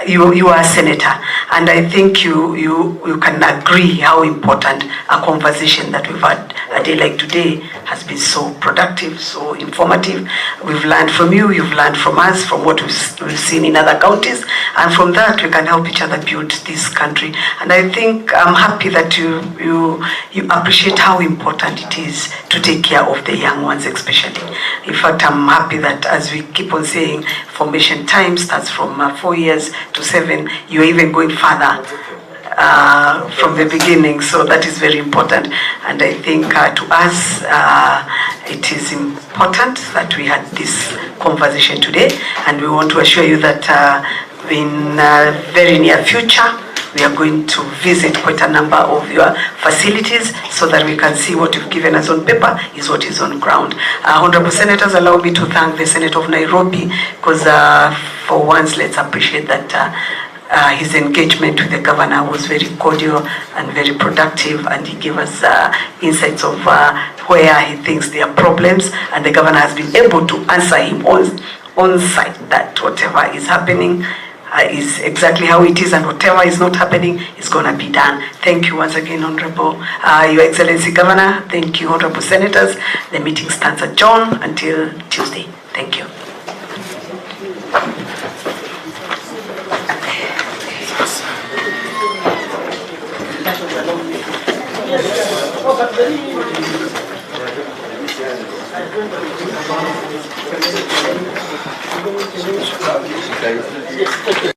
You are a senator, and I think you can agree how important a conversation that we've had a day like today has been so productive, so informative. We've learned from you, you've learned from us, from what we've seen in other counties, and from that we can help each other build this country. And I think I'm happy that you appreciate how important it is to take care of the young ones especially. In fact, I'm happy that as we keep on saying, formation time starts from 4 years to 7, you're even going further from the beginning, so that is very important. And I think to us it is important that we had this conversation today, and we want to assure you that in very near future we are going to visit quite a number of your facilities so that we can see what you've given us on paper is what is on ground. Honorable Senators, allow me to thank the Senate of Nairobi, because for once, let's appreciate that his engagement with the governor was very cordial and very productive, and he gave us insights of where he thinks there are problems, and the governor has been able to answer him on site that whatever is happening is exactly how it is, and whatever is not happening is going to be done. Thank you once again, Honorable Your Excellency Governor. Thank you, Honorable Senators. The meeting stands adjourned until Tuesday. Thank you. Yes.